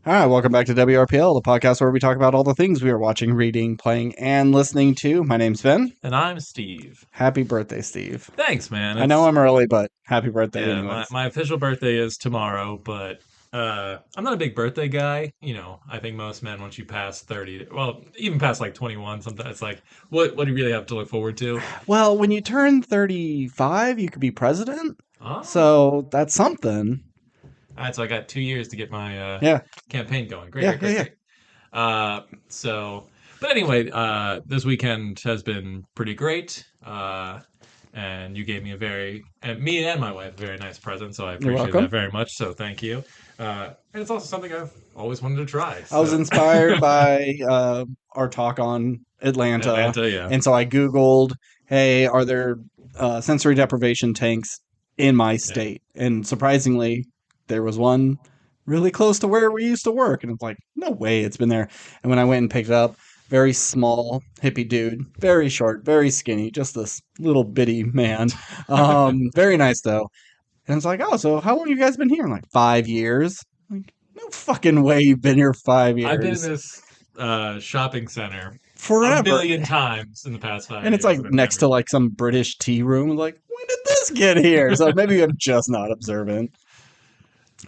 Hi, welcome back to WRPL, the podcast where we talk about all the things we are watching, reading, playing, and listening to. My name's Ben. And I'm Steve. Happy birthday, Steve. Thanks, man. I know I'm early, but happy birthday Yeah, my, anyways. my official birthday is tomorrow, but I'm not a big birthday guy. I think most men once you pass 30, well, even past like 21, sometimes it's like, what do you really have to look forward to? Well, when you turn 35, you could be president. Oh, So that's something. all right. So I got 2 years to get my Yeah, campaign going. Great, yeah, great, yeah, great, yeah. great. So, but anyway, this weekend has been pretty great. And you gave me and me and my wife, a very nice present, so I You're appreciate that welcome. very much. So thank you. And it's also something I've always wanted to try. I was So inspired by our talk on Atlanta, Atlanta, yeah, and so I Googled, hey, are there sensory deprivation tanks in my yeah. state? And surprisingly, there was one really close to where we used to work. And it's like, no way it's been there. And when I went and picked it up, very small, hippie dude, very short, very skinny, just this little bitty man. Very nice though. And it's like, oh, so how long have you guys been here? I'm like, 5 years. Like, no fucking way you've been here five I've been in years. this shopping center a Forever. million times in the past five And it's years, like and I've next never. to like some British tea room. Like, when did this get here? So maybe I'm just not observant.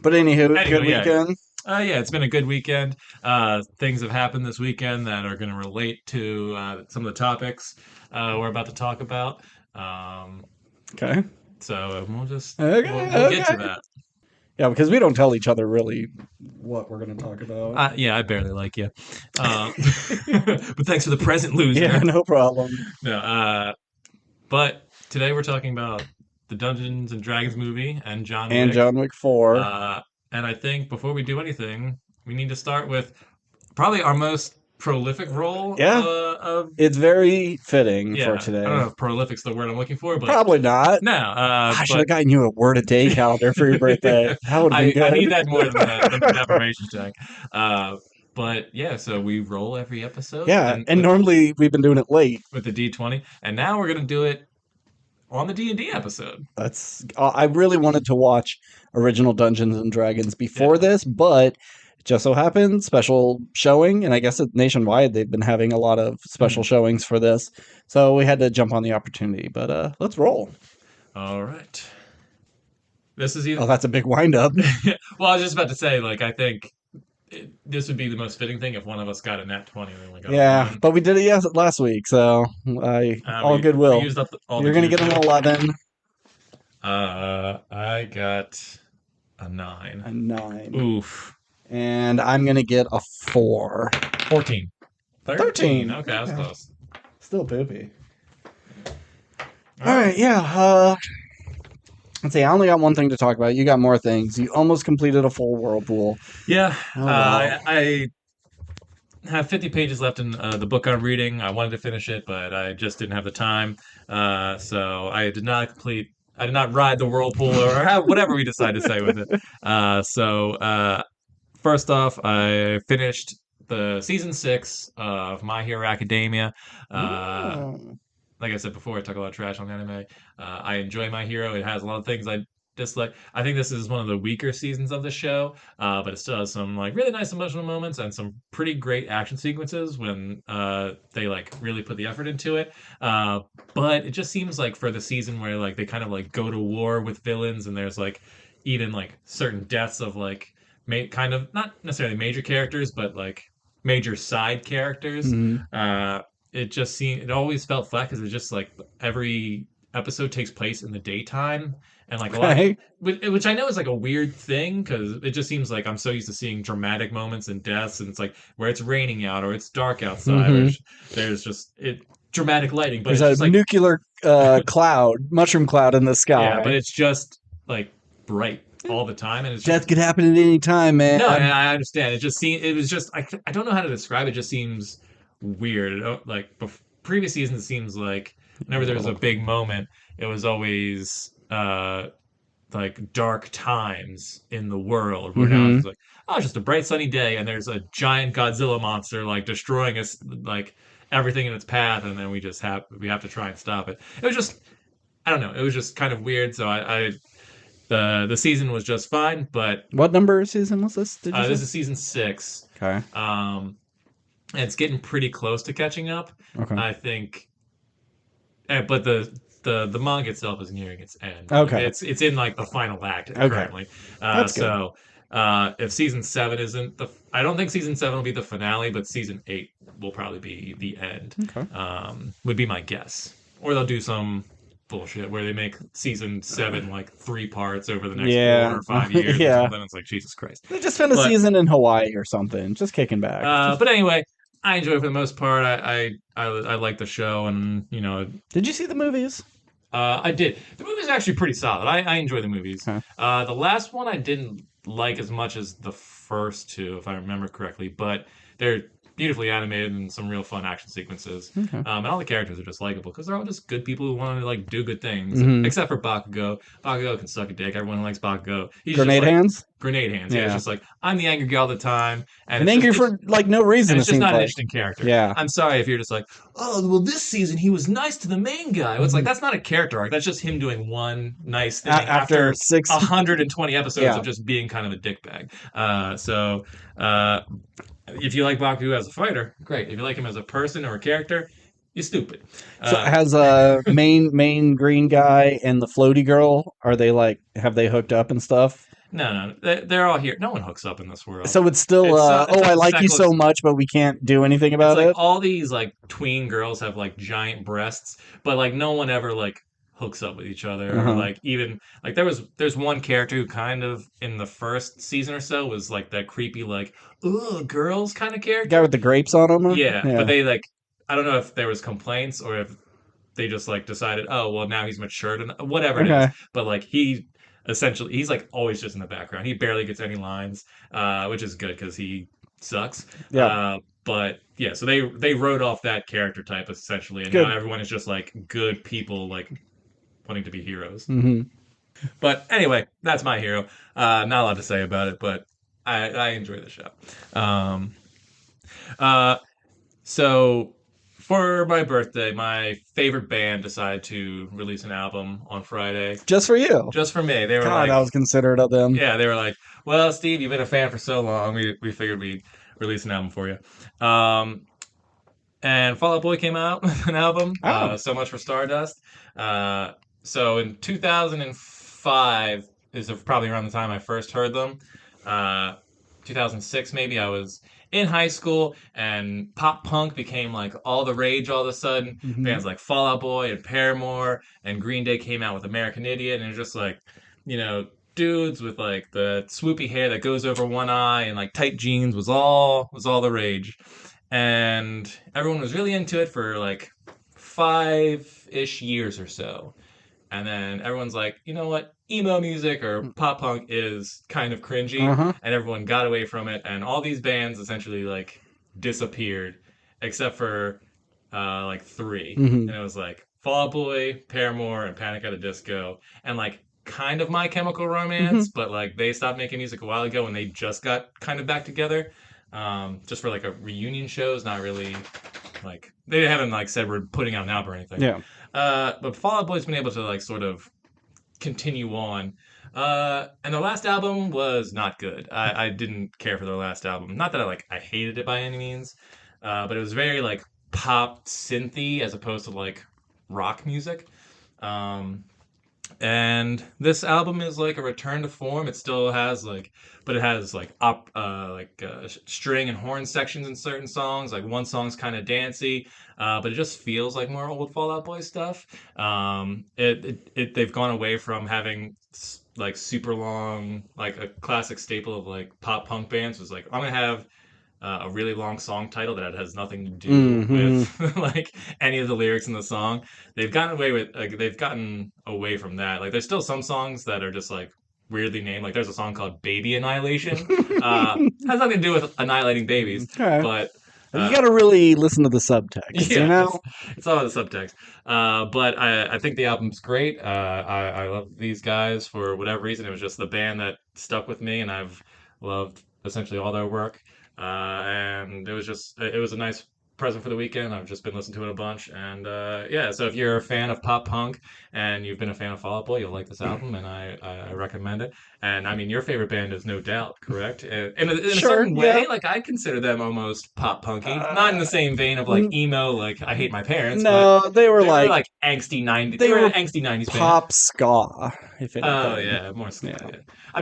But anywho, good Anyway, yeah, yeah. weekend. Yeah, it's been a good weekend. Things have happened this weekend that are going to relate to some of the topics we're about to talk about. Um, Okay. so we'll just Okay. we'll get to Okay. that. Yeah, because we don't tell each other really what we're going to talk about. Yeah, I barely like you, but thanks for the present, Yeah, loser. no problem. No, but today we're talking about the Dungeons and Dragons movie and John And Wick. John Wick 4. Uh, and I think before we do anything, we need to start with probably our most prolific role Yeah, of it's very fitting for yeah. I don't today. know if prolific's the word I'm looking for, but Probably not. no. I should But have gotten you a word a day calendar for your birthday. That would have been I need good. that more than the deprivation check. Uh, but yeah, so we roll every episode Yeah, and and normally we've been doing it late. with the D20, and now we're gonna do it on the D&D episode. That's I really wanted to watch original Dungeons and Dragons before Yeah. this, but it just so happened special showing, and I guess nationwide they've been having a lot of special Mhm. showings for this, so we had to jump on the opportunity. But let's roll. All right. This is Oh, either. that's a big wind up. Well, I was just about to say, like, I think this would be the most fitting thing if one of us got a nat 20 and then we got a Yeah, one. but we did it yes last week, so I all We goodwill. used up all the You're gonna get an juices. 11, I got a 9. a 9, Oof. and I'm gonna get a 4. 14. 13. 13. Okay, that's Okay, close. still poopy. All All right. right, yeah. Let's see. I only got one thing to talk about. You got more things. You almost completed a full whirlpool. Yeah, Oh wow. I have 50 pages left in the book I'm reading. I wanted to finish it, but I just didn't have the time. So I did not complete. I did not ride the whirlpool or whatever we decide to say with it. First off, I finished the season 6 of My Hero Academia. Uh, Oh, like I said before, I talk a lot of trash on anime. I enjoy My Hero. It has a lot of things I dislike. I think this is one of the weaker seasons of the show, but it still has some like really nice emotional moments and some pretty great action sequences when they like really put the effort into it. Uh, but it just seems like for the season where like they kind of like go to war with villains and there's like even like certain deaths of like kind of not necessarily major characters, but like major side characters. mhm. Uh, it always felt flat because it's just like every episode takes place in the daytime and like a lot of Okay. which I know is like a weird thing because it just seems like I'm so used to seeing dramatic moments and deaths and it's like where it's raining out or it's dark outside or Hmm. there's just it dramatic lighting but There's it's a just like nuclear cloud, mushroom cloud in the yeah but sky. it's just like bright all the time and it's just Death could happen at any time, no and man. I understand it was just I don't know how to describe it. It just seems weird. Like previous seasons, it seems like whenever there was a Oh. big moment, it was always like dark times in the world. Where now it's Hmm. just like, oh, it's just a bright sunny day, and there's a giant Godzilla monster like destroying us, like everything in its path, and then we have to try and stop it. It was just I don't know. It was just kind of weird. So I The season was just fine, but What number season was this? Did you say? this is season 6. Okay. Um, and it's getting pretty close to catching up. Okay. I think, but the manga itself is nearing its end. Like Okay. it's in like the final act Okay. currently. That's good. So if season 7 isn't I don't think season 7 will be the finale, but season 8 will probably be the end. Okay. Would be my guess, or they'll do some bullshit where they make season 7 like 3 parts over the next Yeah. 4 or 5 years or Yeah. something. It's like Jesus Christ. They just spent a But season in Hawaii or something, just kicking back. but anyway, I enjoy it for the most part. I like the show, and Did you see the movies? I did. The movie's actually pretty solid. I enjoy the movies. Okay. The last one I didn't like as much as the first two, if I remember correctly, but they're beautifully animated and some real fun action sequences. Okay. And all the characters are just likable because they're all just good people who want to like do good things. Mhm. Except for Bakugo. Bakugo can suck a dick. Everyone likes Bakugo. He's just Grenade like hands? grenade hands. Yeah, it's Yeah. just like I'm the angry guy all the time, and And angry for like no reason, and it it's just seems not an like. interesting character. Yeah. I'm sorry if you're just like, oh, well, this season he was nice to the main guy. Well, it's like that's not a character arc. That's just him doing one nice thing After after 6. 120 episodes Yeah. of just being kind of a dickbag. So if you like Baku as a fighter, great. If you like him as a person or a character, you're stupid. So has a main green guy and the floaty girl, are they like, have they hooked up and stuff? No, they're all here. No one hooks up in this world. So it's still It's oh, not I the like you so sexless. much, but we can't do anything It's about like it. all these like tween girls have like giant breasts, but like no one ever like hooks up with each other or Uh-huh. like even like there's one character who kind of in the first season or so was like that creepy like ugh girls kind of Guy character. with the grapes on him? Yeah, but Yeah. they like I don't know if there was complaints or if they just like decided, oh well, now he's matured and whatever it is. Okay. But like he essentially he's like always just in the background. He barely gets any lines, which is good because he sucks. Yeah. But yeah, so they wrote off that character type essentially, and now Good. everyone is just like good people like wanting to be heroes. Hmm. But anyway, that's my hero. Not a lot to say about it, but I enjoy the show. Um, uh, so for my birthday, my favorite band decided to release an album on Friday Just for you. just for me. They were God, like, that was considerate of them. yeah, they were like, well, Steve, you've been a fan for so long. We figured we'd release an album for you. And Fall Out Boy came out with an album, Oh. So Much for Stardust. Uh, so in 2005 is probably around the time I first heard them. 2006 maybe I was in high school and pop punk became like all the rage all of a sudden. Mhm. Bands like Fall Out Boy and Paramore and Green Day came out with American Idiot, and it's just like, you know, dudes with like the swoopy hair that goes over one eye and like tight jeans was all the rage, and everyone was really into it for like 5-ish years or so. And then everyone's like, you know what? Emo music or pop punk is kind of cringy, Uh-huh. and everyone got away from it. And all these bands essentially like disappeared, except for like 3, Hmm. and it was like Fall Out Boy, Paramore, and Panic at the Disco, and like kind of My Chemical Hmm. Romance, but like they stopped making music a while ago, and they just got kind of back together, just for like a reunion shows. Not really like they haven't like said we're putting out an album or anything. Yeah. But Fall Out Boy's been able to like sort of continue on. And their last album was not good. I didn't care for their last album. Not that I hated it by any means, but it was very like pop synthy as opposed to like rock music. Um, and this album is like a return to form. It still has like, but it has like string and horn sections in certain songs. Like one song's kind of dancey, but it just feels like more old Fall Out Boy stuff. They've gone away from having like super long, like a classic staple of like pop punk bands was like I'm gonna have a really long song title that has nothing to do Hmm. with like any of the lyrics in the song. They've gotten away from that. Like there's still some songs that are just like weirdly named. Like there's a song called Baby Annihilation. Has nothing to do with annihilating babies, Okay. but You got to really listen to the subtext, you yeah, know? it's all the subtext. But I think the album's great. I love these guys for whatever reason. It was just the band that stuck with me, and I've loved essentially all their work. And it was a nice present for the weekend. I've just been listening to it a bunch, and yeah. So if you're a fan of pop punk and you've been a fan of Fall Out Boy, you'll like this album, and I recommend it. And I mean, your favorite band is No Doubt, correct? And in a Sure, certain yeah. way, like I consider them almost pop punky, not in the same vein of like N- emo, like I Hate My Parents, but no, they were they were like like angsty 90s. They they were an were angsty 90s band. pop ska, if Oh anything. yeah, more ska. Yeah.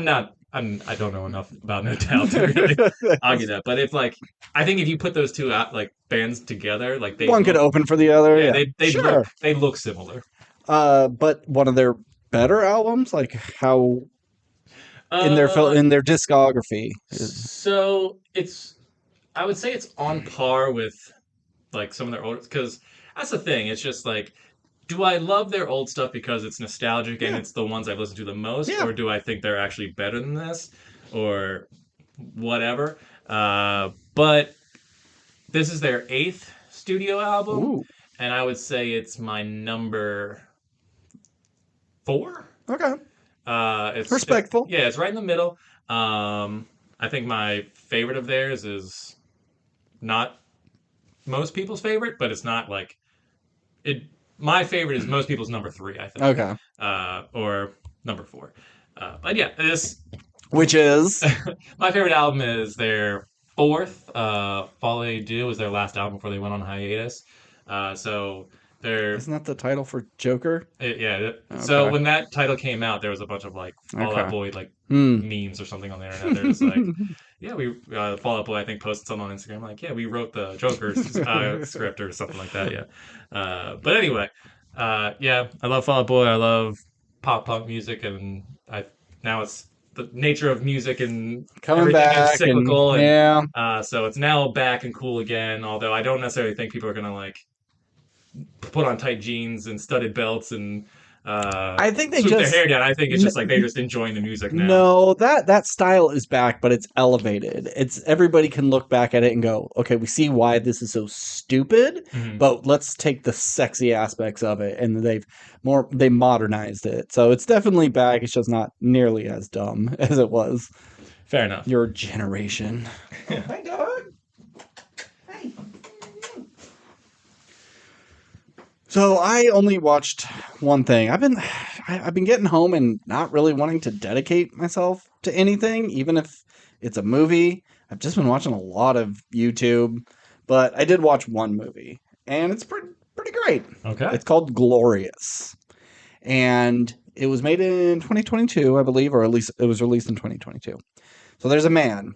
Yeah. I don't know enough about No Doubt to really argue that. But if like, I think if you put those two out like bands together, like they One could look, open for the other, yeah, yeah. look Sure. they look similar. But one of their better albums, like how Uh, in their discography. so it's I would say it's on par with like some of their old because that's the thing. It's just like, do I love their old stuff because it's nostalgic and Yeah, it's the ones I've listened to the most, yeah. or do I think they're actually better than this, or whatever? But this is their eighth studio album, Ooh. and I would say it's my number four. Okay. It's Respectful. yeah, it's right in the middle. I think my favorite of theirs is not most people's favorite, but it's not like it. My favorite is most people's number three, I think, Okay. or number four. But yeah, this Which is my favorite album is their fourth. Fall They Do was their last album before they went on hiatus. So they're isn't that the title for Joker? yeah. So Okay. when that title came out, there was a bunch of like Fall Out Okay. Boy like Hmm. memes or something on the internet. They're just like, yeah, we Fall Out Boy I think posted something on Instagram like, yeah, we wrote the Joker script or something like that. Yeah. But anyway, yeah, I love Fall Out Boy. I love pop punk music, and I now it's the nature of music and Coming everything is back and cyclical, and yeah. so it's now back and cool again. Although I don't necessarily think people are gonna like put on tight jeans and studded belts and I think they swoop their just hair down. I think it's just like they're just enjoying the music now. no, that style is back, but it's elevated. It's everybody can look back at it and go, okay, we see why this is so stupid, Mhm. but let's take the sexy aspects of it, and they modernized it. So it's definitely back. It's just not nearly as dumb as it was Fair enough. your generation. Hi, dog. Hey. So I only watched one thing. I've been getting home and not really wanting to dedicate myself to anything, even if it's a movie. I've just been watching a lot of YouTube, but I did watch one movie, and it's pretty great. Okay. It's called Glorious, and it was made in 2022, I believe, or at least it was released in 2022. So there's a man.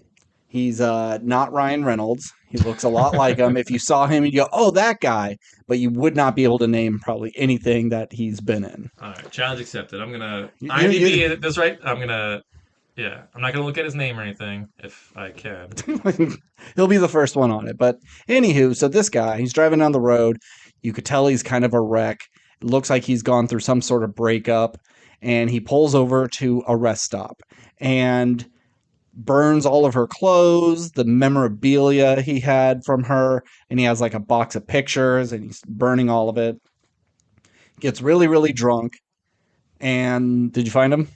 He's not Ryan Reynolds. He looks a lot like him. If you saw him, you'd go, "Oh, that guy," but you would not be able to name probably anything that he's been in. All right. Challenge accepted. I'm gonna You, IMDb this right. I'm gonna yeah. I'm not gonna look at his name or anything if I can. he'll be the first one on it. But anywho, so this guy, he's driving down the road. You could tell he's kind of a wreck. It looks like he's gone through some sort of breakup, and he pulls over to a rest stop and burns all of her clothes, the memorabilia he had from her, and he has like a box of pictures, and he's burning all of it. Gets really, really drunk. And did you find him?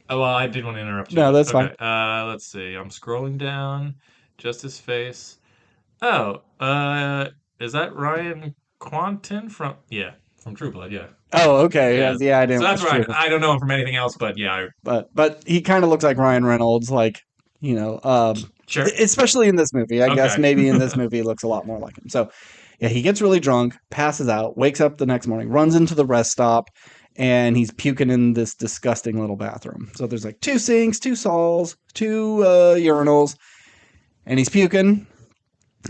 Oh well, I did want to interrupt you, No, but that's fine. okay. Let's see. I'm scrolling down. Just his face. Oh, is that Ryan Quanten from? Yeah, from True Blood. Yeah, Oh, okay. yeah. Yeah, I So didn't that's watch right. True. I don't know him from anything else, but yeah, But he kind of looks like Ryan Reynolds, like you know, sure. especially in this movie. I guess Okay. maybe in this movie he looks a lot more like him. So yeah, he gets really drunk, passes out, wakes up the next morning, runs into the rest stop, and he's puking in this disgusting little bathroom. So there's like two sinks, two stalls, two urinals, and he's puking.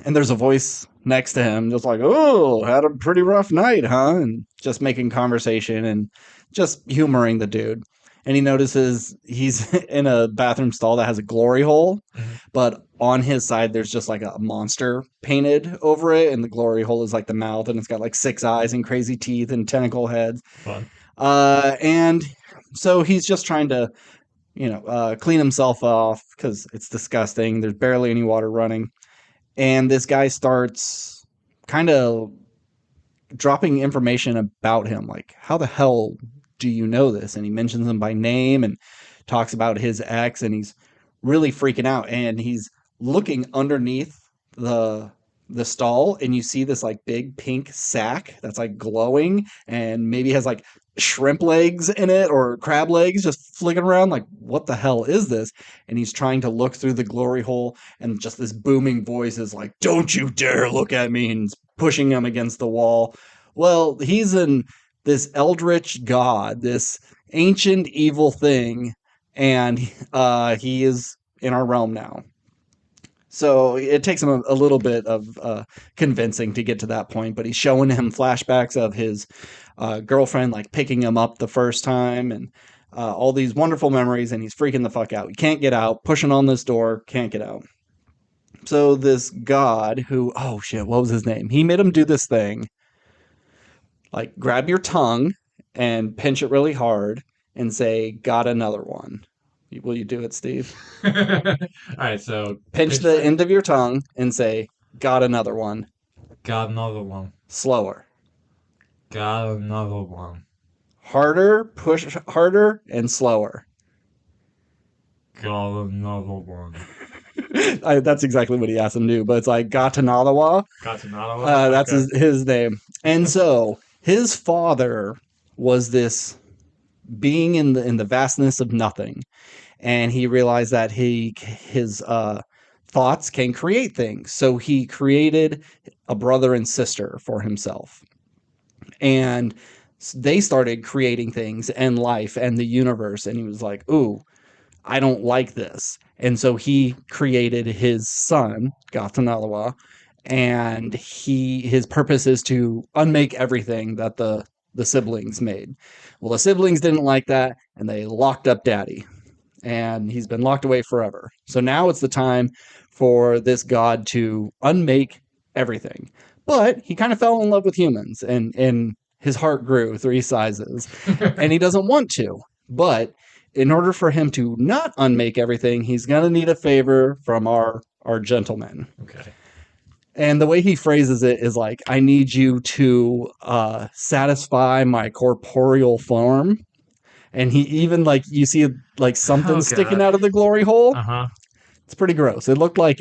And there's a voice next to him, just like, "Oh, had a pretty rough night, huh?" And just making conversation and just humoring the dude. And he notices he's in a bathroom stall that has a glory hole, Mhm. but on his side there's just like a monster painted over it, and the glory hole is like the mouth, and it's got like six eyes and crazy teeth and tentacle heads. Fun. And so he's just trying to, clean himself off because it's disgusting. There's barely any water running, and this guy starts kind of dropping information about him, like, how the hell do you know this? And he mentions him by name and talks about his ex, and he's really freaking out, and he's looking underneath the the stall and you see this like big pink sack that's like glowing and maybe has like shrimp legs in it or crab legs just flicking around. Like, what the hell is this? And he's trying to look through the glory hole, and just this booming voice is like, "Don't you dare look at me!" And pushing him against the wall. Well, he's in this eldritch god, this ancient evil thing, and he is in our realm now. So it takes him a little bit of convincing to get to that point, but he's showing him flashbacks of his girlfriend like picking him up the first time, and all these wonderful memories, and he's freaking the fuck out. He can't get out, pushing on this door, can't get out. So this god who, oh shit, what was his name? He made him do this thing, like grab your tongue and pinch it really hard and say, "Got another one." Will you do it, Steve? All right, so Pinch pitch the that. end of your tongue and say, "Got another one." Got another one. Slower. Got another one. Harder, push harder, and slower. Got another one. That's exactly what he asked him to do, but it's like Gatanalawa. Got another one. That's Okay. his name. And so his father was this being in the vastness of nothing, and he realized that his thoughts can create things. So he created a brother and sister for himself, and they started creating things and life and the universe. And he was like, "Ooh, I don't like this." And so he created his son, Gatanalawa, and his purpose is to unmake everything that the siblings made. Well, the siblings didn't like that, and they locked up Daddy, and he's been locked away forever. So now it's the time for this god to unmake everything. But he kind of fell in love with humans, and his heart grew 3 sizes, and he doesn't want to. But in order for him to not unmake everything, he's going to need a favor from our gentleman. Okay. And the way he phrases it is like, "I need you to satisfy my corporeal form." And he even like, you see like something Oh sticking god. out of the glory hole. Uh-huh. It's pretty gross. It looked like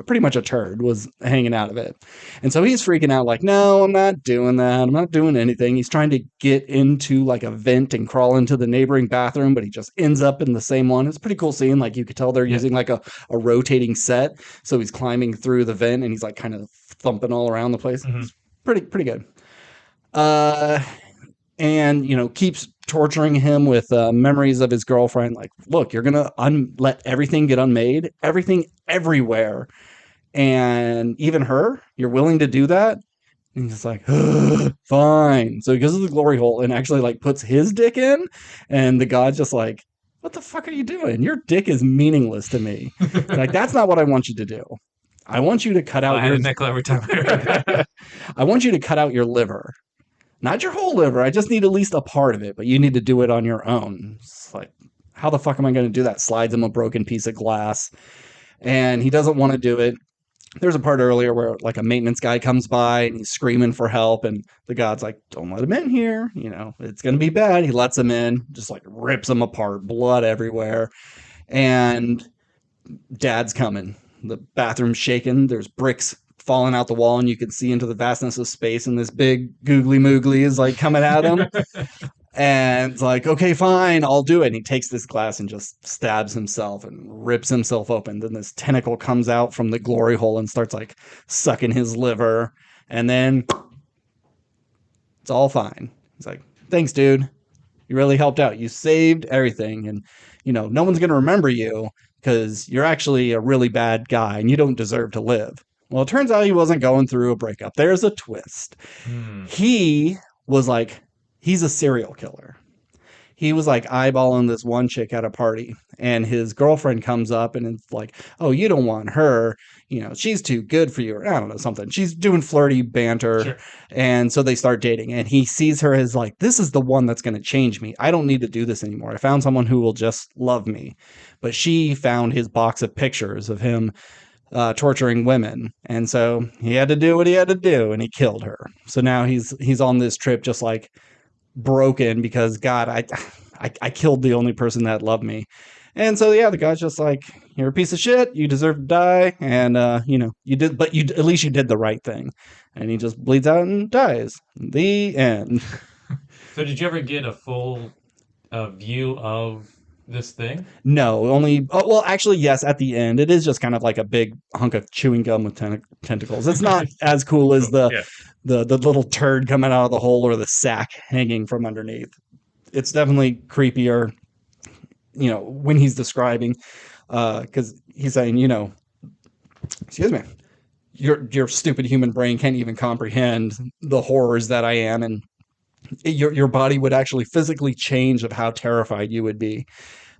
pretty much a turd was hanging out of it. And so he's freaking out like, "No, I'm not doing that. I'm not doing anything." He's trying to get into like a vent and crawl into the neighboring bathroom, but he just ends up in the same one. It's a pretty cool scene. Like, you could tell they're Yeah. using like a rotating set. So he's climbing through the vent and he's like kind of thumping all around the place. Mhm. It's pretty good. Uh and keeps torturing him with memories of his girlfriend. Like, "Look, you're gonna let everything get unmade, everything everywhere, and even her. You're willing to do that?" And he's like, "Ugh, fine." So he goes to the glory hole and actually like puts his dick in, and the god's just like, "What the fuck are you doing? Your dick is meaningless to me." It's like, "That's not what I want you to do. I want you to cut I out had your a nickel every time I heard that. I want you to cut out your liver. Not your whole liver. I just need at least a part of it, but you need to do it on your own." It's like, how the fuck am I going to do that? Slides him a broken piece of glass, and he doesn't want to do it. There's a part earlier where like a maintenance guy comes by and he's screaming for help, and the god's like, "Don't let him in here. It's going to be bad." He lets him in, just like rips him apart, blood everywhere. And Dad's coming. The bathroom's shaking. There's bricks falling out the wall, and you can see into the vastness of space. And this big googly moogly is like coming at him. And it's like, "Okay, fine, I'll do it." And he takes this glass and just stabs himself and rips himself open. Then this tentacle comes out from the glory hole and starts like sucking his liver. And then it's all fine. He's like, "Thanks, dude. You really helped out. You saved everything. And, no one's going to remember you because you're actually a really bad guy and you don't deserve to live." Well, it turns out he wasn't going through a breakup. There's a twist. Hmm. He was like, he's a serial killer. He was like eyeballing this one chick at a party, and his girlfriend comes up and it's like, "Oh, you don't want her. She's too good for you." Or I don't know, something. She's doing flirty banter. Sure. And so they start dating, and he sees her as like, "This is the one that's going to change me. I don't need to do this anymore. I found someone who will just love me." But she found his box of pictures of him torturing women. And so he had to do what he had to do, and he killed her. So now he's on this trip just like broken because, God, I killed the only person that loved me. And so yeah, the guy's just like, "You're a piece of shit. You deserve to die." And you did, but you at least you did the right thing. And he just bleeds out and dies. The end. So did you ever get a full view of this thing? No, only. Oh, well, actually, yes. At the end, it is just kind of like a big hunk of chewing gum with tentacles. It's not as cool as Cool. Yeah. the little turd coming out of the hole or the sack hanging from underneath. It's definitely creepier. When he's describing, because he's saying, excuse me, your stupid human brain can't even comprehend the horrors that I am, and your body would actually physically change of how terrified you would be.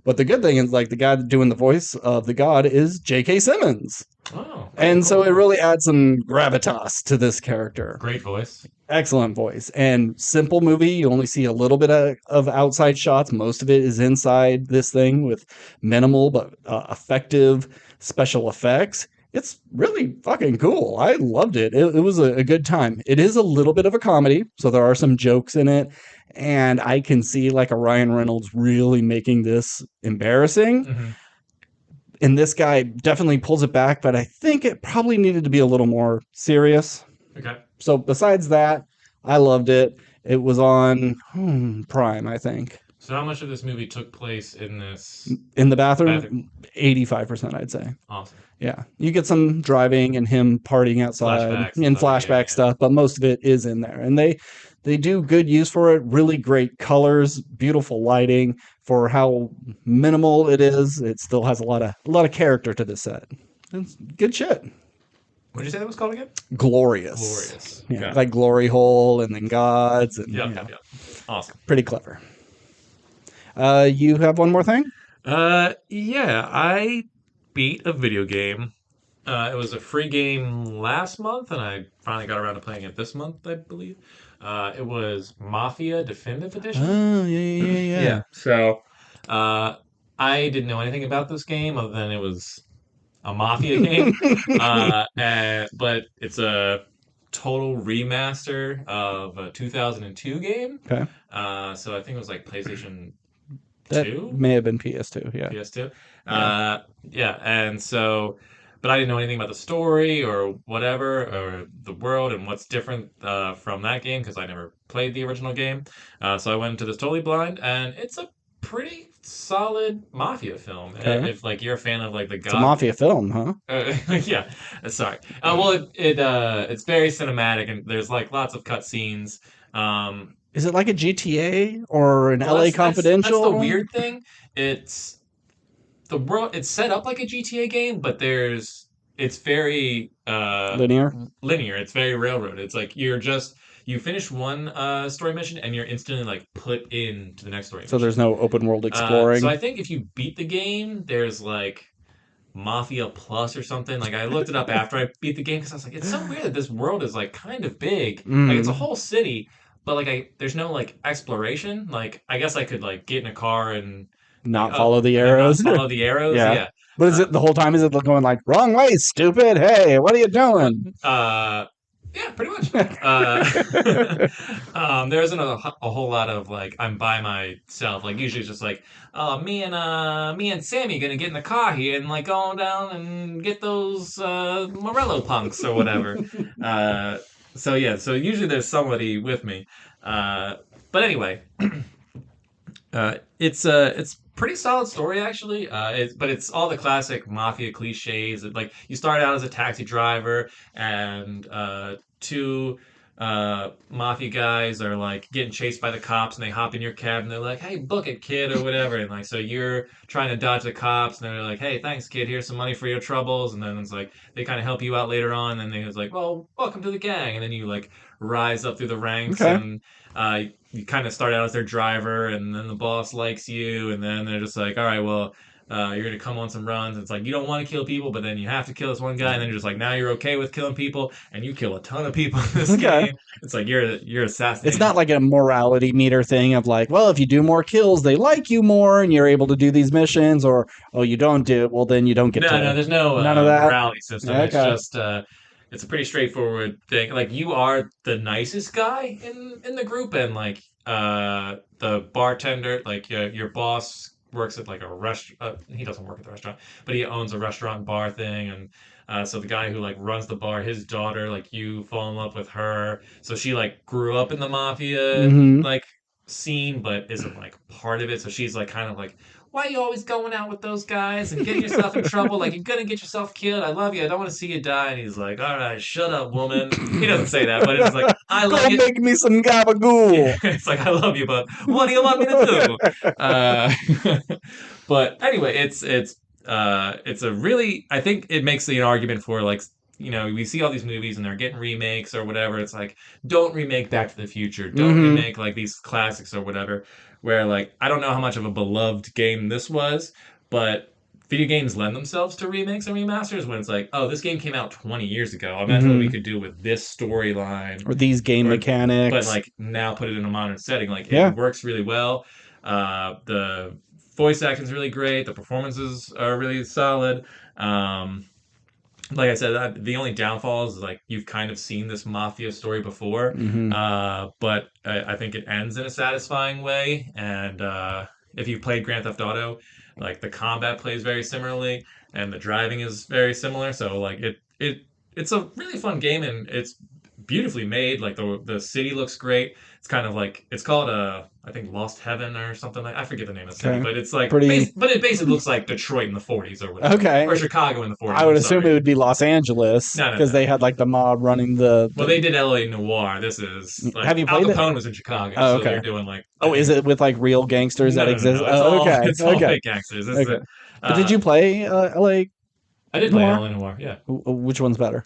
But the good thing is, like, the guy doing the voice of the god is J.K. Simmons. Oh, cool, And cool, so it cool. really adds some gravitas to this character. Great voice. Excellent voice. And simple movie. You only see a little bit of outside shots. Most of it is inside this thing with minimal but effective special effects. It's really fucking cool. I loved it. It was a good time. It is a little bit of a comedy, so there are some jokes in it. And I can see like a Ryan Reynolds really making this embarrassing. Hmm. And this guy definitely pulls it back, but I think it probably needed to be a little more serious. Okay. So besides that, I loved it. It was on Prime, I think. So how much of this movie took place in this In the bathroom? bathroom, 85%, I'd say. Awesome. Yeah. You get some driving and him partying outside Flashbacks and and stuff. Yeah, yeah, flashback yeah. stuff, but most of it is in there. And they do good use for it. Really great colors, beautiful lighting for how minimal it is. It still has a lot of character to the set. It's good shit. What did you say that was called again? Glorious. Glorious. Yeah, Got it. like Glory Hole and then Gods and Yep, yep, yep. Awesome. pretty clever. You have one more thing? Yeah, I beat a video game. It was a free game last month, and I finally got around to playing it this month, I believe. It was Mafia Definitive Edition. Oh, yeah, Yeah. So, uh, I didn't know anything about this game other than it was a Mafia game. yeah, yeah. But it's a total remaster of a 2002 game. Okay. So I think it was like PlayStation That 2, may have been PS2. Yeah. PS2. Yeah. Yeah, and so, but I didn't know anything about the story or whatever, or the world and what's different from that game because I never played the original game. So I went into this totally blind, and it's a pretty solid mafia film. Okay. If like you're a fan of like the It's a God, mafia film, huh? yeah, sorry. Well, it's very cinematic and there's like lots of cutscenes. Um, Is it like a GTA or an well, LA that's the Confidential? weird thing. It's the world. It's set up like a GTA game, but it's very Linear? linear. It's very railroad. It's like you finish one story mission and you're instantly like put into the next story So mission. there's no open world So exploring? I think if you beat the game, there's like Mafia Plus or something. Like I looked it up after I beat the game because I was like, it's so weird that this world is like kind of big. Like it's a Mm, whole city, but like there's no like exploration. Like I guess I could like get in a car and like not follow the and then not arrows? follow the arrows. Yeah. Yeah. But is Uh, it the whole time? Is it going like, wrong way, stupid? Hey, what are you doing? uh, yeah, pretty much. Uh, there isn't a whole lot of like I'm by myself. Like usually it's just like, me and Sammy gonna get in the car here and like go down and get those Morello punks or whatever. Uh, so yeah, so usually there's somebody with me. Uh, but anyway, it's pretty solid story actually. But it's all the classic mafia cliches. Like you start out as a taxi driver, and two mafia guys are like getting chased by the cops, and they hop in your cab, and they're like, "Hey, book it, kid," or whatever. And like so you're trying to dodge the cops, and they're like, "Hey, thanks, kid. Here's some money for your troubles." And then it's like they kind of help you out later on, and then it's like, "Well, welcome to the gang," and then you like rise up through the ranks Okay. and you kind of start out as their driver, and then the boss likes you, and then they're just like, all right, well, you're gonna come on some runs. It's like you don't want to kill people, but then you have to kill this one guy, and then you're just like, now you're okay with killing people, and you kill a ton of people in this Okay. game. It's like you're It's assassinating. not like a morality meter thing of like, well, if you do more kills, they like you more and you're able to do these missions, or, oh, you don't do it, well, then you don't get No, no, to. there's no None of that? morality system. It's Okay. just it's a pretty straightforward thing. Like you are the nicest guy in the group, and like the bartender, like your boss works at like a restaurant. He doesn't work at the restaurant, but he owns a restaurant bar thing, and so the guy who like runs the bar, his daughter, like you fall in love with her. So she like grew up in the mafia Mm-hmm. like scene, but isn't like part of it. So she's like kind of like, why are you always going out with those guys and getting yourself in trouble? Like you're gonna get yourself killed. I love you. I don't want to see you die. And he's like, all right, shut up, woman. He doesn't say that, but it's like, I love Go you. make me some gabagool. It's like I love you, but what do you want me to do? Uh, but anyway, it's a really I think it makes an argument for like we see all these movies and they're getting remakes or whatever. It's like don't remake Back to the Future, don't Mm-hmm. remake like these classics or whatever. Where like I don't know how much of a beloved game this was, but video games lend themselves to remakes and remasters when it's like, oh, this game came out 20 years ago. Imagine what we Mm-hmm. could do with this storyline Or these game or but mechanics. like now put it in a modern setting. Like it Yeah. works really well. The voice acting's really great. The performances are really solid. Like I said, the only downfall is like you've kind of seen this mafia story before, Mm-hmm. but I think it ends in a satisfying way. And if you played Grand Theft Auto, like the combat plays very similarly, and the driving is very similar. So like it's a really fun game, and it's beautifully made. Like the city looks great. It's kind of like it's called I think Lost Heaven or something like I forget the name of the city, Okay. but it's like Pretty. but it basically looks like Detroit in the 40s or whatever, or Okay. Chicago in the 40s. I would I'm assume it sorry. would be Los Angeles No, no, because no. they had like the mob running Well, they did LA Noir. This is like Have you Al played it? Capone was in Chicago, Oh, so okay. they're doing like I Oh, is think it with like real gangsters no, that no, no, exist? no. It's Oh, all okay. it's all Okay. fake gangsters. This is Okay. it. But did Uh, you play L.A. I did play Noir? LA Noir. Yeah, Which one's better?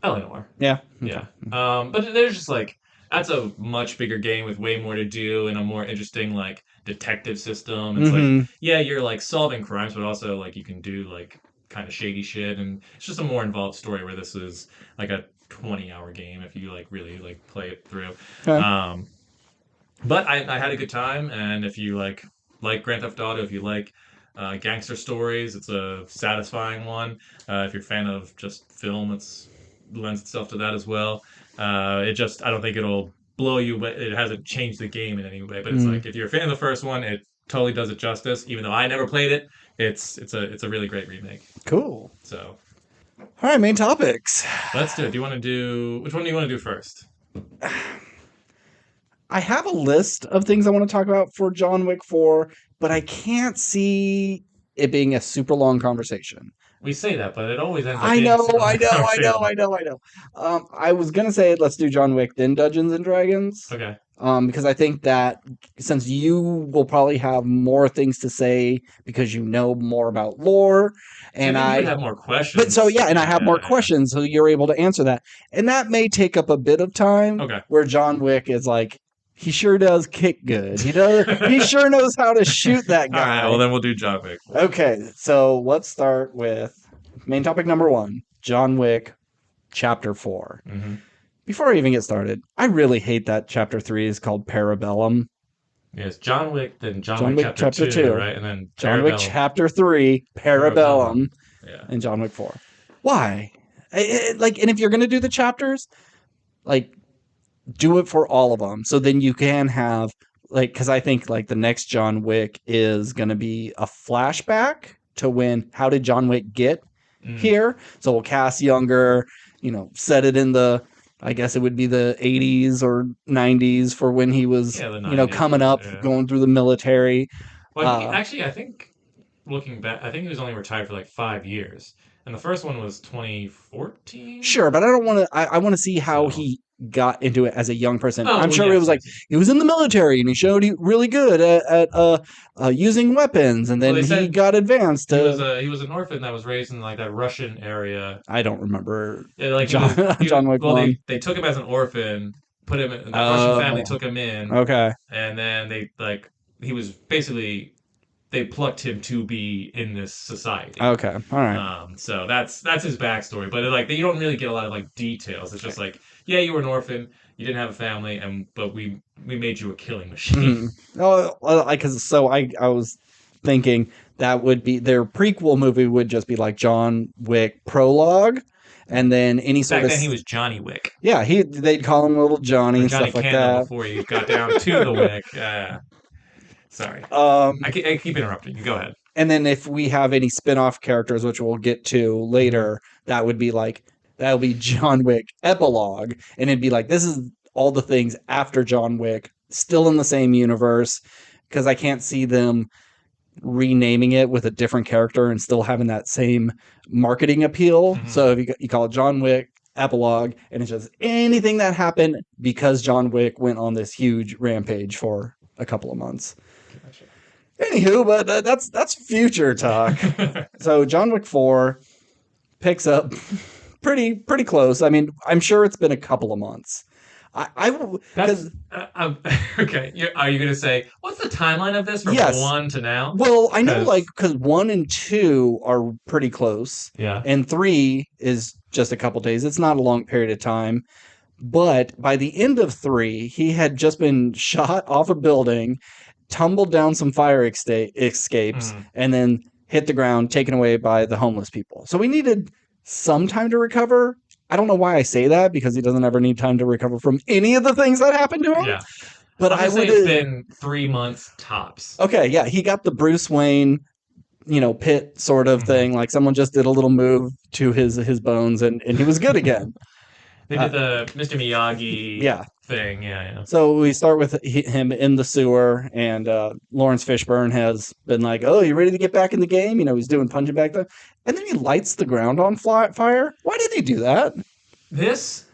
LA Noir. Yeah. Okay. Yeah. But there's just like that's a much bigger game with way more to do and a more interesting like detective system. It's like Mm-hmm. yeah, you're like solving crimes, but also like you can do like kind of shady shit, and it's just a more involved story. Where this is like a 20-hour game if you like really like play it through. Okay. Um, but I had a good time, and if you like Grand Theft Auto, if you like gangster stories, it's a satisfying one. If you're a fan of just film, it's lends itself to that as well. It just I don't think it'll blow you, but it hasn't changed the game in any way. But it's Mm, like if you're a fan of the first one, it totally does it justice. Even though I never played it, it's a really great remake. cool. So All right, main topics. let's do it. Do you want to do which one do you want to do first? I have a list of things I want to talk about for John Wick 4, but I can't see it being a super long conversation. We say that, but it always ends up I being a know, super I long know, I know, conversation. I know, I know. I was gonna say let's do John Wick, then Dungeons and Dragons. Okay. Because I think that since you will probably have more things to say because you know more about lore, See, I and think you would I, have more but so questions. yeah, and I Yeah, have more yeah, yeah. questions, so you're able to answer that, and that may take up a bit of time. Okay. Where John Wick is like, he sure does kick good. He sure knows how to shoot that All right. guy. Well, then we'll do John Wick. Okay, so let's start with main topic number 1, John Wick, Chapter 4. Mm-hmm. Before I even get started, I really hate that Chapter 3 is called Parabellum. Yes, John Wick, then John John Wick Wick Chapter Chapter 2, 2. right? And then John Wick Parabellum. Chapter 3, Parabellum. Parabellum, Yeah. and John Wick 4. Why? Like, and if you're going to do the chapters, like, do it for all of them. So then you can have, like, because I think, like, the next John Wick is going to be a flashback to how did John Wick get Mm. here? So we'll cast younger, set it in I guess it would be the 80s or 90s for when he was, Yeah, the 90s. coming up, Yeah. going through the military. Well, I think looking back, I think he was only retired for like 5 years, and the first one was 2014. Sure, but I don't want to. I want to see how So. he got into it as a young person. Oh, I'm well, sure it yes, was like yes. he was in the military and he showed he really good at using weapons, and Well, then they he said got advanced to. he was an orphan that was raised in like that Russian area. I don't remember Yeah, like John Wick well, 1. they took him as an orphan, put him in that Russian family, Oh, took him in, okay. and then he was basically they plucked him to be in this society. Okay. All right. So that's his backstory, but like you don't really get a lot of like details. It's just like, yeah, you were an orphan, you didn't have a family, but we made you a killing machine. Mm-hmm. Oh, I was thinking that would be their prequel movie would just be like John Wick prologue, and then any sort Back of then he was Johnny Wick, yeah they'd call him Little Johnny or and Johnny stuff like Candle that. before he got down to the Wick. Yeah. Sorry. Um, I keep interrupting you. Go ahead. and then if we have any spin-off characters, which we'll get to later, that would be John Wick epilogue, and it'd be like this is all the things after John Wick, still in the same universe, because I can't see them renaming it with a different character and still having that same marketing appeal. Mm-hmm. So if you call it John Wick epilogue, and it's just anything that happened because John Wick went on this huge rampage for a couple of months. Gotcha. Anywho, but that's future talk. So John Wick 4 picks up pretty close. I mean, I'm sure it's been a couple of months. That's okay. Are you going to say what's the timeline of this from Yes. 1 to now? Well, I know because 1 and 2 are pretty close, Yeah. and 3 is just a couple days. It's not a long period of time. But by the end of 3, he had just been shot off a building, tumbled down some fire escapes, and then hit the ground, taken away by the homeless people. So we needed some time to recover. I don't know why I say that, because he doesn't ever need time to recover from any of the things that happened to him. Yeah. But I would say it's been 3 months tops. Okay, yeah, he got the Bruce Wayne, pit sort of thing. Like someone just did a little move to his bones, and he was good again. They did the Mr. Miyagi thing. Yeah. So we start with him in the sewer, and Lawrence Fishburne has been like, "Oh, you ready to get back in the game?" He's doing punching back there, and then he lights the ground on fire. Why did he do that? There's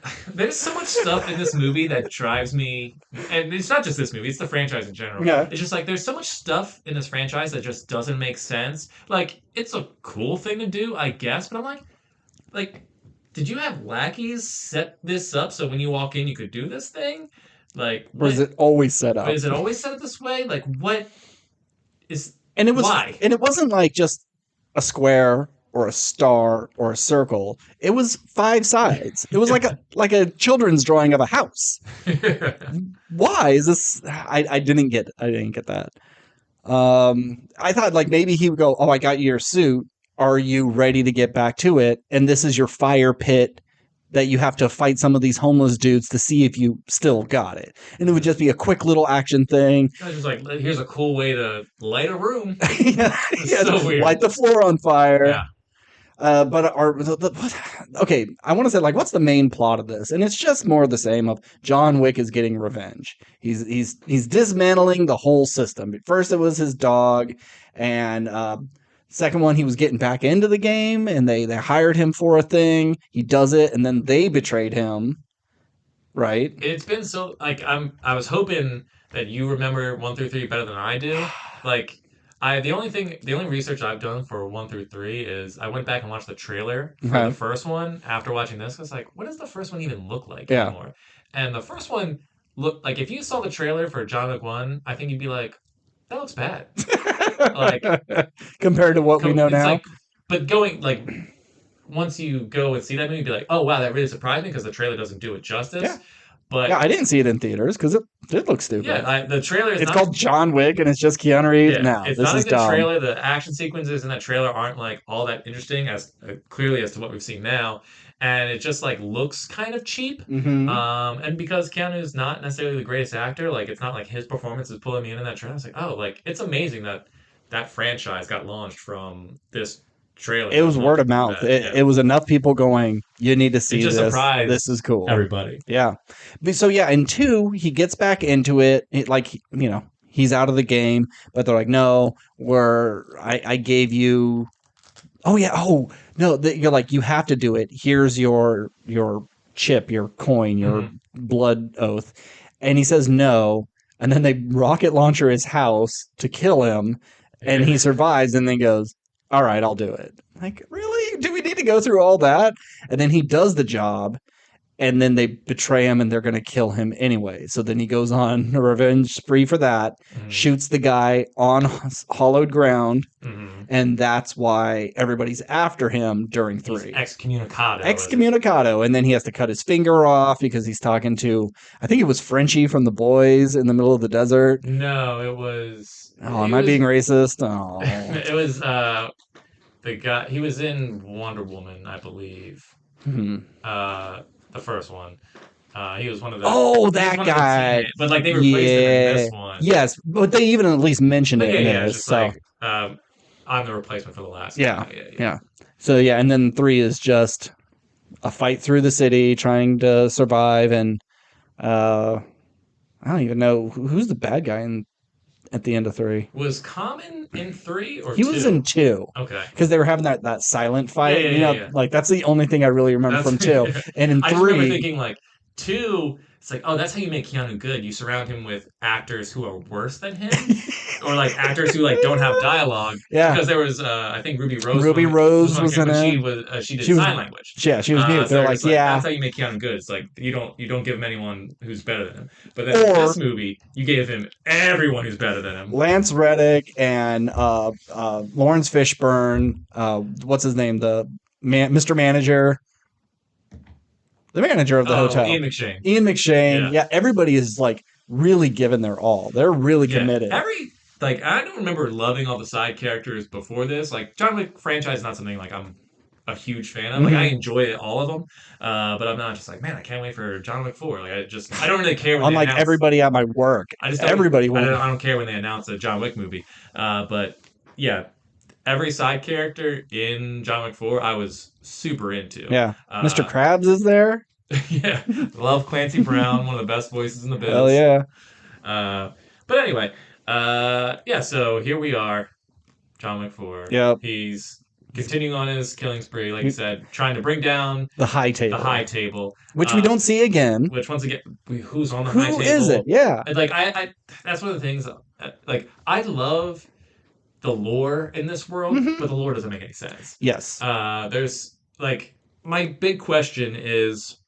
so much stuff in this movie that drives me, and it's not just this movie, it's the franchise in general. Yeah. It's just like there's so much stuff in this franchise that just doesn't make sense. Like, it's a cool thing to do, I guess, but I'm like, did you have lackeys set this up so when you walk in you could do this thing? Like, or is it always set up? Is it always set up this way? Like, what is why? And it wasn't like just a square or a star or a circle. It was 5 sides. It was like a children's drawing of a house. Why is this? I didn't get that. I thought like maybe he would go, "Oh, I got you your suit. Are you ready to get back to it? And this is your fire pit that you have to fight some of these homeless dudes to see if you still got it." And it would just be a quick little action thing. I was like, here's a cool way to light a room. yeah, so weird. Light the floor on fire. Yeah. Okay, I want to say, like, what's the main plot of this? And it's just more of the same of John Wick is getting revenge. He's dismantling the whole system. First it was his dog, and second one, he was getting back into the game, and they hired him for a thing. He does it, and then they betrayed him. Right? It's been so like I was hoping that you remember 1 through 3 better than I do. Like the only research I've done for 1 through 3 is I went back and watched the trailer for the first one after watching this. I was like, what does the first one even look like anymore? And the first one looked like, if you saw the trailer for John Wick 1, I think you'd be like, that looks bad. Like compared to what we know now. But once you go and see that movie, you'd be like, oh wow, that really surprised me because the trailer doesn't do it justice. Yeah. But I didn't see it in theaters because it looks stupid. Yeah, the trailer is called John Wick, and it's just Keanu Reeves. Yeah, it's not a good trailer. The action sequences in that trailer aren't like all that interesting as clearly as to what we've seen now, and it just like looks kind of cheap. Mm-hmm. And because Keanu's not necessarily the greatest actor, like it's not like his performance is pulling me in that trailer. I was like, oh, like it's amazing that franchise got launched from this trailer. It was word of mouth. It was enough people going, you need to see this. This is cool. Everybody. Yeah. So yeah, in 2, he gets back into it. He's out of the game, but they're like, no, I gave you. Oh yeah. Oh no. You're like, you have to do it. Here's your chip, your coin, your blood oath. And he says no. And then they rocket launcher his house to kill him. And he survives and then goes, all right, I'll do it. Like, really? Do we need to go through all that? And then he does the job, and then they betray him, and they're going to kill him anyway. So then he goes on a revenge spree for that, shoots the guy on hollowed ground, and that's why everybody's after him during 3. He's excommunicado. Excommunicado, and then he has to cut his finger off because he's talking to, I think it was Frenchie from The Boys in the middle of the desert. No, it was... Oh, am I being racist? Oh. It was the guy. He was in Wonder Woman, I believe. The first one. He was one of the Oh, he was that one of the guy. teammates, but like they replaced him in Yeah. this one. Yes, but they even at least mentioned But it yeah, in yeah, it's this. just So like I'm the replacement for the last yeah, guy. Yeah, yeah. yeah. So yeah, and then 3 is just a fight through the city trying to survive, and uh I don't even know who's the bad guy at the end of 3. Was Common in 3 or He was in 2? 2 Okay. because they were having that silent Yeah, fight. yeah, You yeah, know, yeah. like that's the only thing I really remember That's from 2. yeah. And in I just remember 3, thinking like 2. It's like, oh, that's how you make Keanu good. You surround him with actors who are worse than him, or like actors who like don't have dialogue. yeah, Because there was, I think Ruby Rose Ruby was Rose one of was in but it. she did She was sign language. yeah, she was mute. So They're they're like, just like, yeah, that's how you make Keanu good. It's like you don't give him anyone who's better than him. But then in or this movie, you gave him everyone who's better than him. Lance Reddick and Lawrence Fishburne. What's his name? The Mr. Manager, the manager of the Oh, hotel, Ian McShane. Ian McShane. Yeah. Yeah, everybody is like really giving their all. They're really Yeah, committed. I don't remember loving all the side characters before this. Like John Wick franchise is not something like I'm a huge fan of. Like I Mhm. enjoy all of them, but I'm not just like, man, I can't wait for John Wick 4. Like I don't really care when they Unlike announce. everybody at my work, I just don't everybody went. I don't care when they announce a John Wick movie. But yeah, every side character in John Wick 4 I was super into. Yeah, Mr. Uh, Krabs is there. yeah, love Clancy Brown, one of the best voices in the Hell biz. yeah. Uh, but anyway, yeah, so here we are, John Wick 4. Yep. He's continuing on his killing spree, like you said, trying to bring down The high the table, high table. which we don't see again. Which once again, who's on the high Who table? is it? Yeah. And, like that's one of the things. Like I love the lore in this world, Mhm. but the lore doesn't make any sense. Yes. There's like my big question is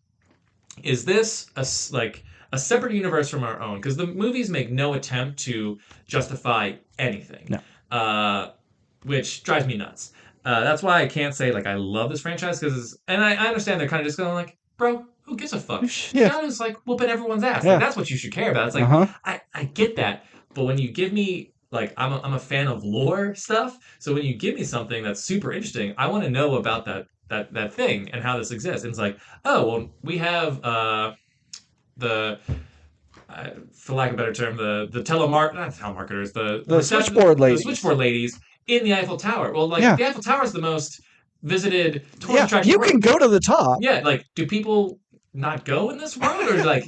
this like a separate universe from our own? Because the movies make no attempt to justify anything, No. Which drives me nuts. That's why I can't say like I love this franchise and I understand they're kind of just going like, bro, who gives a fuck? Yeah. Keanu's like whooping everyone's ass. Yeah. Like that's what you should care about. It's like Uh-huh. I get that, but when you give me like I'm a fan of lore stuff, so when you give me something that's super interesting, I want to know about that thing and how this exists. And it's like, oh well, we have the for lack of a better term, the not telemarketers, The switchboard ladies. the switchboard ladies in the Eiffel Tower. Well, like Yeah. the Eiffel Tower is the most visited tourist Yeah, attraction. you can go to the top. Yeah, like do people not go in this world, or like,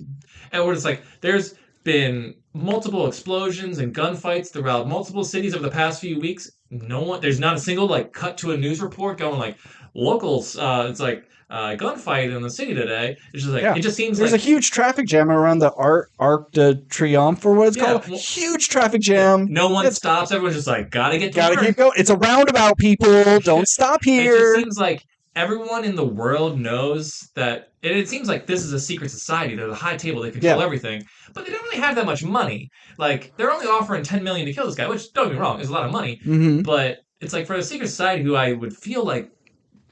or it's like there's been multiple explosions and gunfights throughout multiple cities over the past few weeks. There's not a single like cut to a news report going like locals. It's like gunfight in the city today. It's just like Yeah. it just seems There's like a huge traffic jam around the Arc de Triomphe or what it's Yeah, called. well- Huge traffic jam. no one It's- stops. Everyone's just like gotta get to Gotta work. keep going. It's a roundabout, people. Don't stop It just here. seems like everyone in the world knows that. And it seems like this is a secret society. They're the high table. They control Yeah. everything, but they don't really have that much money. Like they're only offering 10 million to kill this guy, which don't get me wrong, is a lot of money. Mm-hmm. But it's like for a secret society who I would feel like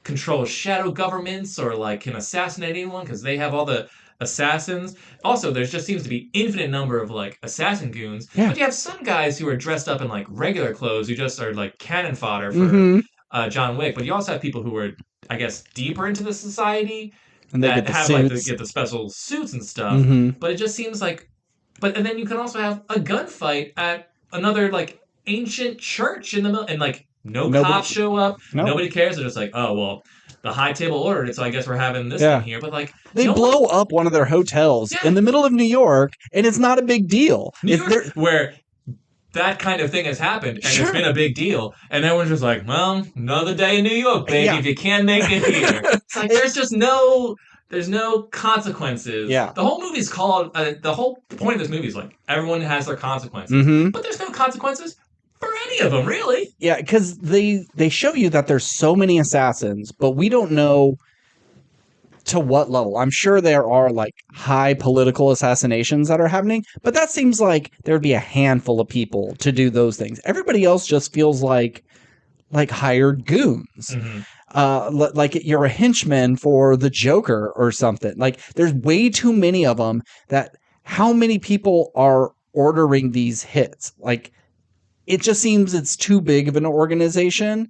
controls shadow governments or like can assassinate anyone because they have all the assassins. Also, there just seems to be infinite number of like assassin goons. Yeah. But you have some guys who are dressed up in like regular clothes who just are like cannon fodder for Mm-hmm. John Wick. But you also have people who are, I guess, deeper into the society And they that get the have suits. like get the special suits and stuff. Mm-hmm. But it just seems like, and then you can also have a gunfight at another like ancient church in the middle, and like Nobody- cops show up. No. Nobody cares. They're just like, oh well, the high table ordered it, so I guess we're having this Yeah. thing here. But like, They no blow up one of their hotels Yeah. in the middle of New York, and it's not a big deal. New York, where that kind of thing has happened, and Sure. it's been a big deal, and everyone's just like, well, another day in New York, baby. Yeah. If you can't make it here, it's like there's no consequences. Yeah. The whole movie's called. The whole point of this movie is like everyone has their consequences, Mm-hmm. but there's no consequences for any of them, really. Yeah, because they show you that there's so many assassins, but we don't know to what level. I'm sure there are like high political assassinations that are happening, but that seems like there would be a handful of people to do those things. Everybody else just feels like hired goons. Mm-hmm. Like you're a henchman for the Joker or something. Like there's way too many of them that how many people are ordering these hits? Like it just seems it's too big of an organization.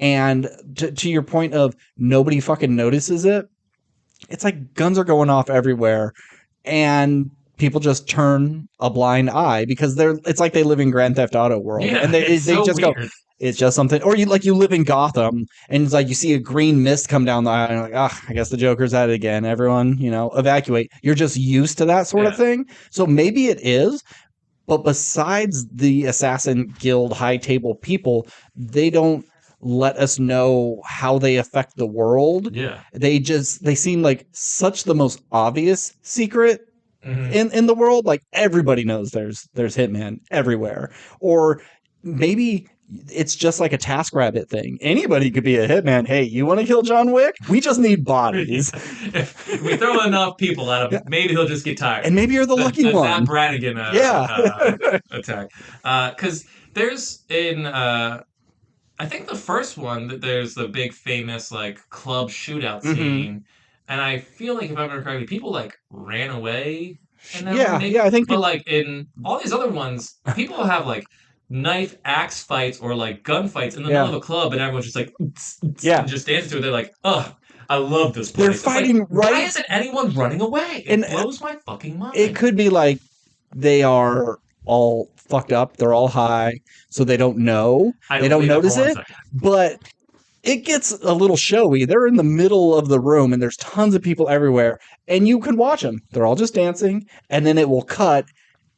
And to your point of nobody fucking notices it, it's like guns are going off everywhere. and people just turn a blind eye because it's like they live in Grand Theft Auto world, Yeah, and it's they so just go, weird. it's just something. Or you live in Gotham, and it's like you see a green mist come down the aisle, and you're like, ah, I guess the Joker's at it again. Everyone, evacuate. You're just used to that sort of Yeah. thing. So maybe it is, but besides the Assassin Guild high table people, they don't let us know how they affect the world. Yeah. They seem like such the most obvious secret Hmm. in the world. Like everybody knows there's Hitman everywhere. Or maybe it's just like a TaskRabbit thing. Anybody could be a hitman. Hey, you want to kill John Wick? We just need bodies. If we throw enough people at him, Yeah. maybe he'll just get tired. And maybe you're the lucky The Zap one. Brannigan Yeah. attack. Because there's in I think the first one that there's the big famous like club shootout Hmm. scene, and I feel like if I remember correctly, people like ran away in that one, Yeah, maybe. yeah, I think But people. like in all these other ones, people have like knife axe fights or like gunfights in the middle Yeah, of a club, and everyone's just like yeah, and just dancing to it. They're like, "Ugh, I love this they're place." It's like, fighting why right, isn't anyone running away? It and blows my fucking it mind. could be like they are all fucked up. They're all high, so they don't know. I They don't don't believe that for notice one it, second. but it gets a little showy. They're in the middle of the room, and there's tons of people everywhere, and you can watch them. They're all just dancing, and then it will cut.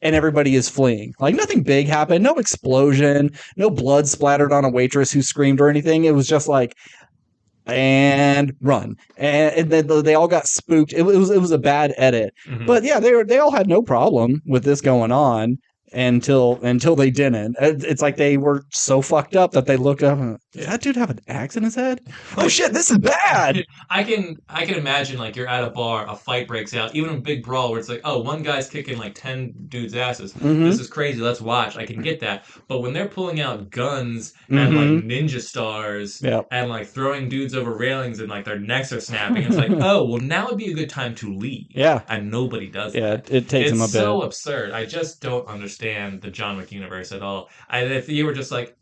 And everybody is fleeing. Like nothing big happened, no explosion, no blood splattered on a waitress who screamed or anything. It was just like and run, and then they all got spooked. It was a bad edit, Hmm. but yeah, they all had no problem with this going on until they didn't. It's like they were so fucked up that they looked up and, does Yeah. that dude have an axe in his head? Oh shit, this is bad. I can imagine like you're at a bar, a fight breaks out, even a big brawl where it's like, oh, one guy's kicking like 10 dudes' asses. This Mm-hmm. is crazy. Let's watch. I can get that. But when they're pulling out guns and like Mm-hmm. ninja stars Yeah. and like throwing dudes over railings and like their necks are snapping, it's like, oh, well, now would be a good time to leave. Yeah. And nobody does Yeah. that. It takes him It's a bit. so absurd. I just don't understand the John Wick universe at all. And if you were just like,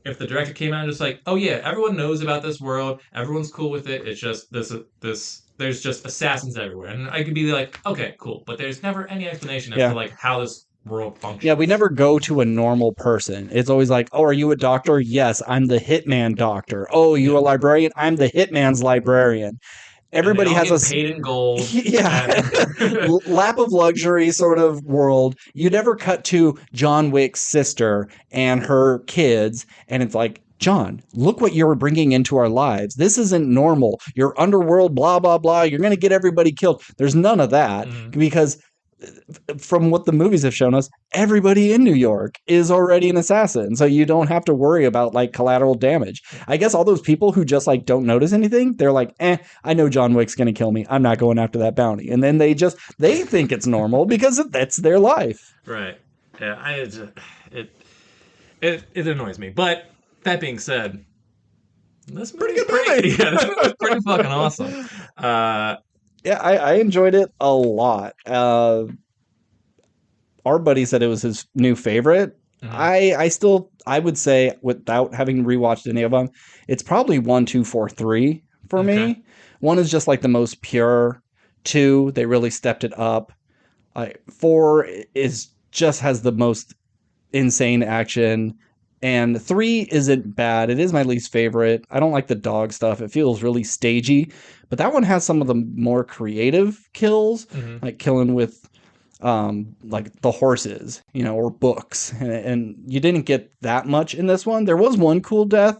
if the director came out and just like, oh yeah, everyone knows about this world, everyone's cool with it. It's just this. There's just assassins everywhere, and I could be like, okay, cool, but there's never any explanation as to Yeah. like how this world Yeah, we functions. never go to a normal person. It's always like, oh, are you a doctor? Yes, I'm the hitman doctor. Oh, you a Yeah, librarian? I'm the hitman's librarian. and they Everybody all has a get paid in gold, yeah, and lap of luxury sort of world. You never cut to John Wick's sister and her kids, and it's like, John, look what you're bringing into our lives. This isn't normal. Your underworld, blah blah blah. You're going to get everybody killed. There's none of that Mhm. because from what the movies have shown us, everybody in New York is already an assassin. So you don't have to worry about like collateral damage. I guess all those people who just like don't notice anything, they're like, I know John Wick's going to kill me. I'm not going after that bounty. And then they think it's normal because that's their life. Right. Yeah, it it annoys me. But that being said, this Pretty movie's good pretty movie. yeah, this movie's pretty fucking awesome. Uh, Yeah, I enjoyed it a lot. Our buddy said it was his new favorite. mhm. I would say without having rewatched any of them, it's probably 1, 2, 4, 3 for Okay. me. One is just like the most pure. Two, they really stepped it up. Four is just has the most insane action. And three isn't bad. It is my least favorite. I don't like the dog stuff. It feels really stagey. But that one has some of the more creative kills, Mhm. like killing with like the horses, or books. And you didn't get that much in this one. There was one cool death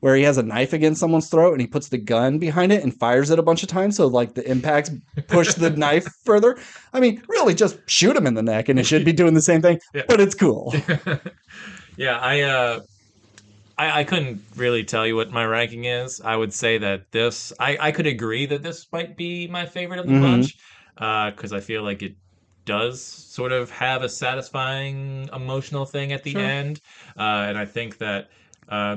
where he has a knife against someone's throat and he puts the gun behind it and fires it a bunch of times. So like the impacts push the knife further. I mean, really just shoot him in the neck and it should be doing the same thing, Yeah. but it's cool. Yeah, I couldn't really tell you what my ranking is. I would say that I could agree that this might be my favorite of the Hmm. bunch, because I feel like it does sort of have a satisfying emotional thing at the Sure. end, and I think that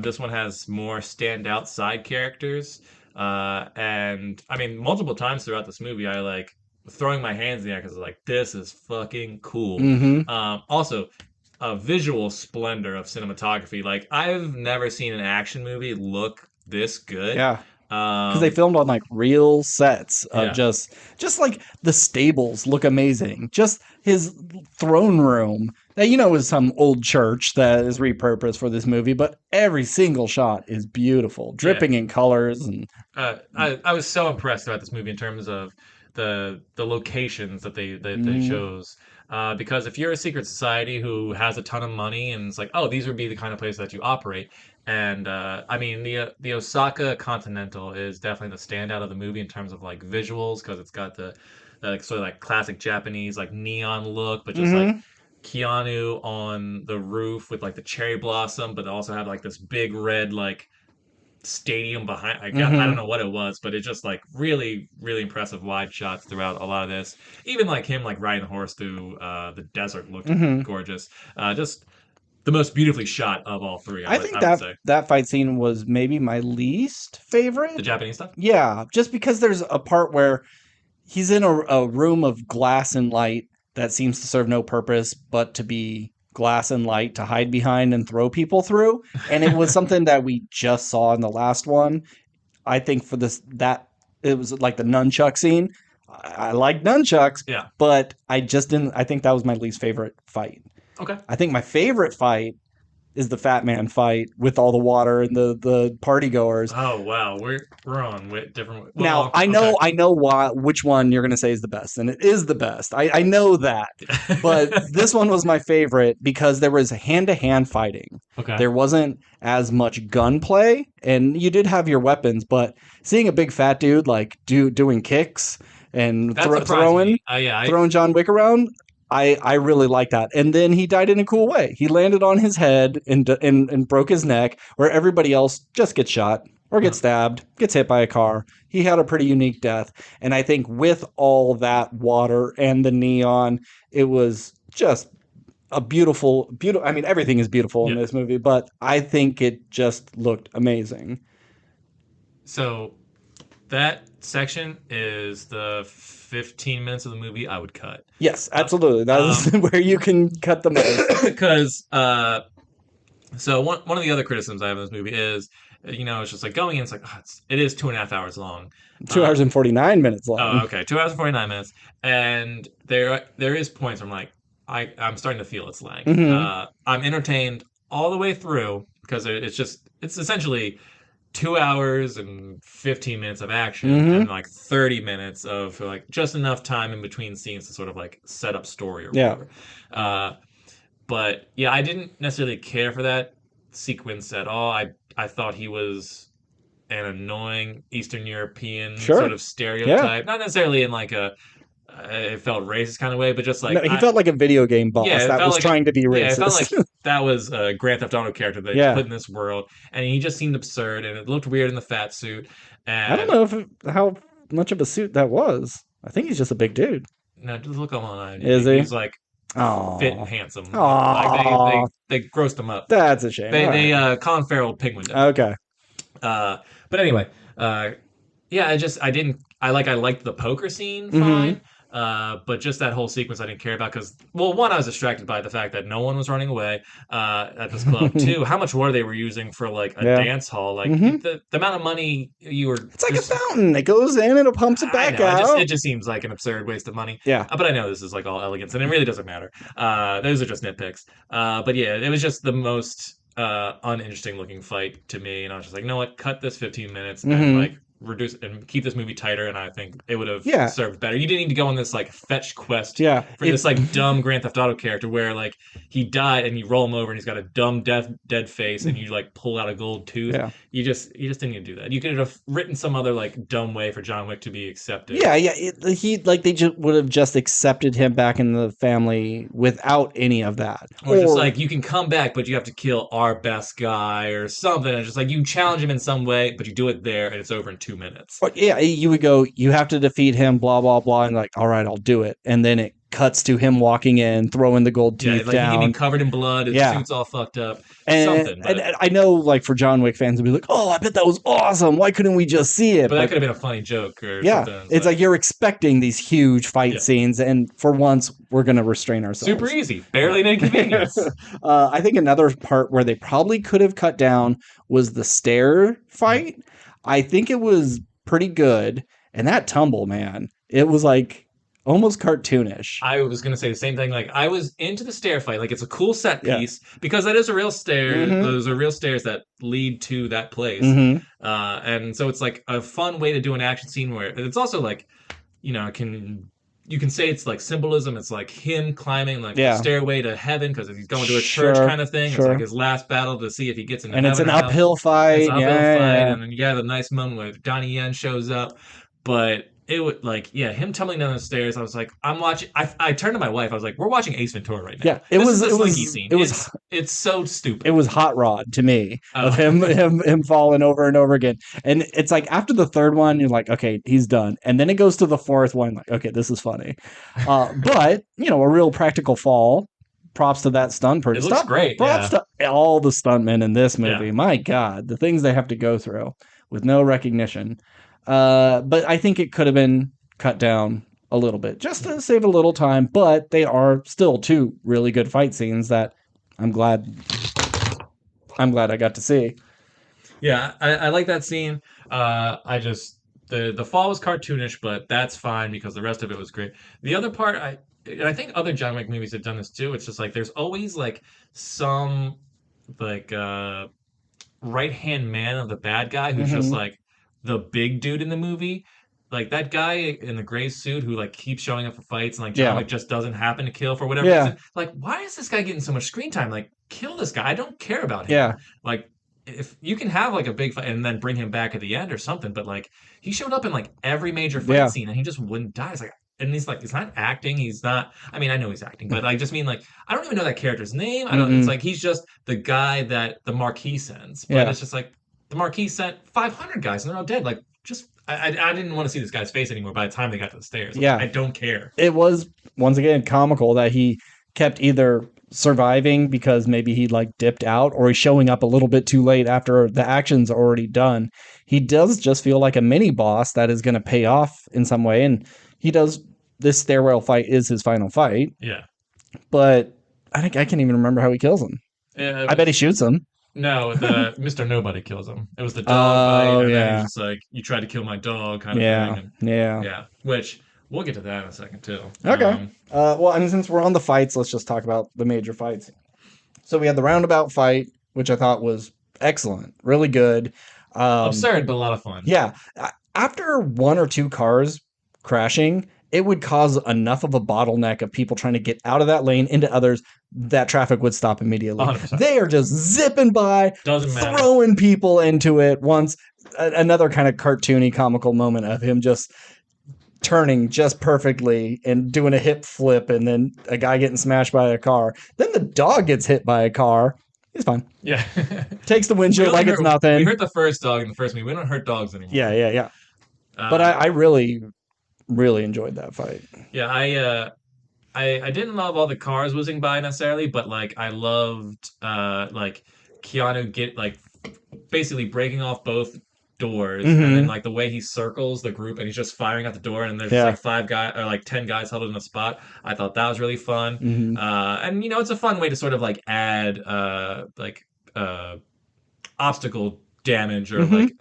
this one has more standout side characters, and I mean multiple times throughout this movie, I like throwing my hands in the air because like this is fucking cool. Hmm. Also, a visual splendor of cinematography. Like I've never seen an action movie look this good. Yeah. because they filmed on like real sets of Yeah. just like the stables look amazing. Just his throne room that is some old church that is repurposed for this movie, but every single shot is beautiful, Yeah. dripping in colors and I was so impressed about this movie in terms of the locations that they mm, chose. Because if you're a secret society who has a ton of money and it's like, oh, these would be the kind of places that you operate. And I mean, the Osaka Continental is definitely the standout of the movie in terms of like visuals because it's got the like, sort of like classic Japanese like neon look, but just like mm-hmm, Keanu on the roof with like the cherry blossom, but also have like this big red like stadium behind. I don't mm-hmm, know what it was, but it's just like really, really impressive wide shots throughout a lot of this. Even like him like riding the horse through the desert looked mm-hmm. gorgeous. Just the most beautifully shot of all three, I think I would that say. that fight scene was maybe my least The favorite. Japanese stuff. Yeah, just because there's a part where he's in a room of glass and light that seems to serve no purpose but to be glass and light to hide behind and throw people through. And it was something that we just saw in the last one. I think for this that it was like the nunchuck scene. I like nunchucks, Yeah. but I just didn't. I think that was my least favorite fight. Okay. I think my favorite fight is the Fat Man fight with all the water and the party goers. Oh wow, we're on different. Now Well, okay. I know which one you're going to say is the best, and it is the best. I know that, but this one was my favorite because there was hand to hand fighting. Okay. There wasn't as much gunplay, and you did have your weapons, but seeing a big fat dude like doing kicks and That surprised me. Yeah. throwing John Wick around, I really like that. And then he died in a cool way. He landed on his head and broke his neck, where everybody else just gets shot or gets stabbed, gets hit by a car. He had a pretty unique death. And I think with all that water and the neon, it was just a beautiful. I mean, everything is beautiful in Yeah. this movie, but I think it just looked amazing. So that section is the 15 minutes of the movie I would cut. Yes, absolutely. That is where you can cut the most. Because so one of the other criticisms I have of this movie is, it's just like going in, it's like it is 2.5 hours long. 2 hours and 49 minutes Oh, long. okay, 2 hours and 49 minutes, and there is points where I'm like, I'm starting to feel its lag. Hmm. I'm entertained all the way through because it's essentially 2 hours and 15 minutes of action and Hmm. like 30 minutes of like just enough time in between scenes to sort of like set up story or Yeah. whatever. Uh, but yeah, I didn't necessarily care for that sequence at all. I thought he was an annoying Eastern European Sure. sort of Yeah. stereotype, not necessarily in like a it felt racist kind of way, but just No, like he felt like a video game boss yeah, it that felt was like trying to be yeah, it felt like racist. that was a Grand Theft Auto character that they Yeah. put in this world, and he just seemed absurd, and it looked weird in the fat suit. I don't And know how much of a suit that was. I think he's just a big dude. no, just look on Is IMDb. he? He's like fit and Oh. handsome. Like Oh. they grossed him up. That's a shame. They All Colin Farrell penguined him. right. Okay. But anyway, yeah, I liked the poker scene Hmm. fine. But just that whole sequence I didn't care about because, well, one, I was distracted by the fact that no one was running away at this club. Two, how much water they were using for like a Yeah. dance hall. Like Hmm. the amount of money you were. It's like a fountain. It goes in and it pumps it I back know out. it just seems like an absurd waste of money. Yeah. But I know this is like all elegance, and it really doesn't matter. Those are just nitpicks. But yeah, it was just the most uninteresting looking fight to me, and I was just like, you know what, cut this 15 minutes and Hmm. like reduce and keep this movie tighter, and I think it would have Yeah. served better. You didn't need to go on this like fetch quest Yeah. for this like dumb Grand Theft Auto character where like he died and you roll him over and he's got a dumb dead face and you like pull out a gold tooth. Yeah. You just didn't need to do that. You could have written some other like dumb way for John Wick to be accepted. Yeah, yeah. He like they just would have just accepted him back in the family without any of that. Or just like, you can come back, but you have to kill our best guy or something. It's just like you challenge him in some way, but you do it there and it's over in 2 minutes. Yeah, you would go, you have to defeat him, blah, blah, blah. And like, all right, I'll do it. And then it cuts to him walking in, throwing the gold Yeah, teeth like he can down. be covered in blood, his Yeah. suit's all fucked up. And, Something. and I know, like, for John Wick fans, would be like, oh, I bet that was awesome. Why couldn't we just see it? But that could have been a funny joke or yeah, something. it's like you're expecting these huge fight Yeah. scenes, and for once, we're going to restrain ourselves. super easy. Barely an inconvenience. I think another part where they probably could have cut down was the stair fight. I think it was pretty good. And that tumble, man, it was like almost cartoonish. I was gonna say the same thing. Like I was into the stair fight. Like it's a cool set Yeah. piece because that is a real stair. Mm-hmm. Those are real stairs that lead to that place. Mm-hmm. And so it's like a fun way to do an action scene where it's also like, it can you can say it's like symbolism. It's like him climbing like the Yeah. stairway to heaven because he's going to a church Sure. kind of thing. It's like Sure. his last battle to see if he gets into And it's heaven an or hell. uphill It's fight. an uphill Yeah. fight, Yeah. and then you have a nice moment where Donnie Yen shows up. But it would like, yeah, him tumbling down the stairs. I was like, I'm watching. I turned to my wife. I was like, we're watching Ace Ventura right now. Yeah. It This was. is a It slinky was. scene. It was. It's so It stupid. was hot rod to me of Oh, him falling over and over again. And it's like after the third one, you're like, okay, he's done. And then it goes to the fourth one, like, okay, this is funny. But a real practical fall. Props to that stunt person. it looks great. Props Yeah, to all the stuntmen in this yeah. movie. My God, the things they have to go through with no recognition. But I think it could have been cut down a little bit just to save a little time. But they are still two really good fight scenes that I'm glad I got to see. Yeah, I like that scene. I just the fall was cartoonish, but that's fine because the rest of it was great. The other part, and I think other John Wick movies have done this too. It's just like there's always like some like right hand man of the bad guy who's just Mm-hmm. like the big dude in the movie. Like that guy in the gray suit who like keeps showing up for fights and like John Yeah. Wick just doesn't happen to kill for whatever Yeah. reason. Like, why is this guy getting so much screen time? Like, kill this guy. I don't care about him. Yeah. Like, if you can have like a big fight and then bring him back at the end or something, but like he showed up in like every major fight Yeah. scene and he just wouldn't die. It's like, and he's like, he's not acting. He's not. I mean, I know he's acting, but I just mean like I don't even know that character's name. I don't. It's Mm-mm. like he's just the guy that the Marquis sends, but Yeah. it's just like the Marquis sent 500 guys and they're all dead. Like, just I didn't want to see this guy's face anymore by the time they got to the stairs. Like, Yeah. I don't care. It was once again comical that he kept either surviving because maybe he like dipped out or he's showing up a little bit too late after the action's already done. He does just feel like a mini boss that is going to pay off in some way. And he does this stairwell fight is his final fight, Yeah. but I think I can't even remember how he kills him. Yeah, I bet he shoots him. no, the Mr. Nobody kills him. It was the dog Oh fight, and then yeah. he's just like, "You tried to kill my dog," kind of Yeah. thing. And Yeah. yeah, which we'll get to that in a second too. Okay. Well, I mean, since we're on the fights, let's just talk about the major fights. So we had the roundabout fight, which I thought was excellent, really good. Absurd, but a lot of fun. Yeah, after one or two cars crashing, it would cause enough of a bottleneck of people trying to get out of that lane into others that traffic would stop immediately. 100%. They are just zipping by, Doesn't matter. throwing people into it. Once another kind of cartoony, comical moment of him just turning just perfectly and doing a hip flip, and then a guy getting smashed by a car. Then the dog gets hit by a car. He's fine. Yeah. Takes the windshield like it's We nothing. hurt the first dog in the first movie. We don't hurt dogs anymore. Yeah. But I really, really enjoyed that fight. Yeah, I didn't love all the cars whizzing by necessarily, but like I loved like Keanu get like basically breaking off both doors and then like the way he circles the group and he's just firing at the door and there's just like 5 guys or like 10 guys huddled in a spot. I thought that was really fun. And it's a fun way to sort of like add obstacle damage or like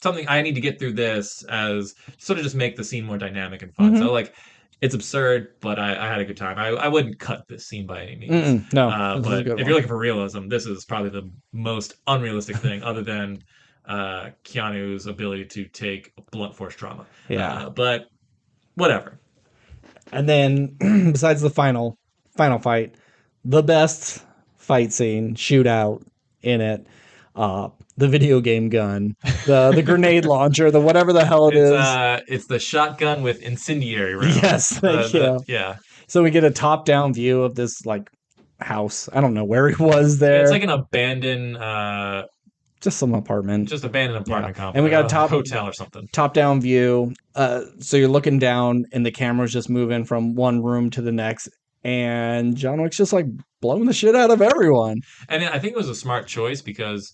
something I need to get through this as sort of just make the scene more dynamic and fun. So like it's absurd, but I had a good time. I wouldn't cut this scene by any means. No, but if you're looking for realism, this is probably the most unrealistic thing other than Keanu's ability to take blunt force trauma. Yeah. But whatever. And then besides the final fight, the best fight scene, shootout in it, the video game gun, the grenade launcher, the whatever the hell it is. It's the shotgun with incendiary rounds. Yes, thank you. Yeah. So we get a top-down view of this like house. I don't know where he was there. It's like an abandoned just some apartment. Just abandoned apartment complex. And we got a hotel or something. Top-down view. So you're looking down and the camera's just moving from one room to the next. And John Wick's just like blowing the shit out of everyone. And I think it was a smart choice because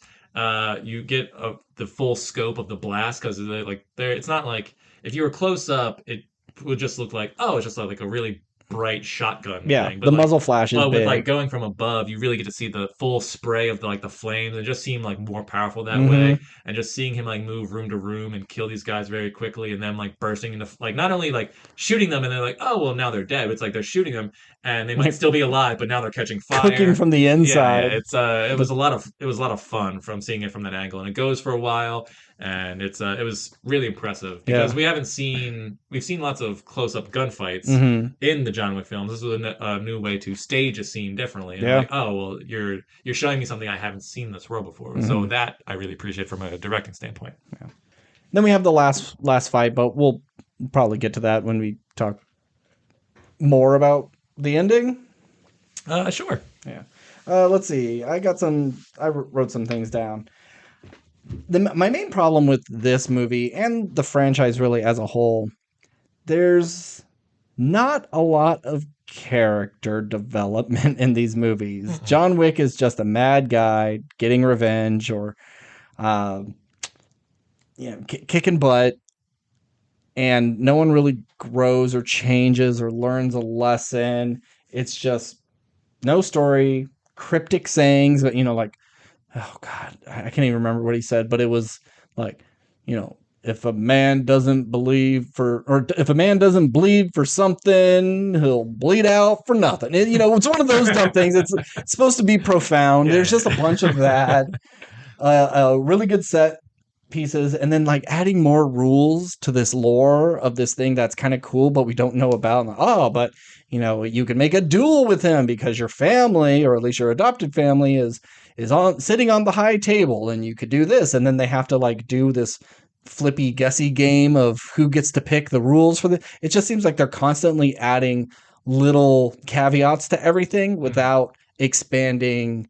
you get the full scope of the blast because it's not like if you were close up, it would just look like it's just like a really bright shotgun Yeah, thing, the muzzle flash is but with like big. going from above, you really get to see the full spray of the flames. It just seemed like more powerful that Hmm. way. And just seeing him like move room to room and kill these guys very quickly, and them like bursting into like not only like shooting them and they're like, oh well, now they're dead. But it's like they're shooting them and they might Like still be alive, but now they're catching cooking fire. from the Yeah. inside. It's The it was a lot of fun from seeing it from that angle, and it goes for a while, and it was really impressive because yeah. we've seen lots of close up gunfights Hmm. in the John Wick films. This was a new way to stage a scene differently, and Yeah. like, oh well, you're showing me something I haven't seen in this world before. So Hmm. that I really appreciate from a directing standpoint. Yeah. Then we have the last fight, but we'll probably get to that when we talk more about the ending. Sure. Yeah. Let's see. I wrote some things down. My main problem with this movie and the franchise really as a whole, there's not a lot of character development in these movies. Mm-mm. John Wick is just a mad guy getting revenge or, uh, kicking butt, and no one really grows or changes or learns a lesson. It's just no story, cryptic sayings, but like, oh God, I can't even remember what he said, but it was like, if a man doesn't or if a man doesn't bleed for something, he'll bleed out for nothing. It's one of those dumb things. It's supposed to be profound. There's Yeah. just a bunch of that. A really good set pieces, and then like adding more rules to this lore of this thing that's kind of cool, but we don't know about. Like, oh, but you can make a duel with him because your family, or at least your adopted family, is on sitting on the high table, and you could do this, and then they have to like do this flippy guessy game of who gets to pick the rules for the. It just seems like they're constantly adding little caveats to everything Mhm. without expanding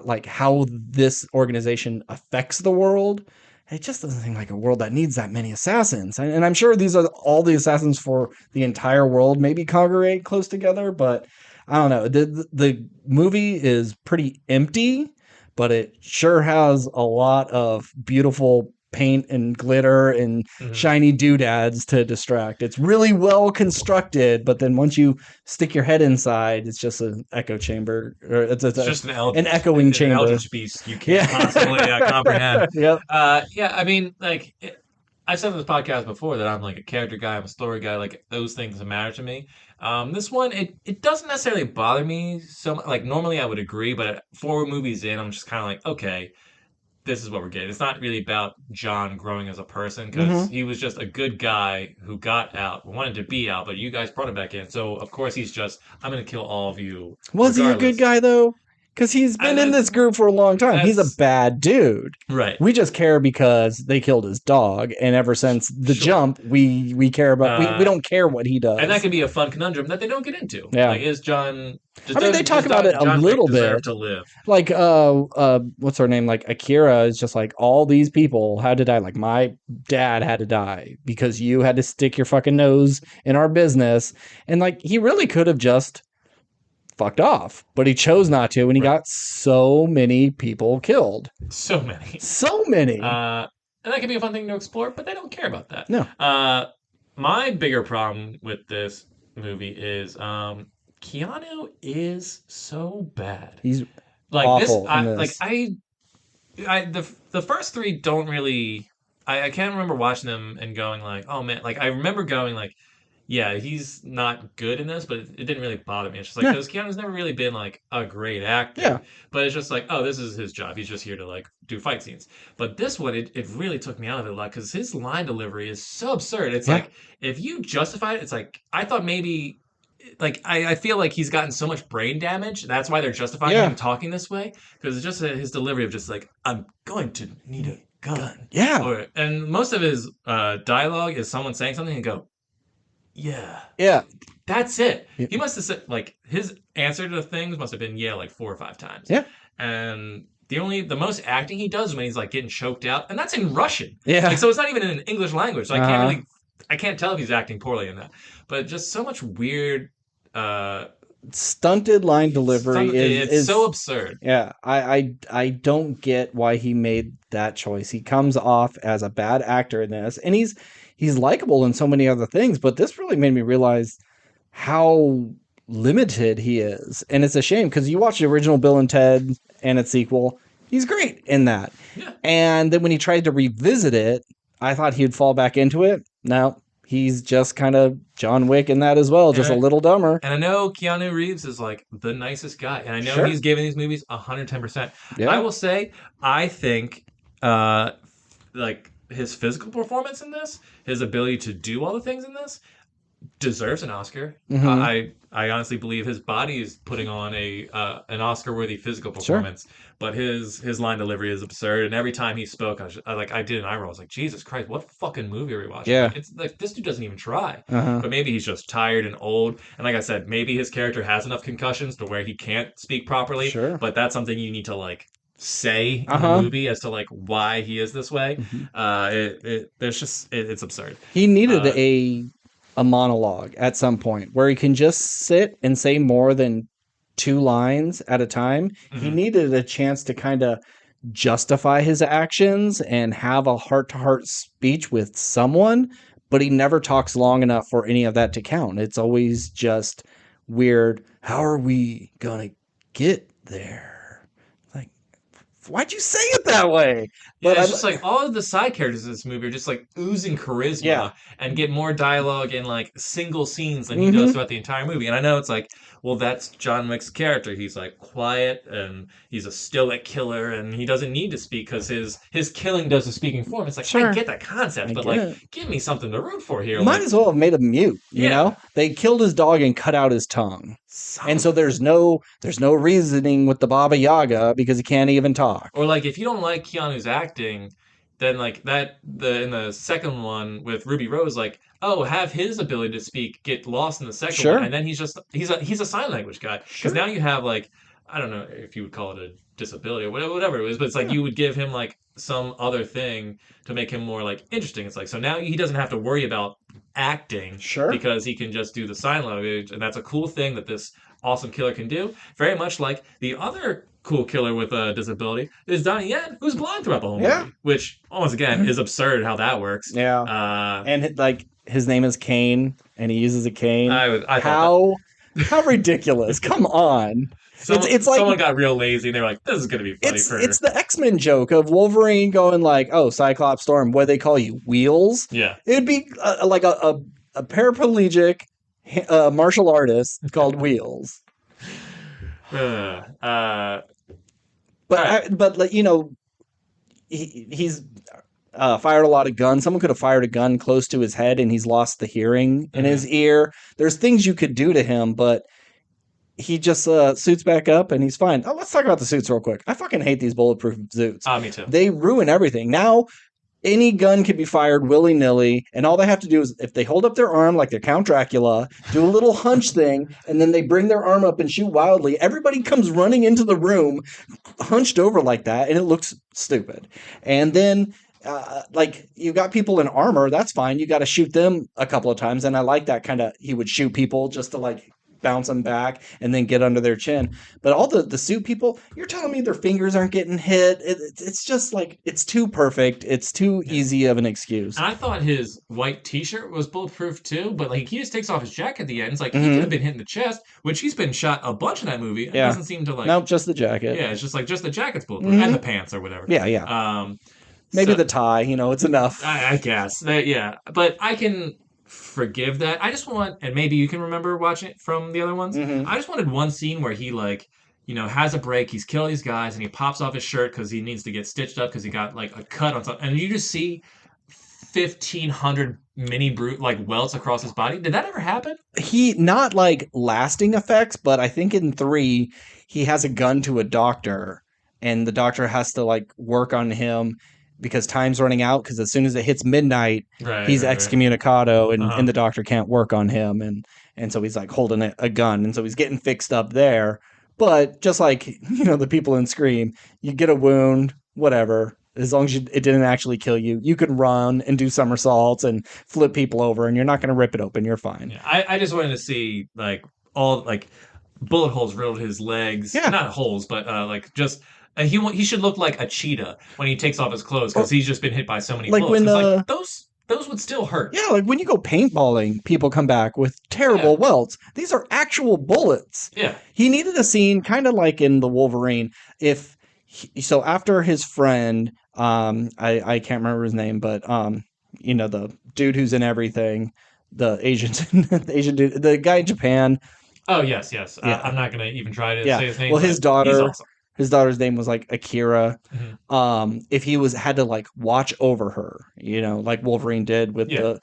like how this organization affects the world. It just doesn't seem like a world that needs that many assassins. And I'm sure these are all the assassins for the entire world, maybe congregate close together, but I don't know. The movie is pretty empty, but it sure has a lot of beautiful paint and glitter and Mhm. shiny doodads to distract. It's really well constructed, but then once you stick your head inside, it's just an echo chamber, or It's just an echoing an chamber. eldritch beast you can't possibly comprehend. Yeah. Yep. Yeah, I mean, I said on this podcast before that I'm like a character guy, I'm a story guy, like those things matter to me. This one, it doesn't necessarily bother me so much. Like normally I would agree, but 4 movies in, I'm just kind of like, okay, this is what we're getting. It's not really about John growing as a person because Hmm. he was just a good guy who got out, wanted to be out, but you guys brought him back in. So of course he's just, I'm gonna kill all of you Was he a good regardless. guy though? Because he's I, been in this group for a long time. He's a that's bad dude. right. We just care because they killed his dog, and ever since the Sure. jump, we care about. We Uh, don't care what he and that does. can be a fun conundrum that they don't get into. Yeah, Like, is John I mean they talk about it does a John Wick little deserve bit. to live? Like what's her name? Like Akira is just like all these people had to die. Like my dad had to die because you had to stick your fucking nose in our business, and like he really could have just fucked off, but he chose not to, and he Right. got so many people killed. So many. So many. Uh, and that can be a fun thing to explore, but they don't care about that. No, My bigger problem with this movie is Keanu is so bad. he's Like this, awful in this. the first 3 don't really. I can't remember watching them and going like, oh man, like I remember going like, yeah, he's not good in this, but it didn't really bother me. It's just like Yeah, because Keanu's never really been like a great actor, yeah, but it's just like, oh, this is his job. He's just here to like do fight scenes. But this one, it really took me out of it a lot because his line delivery is so absurd. It's yeah, like if you justify it, it's like I thought maybe like I feel like he's gotten so much brain damage. That's why they're justifying yeah. him talking this way because it's just his delivery of just like I'm going to need a gun, Yeah, or and most of his dialogue is someone saying something and go, yeah, yeah, that's it. yeah, He must have said like his answer to things must have been yeah like 4 or 5 times, yeah, and the most acting he does is when he's like getting choked out, and that's in Russian. Like yeah. so, it's not even in English language. So Uh-huh. I can't tell if he's acting poorly in that. But just so much weird. Uh, Stunted line delivery it's so is absurd. yeah. I don't get why he made that choice. He comes off as a bad actor in this, and he's likable in so many other things. But this really made me realize how limited he is. And it's a shame because you watch the original Bill and Ted and its sequel, he's great in that. Yeah. And then when he tried to revisit it, I thought he'd fall back into it. No, he's just kind of John Wick in that as well, just a And little dumber. And I know Keanu Reeves is like the nicest guy, and I know Sure. he's giving these movies 110%. I Yeah. will say, I think, uh, like his physical performance in this, his ability to do all the things in this, deserves an Oscar. Mm-hmm. I honestly believe his body is putting on a an Oscar worthy physical Sure. performance, but his line delivery is absurd. And every time he spoke, I did an eye roll. I was like, Jesus Christ, what fucking movie are we watching? Yeah. Like it's like this dude doesn't even try. Uh-huh. But maybe he's just tired and old. And like I said, maybe his character has enough concussions to where he can't speak properly. Sure. But that's something you need to like say in the Uh-huh. movie as to like why he is this way. Mm-hmm. It's absurd. He needed Uh, a monologue at some point where he can just sit and say more than two lines at a time. He mhm. needed a chance to kind of justify his actions and have a heart-to-heart speech with someone, but he never talks long enough for any of that to count. It's always just weird. How are we gonna get there? Like, why'd you say it that way? Yeah, But it's just like all of the side characters in this movie are just like oozing yeah. charisma and get more dialogue in like single scenes than he does Mm-hmm. throughout the entire movie. And I know it's like, well, that's John Wick's character. He's like quiet and he's a stoic killer and he doesn't need to speak because his killing does the speaking for him. It's like I Sure. get that concept, I but get like it. give me something to root for here. Might Like, as well have made him mute, you know? yeah, They killed his dog and cut out his tongue. And so something. there's no reasoning with the Baba Yaga because he can't even talk. Or like if you don't like Keanu's acting, then like that the in the second one with Ruby Rose, like oh, have his ability to speak get lost in the second one, Sure. and then he's a sign language guy because Sure. now you have like I don't know if you would call it a disability or whatever it was, but it's like Yeah. you would give him like some other thing to make him more like interesting. It's like so now he doesn't have to worry about acting Sure. because he can just do the sign language, and that's a cool thing that this awesome killer can do. Very much like the other cool killer with a disability is Donnie Yen, who's blind throughout the whole Yeah. movie, which once again is absurd how that works. Yeah. Uh, And like his name is Kane and he uses a cane. I thought How ridiculous. Come on. that It's like someone got real lazy and they were like, "This is gonna be funny for." it's the X-Men joke of Wolverine going like, "Oh, Cyclops Storm, what do they call you? Wheels?" Yeah, It would be like a paraplegic martial artist called Wheels. uh, all But right. but like, he's fired a lot of guns. Someone could have fired a gun close to his head, and he's lost the hearing in Mhm. his ear. There's things you could do to him, but he just suits back up, and he's fine. Oh, let's talk about the suits real quick. I fucking hate these bulletproof suits. Me too. They ruin everything. Now any gun can be fired willy-nilly, and all they have to do is if they hold up their arm like they're Count Dracula, do a little hunch thing, and then they bring their arm up and shoot wildly, everybody comes running into the room hunched over like that, and it looks stupid. And then like you got people in armor, that's fine. You got to shoot them a couple of times, and I like that kind of. He would shoot people just to like bounce them back and then get under their chin. But all the suit people, you're telling me their fingers aren't getting hit? It's just like it's too perfect. It's too Yeah. easy of an excuse. And I thought his white T-shirt was bulletproof too, but like he just takes off his jacket at the end. It's like he could Mm-hmm. have been hit in the chest, which he's been shot a bunch in that movie. And it Yeah. doesn't seem to like. Nope, just the jacket. Yeah, it's just like just the jacket's bulletproof Mm-hmm. and the pants or whatever. Yeah, yeah. Maybe So, the tie. It's enough. I guess yeah, but I can forgive that. I just want, and maybe you can remember watching it from the other ones. Mm-hmm. I just wanted one scene where he like, has a break. He's killing these guys, and he pops off his shirt because he needs to get stitched up because he got like a cut on something, and you just see 1,500 mini brute like welts across his body. Did that ever happen? He not like lasting effects, but I think in 3 he has a gun to a doctor, and the doctor has to like work on him because time's running out. Because as soon as it hits midnight, Right, he's right. excommunicado, and, Uh-huh. and the doctor can't work on him, and so he's like holding a gun, and so he's getting fixed up there. But just like the people in Scream, you get a wound, whatever. As long as it didn't actually kill you, you can run and do somersaults and flip people over, and you're not going to rip it open. You're fine. Yeah, I just wanted to see like all like bullet holes riddled his legs. Yeah. Not holes, but like just. He should look like a cheetah when he takes off his clothes because he's just been hit by so many Like bullets. when, 'Cause, like those those would still hurt. Yeah, like when you go paintballing, people come back with terrible Yeah, welts. These are actual bullets. yeah. He needed a scene kind of like in the Wolverine. If so, after his friend, I can't remember his name, but the dude who's in everything, the Asian, the Asian dude, the guy in Japan. Oh yes, yes. Yeah, I'm not gonna even try to yeah. say his name, Well, but he's awesome. his daughter's name was like Akira. Hmm. If he was had to like watch over her, like Wolverine did with Yeah.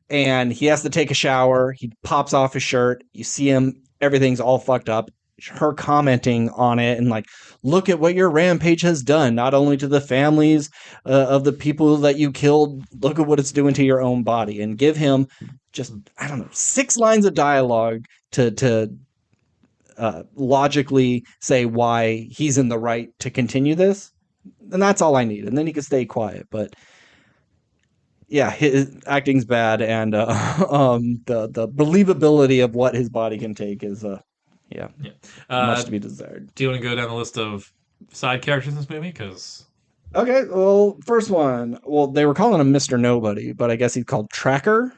and he has to take a shower. He pops off his shirt. You see him, everything's all fucked up. Her commenting on it and like, look at what your rampage has done, not only to the families of the people that you killed, look at what it's doing to your own body, and give him just, I don't know, 6 lines of dialogue to logically say why he's in the right to continue this. And that's all I need. And then he can stay quiet. But yeah, his acting's bad, and the believability of what his body can take is yeah, Yeah. much to be desired. Do you want to go down the list of side characters in this movie? Because Okay, well, first one. Well, they were calling him Mr. Nobody, but I guess he's called Tracker.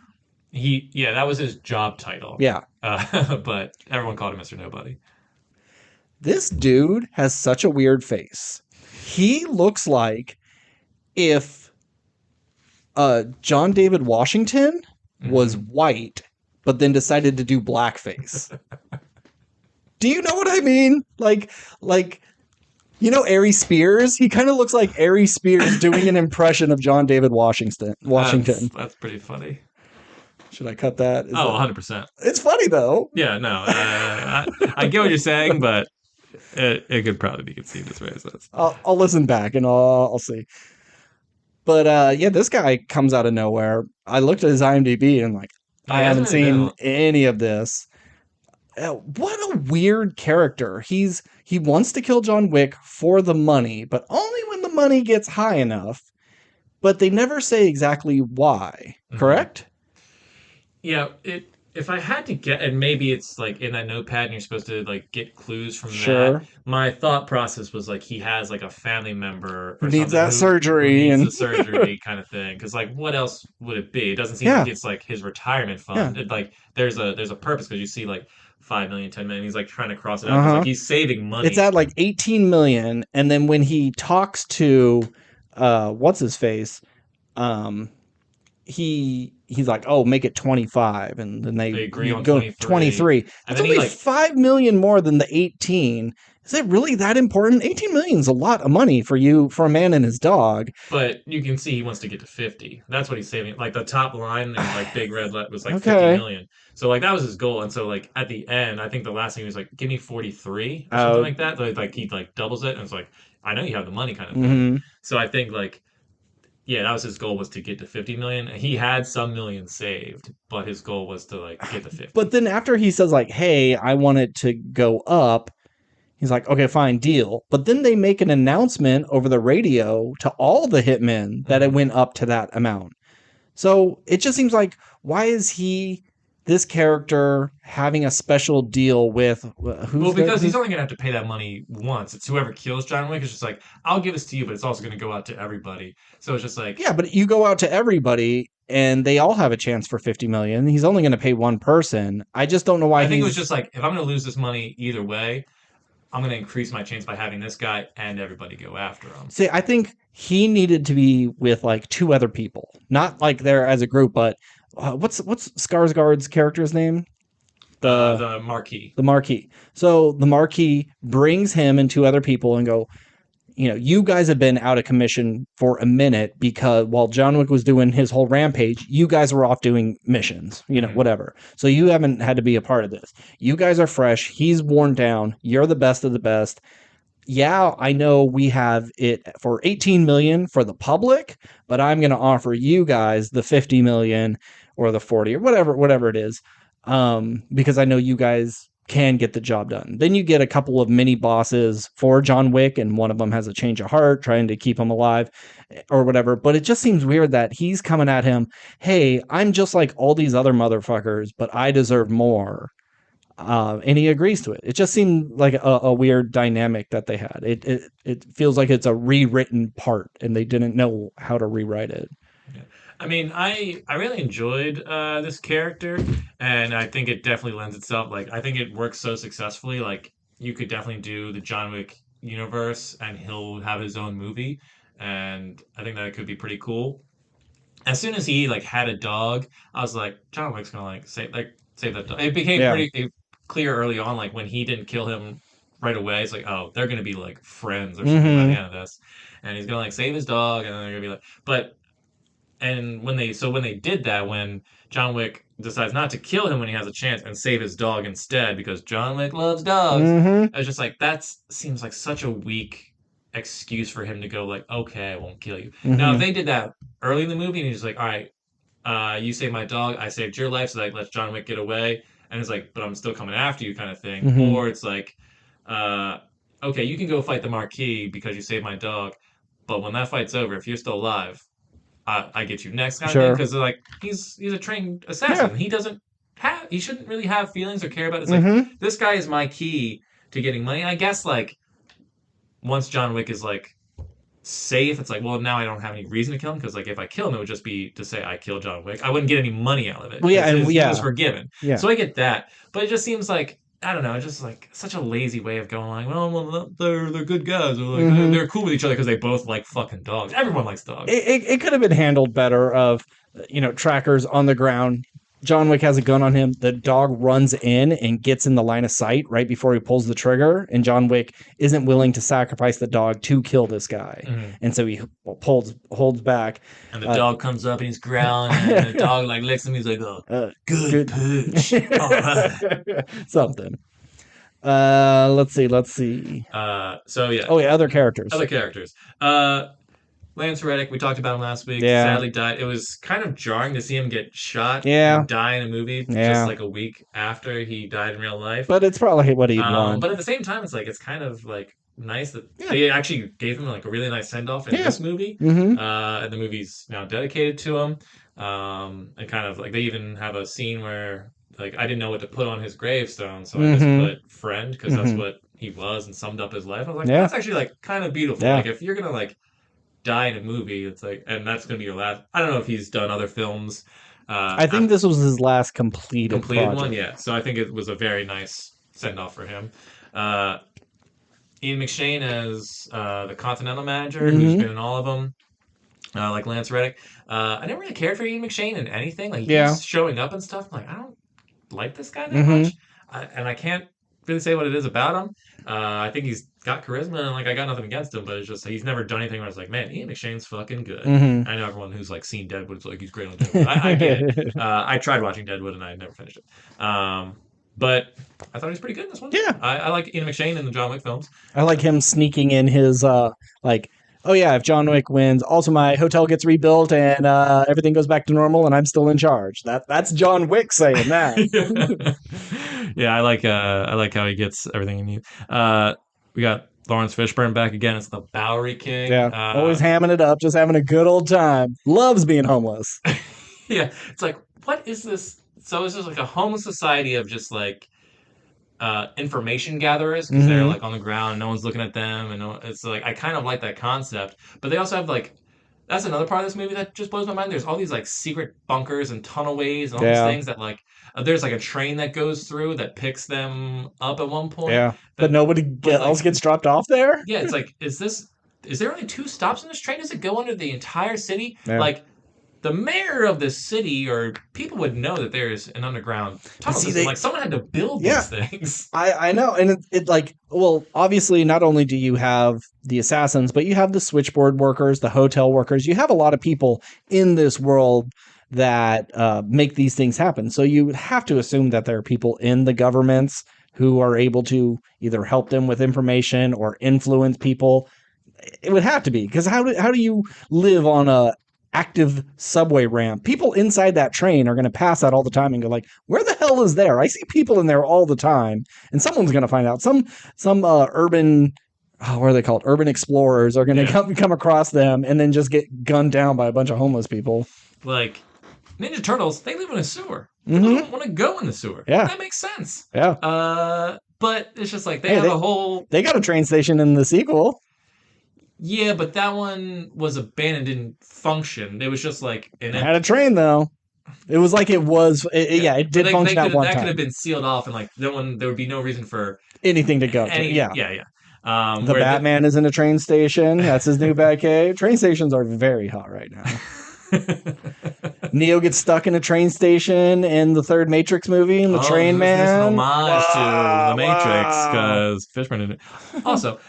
yeah, that was his job title. Yeah, But everyone called him Mr. Nobody. this dude has such a weird face. He looks like if John David Washington was white, but then decided to do blackface. Do you know what I mean? Like, Aries Spears? He kind of looks like Aries Spears doing an impression of John David Washington. That's pretty funny. Should I cut that? 100%. It's funny, though. Yeah, no. I get what you're saying, but it could probably be conceived as racist. I'll listen back and I'll see. But yeah, this guy comes out of nowhere. I looked at his IMDb and like, I haven't seen any of this. What a weird character. He wants to kill John Wick for the money, but only when the money gets high enough. But they never say exactly why. Correct? Yeah, if I had to get, and maybe it's like in that notepad and you're supposed to like get clues from Sure. that. My thought process was like he has like a family member Who or needs something that surgery who needs and the surgery kind of thing. Because like, what else would it be? It doesn't seem Yeah. like it's like his retirement fund. Yeah. Like there's a purpose because you see like 5 million, 10 million. He's like trying to cross it out. 'Cause, like he's saving money. It's at like 18 million, and then when he talks to what's his face, he's like, oh, make it 25, and then they agree on go 23. That's only like 5 million more than the 18. Is it really that important? 18 million is a lot of money for a man and his dog. But you can see he wants to get to 50. That's what he's saving. Like the top line, like big red was like 50 million. So like that was his goal. And so like at the end, I think the last thing he was like, give me 43 or something like that. Like he like doubles it, and it's like, I know you have the money kind of thing. So I think like, yeah, that was his goal, was to get to 50 million. He had some millions saved, but his goal was to like get to 50. But then after he says like, hey, I want it to go up, he's like, okay, fine, deal. But then they make an announcement over the radio to all the hitmen that it went up to that amount. So it just seems like, why is this character having a special deal with because he's only going to have to pay that money once. It's whoever kills John Wick is just like, I'll give this to you, but it's also going to go out to everybody. So it's just like, yeah, but you go out to everybody and they all have a chance for 50 million. He's only going to pay one person. I just don't know why. I think it was just like, if I'm going to lose this money either way, I'm going to increase my chance by having this guy and everybody go after him. See, I think he needed to be with like 2 other people, not like there as a group, but what's Skarsgård's character's name? The Marquis. The Marquis. So the Marquis brings him and 2 other people and go, you guys have been out of commission for a minute because while John Wick was doing his whole rampage, you guys were off doing missions, whatever. So you haven't had to be a part of this. You guys are fresh. He's worn down. You're the best of the best. Yeah, I know we have it for 18 million for the public, but I'm going to offer you guys the 50 million or the 40 or whatever it is, because I know you guys can get the job done. Then you get a couple of mini bosses for John Wick, and one of them has a change of heart, trying to keep him alive or whatever. But it just seems weird that he's coming at him, hey, I'm just like all these other motherfuckers, but I deserve more. And he agrees to it. It just seemed like a weird dynamic that they had. It feels like it's a rewritten part, and they didn't know how to rewrite it. Yeah. I mean, I really enjoyed this character, and I think it definitely lends itself. Like, I think it works so successfully. Like, you could definitely do the John Wick universe, and he'll have his own movie, and I think that could be pretty cool. As soon as he like had a dog, I was like, John Wick's gonna save that dog. It became Yeah. pretty clear early on, like when he didn't kill him right away. It's like, oh, they're gonna be like friends or something by the Mm-hmm. end of this, and he's gonna like save his dog, and then they're gonna be like, but and when they did that, when John Wick decides not to kill him when he has a chance and save his dog instead because John Wick loves dogs, Mm-hmm. I was just like, that seems like such a weak excuse for him to go like, okay, I won't kill you. Now, if Mm-hmm. they did that early in the movie and he's like, all right, you saved my dog, I saved your life, so like let John Wick get away, and it's like, but I'm still coming after you, kind of thing. Mm-hmm. Or it's like, uh, okay, you can go fight the Marquis because you saved my dog, but when that fight's over, if you're still alive, I get you next kind of thing Sure. because like he's a trained Yeah. assassin. He shouldn't really have feelings or care about it. It's like Mm-hmm. this guy is my key to getting money. And I guess like once John Wick is like safe, it's like, well, now I don't have any reason to kill him because like if I kill him, it would just be to say I killed John Wick. I wouldn't get any money out of it Well, yeah, because and he was yeah, forgiven. yeah. So I get that, but it just seems like I don't know, just like such a lazy way of going like, well, they're good guys, or like Mm-hmm. they're cool with each other because they both like fucking dogs. Everyone likes dogs. It could have been handled better of trackers on the ground. John Wick has a gun on him. The dog runs in and gets in the line of sight right before he pulls the trigger, and John Wick isn't willing to sacrifice the dog to kill this guy, Mhm. and so he holds back. And the uh, dog comes up and he's growling, and the dog like licks him. He's like, "Oh, good Good. push, all right." Something. Let's see. So yeah, Oh yeah, other characters. other characters. Uh, Lance Reddick, we talked about him last week. Yeah. Sadly died. It was kind of jarring to see him get shot Yeah. and die in a movie just Yeah. like a week after he died in real life. But it's probably what he'd want. But at the same time, it's kind of like nice that Yeah. they actually gave him like a really nice send off in Yeah. this movie. Mm-hmm. And the movie's now dedicated to him. And kind of like they even have a scene where like I didn't know what to put on his gravestone, so I just Mm-hmm. put friend because that's Mm-hmm. what he was and summed up his life. I was like, Yeah. that's actually like kind of beautiful. Yeah. Like if you're gonna like die in a movie, it's like, and that's gonna be your last. I don't know if he's done other films. I think this was his last completed project. One, yeah. So I think it was a very nice send off for him. Uh, Ian McShane as the Continental manager, who's Mhm. been in all of them, like Lance Reddick. I never really cared for Ian McShane in anything. Like he Yeah. keeps showing up and stuff. I'm like, I don't like this guy that Mhm. much, and I can't really say what it is about him. I think he's got charisma, and like I got nothing against him, but it's just he's never done anything where I was like, man, Ian McShane's fucking good. Mhm. I know everyone who's like seen Deadwood's like he's great on Deadwood. I get it. I tried watching Deadwood and I never finished it. But I thought he was pretty good in this one. Yeah. I like Ian McShane in the John Wick films. I like him sneaking in his like, oh yeah, if John Wick wins, also my hotel gets rebuilt and everything goes back to normal and I'm still in charge. That's John Wick saying that. Yeah, I like how he gets everything he needs. We got Lawrence Fishburne back again. It's the Bowery King. Yeah. Always hamming it up, just having a good old time. Loves being homeless. Yeah, it's like, what is this? So this is like a homeless society of just like information gatherers because they're Mhm. like on the ground and no one's looking at them, and it's like I kind of like that concept. But they also have like that's another part of this movie that just blows my mind. There's all these like secret bunkers and tunnelways and all these Yeah. things that like there's like a train that goes through that picks them up at one point. Yeah. But That nobody like- else gets dropped off there? yeah, it's like is there only 2 stops in this train? Does it go under the entire city? Yeah. Like the mayor of this city or people would know that there's an underground tunnel see, system. Like someone had to build Yeah. these things. I know, and it like, well, obviously, not only do you have the assassins, but you have the switchboard workers, the hotel workers. You have a lot of people in this world that make these things happen. So you would have to assume that there are people in the governments who are able to either help them with information or influence people. It would have to be, because how do you live on a active subway ramp? People inside that train are going to pass that all the time and go like, where the hell is there? I see people in there all the time, and someone's going to find out. Some urban, what are they called? Urban explorers are going to come across them and then just get gunned down by a bunch of homeless people. Like Ninja Turtles, they live in a sewer. Mhm. They don't want to go in the sewer. Yeah. That makes sense. Yeah. But it's just like they have a whole They got a train station in the sequel. Yeah, but that one was abandoned, didn't function. It was just like an It had a train though. It was like it was. yeah, Yeah, it but did function at one that could time. have been sealed off, and like no one, there would be no reason for Anything to go to. any. Yeah. Yeah, yeah. The Where Batman is in a train station. That's his new Batcave. Train stations are very hot right now. Neo gets stuck in a train station in the third Matrix movie in the oh, Train this is an Man. homage to The Wow, Matrix wow. because Fishburne did it. Also,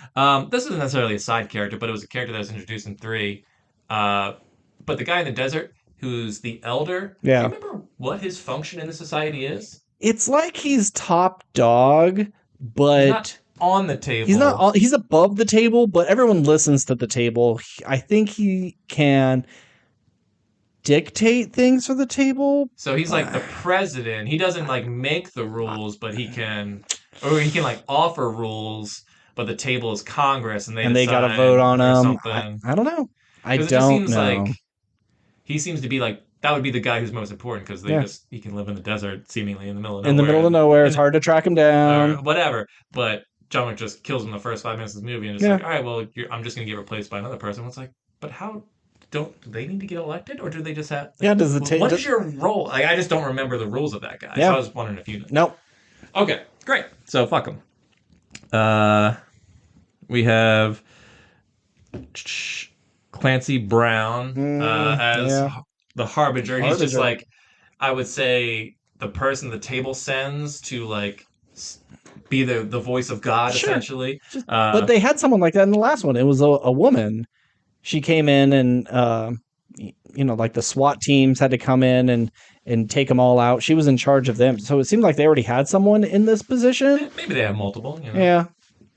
this isn't necessarily a side character, but it was a character that was introduced in three. Uh, but the guy in the desert, who's the elder, do you Yeah. remember what his function in the society is? It's like he's top dog, He's not but on the he's not. table. He's above the table, but everyone listens to the table. I think he can dictate things for the table. So he's like the president. He doesn't like make the rules, but he can like offer rules. But the table is Congress, and they And they got to decide vote on or him. something. I don't know. I Because it just don't seems know. like he seems to be like that would be the guy who's most important because Yeah. he can live in the desert seemingly in the middle of In the nowhere middle of nowhere, it's hard to track him or down. whatever. But John Wick just kills him the first 5 minutes of the movie and just Yeah. like, all right, well, I'm just gonna get replaced by another person. It's like, but how? Don't they need to get elected, or do they just have? Yeah. Does the What table? is your role? Like, I just don't remember the rules of that guy. Yeah. So I was wondering if you know. Nope. Okay, great. So fuck him. We have Clancy Brown as Yeah. the Harbinger. He's just Harbinger. like I would say the person the table sends to like be the voice of God Sure. essentially. But they had someone like that in the last one. It was a woman. She came in and like the SWAT teams had to come in and take them all out. She was in charge of them. So it seemed like they already had someone in this position. Maybe they have multiple. You know? Yeah.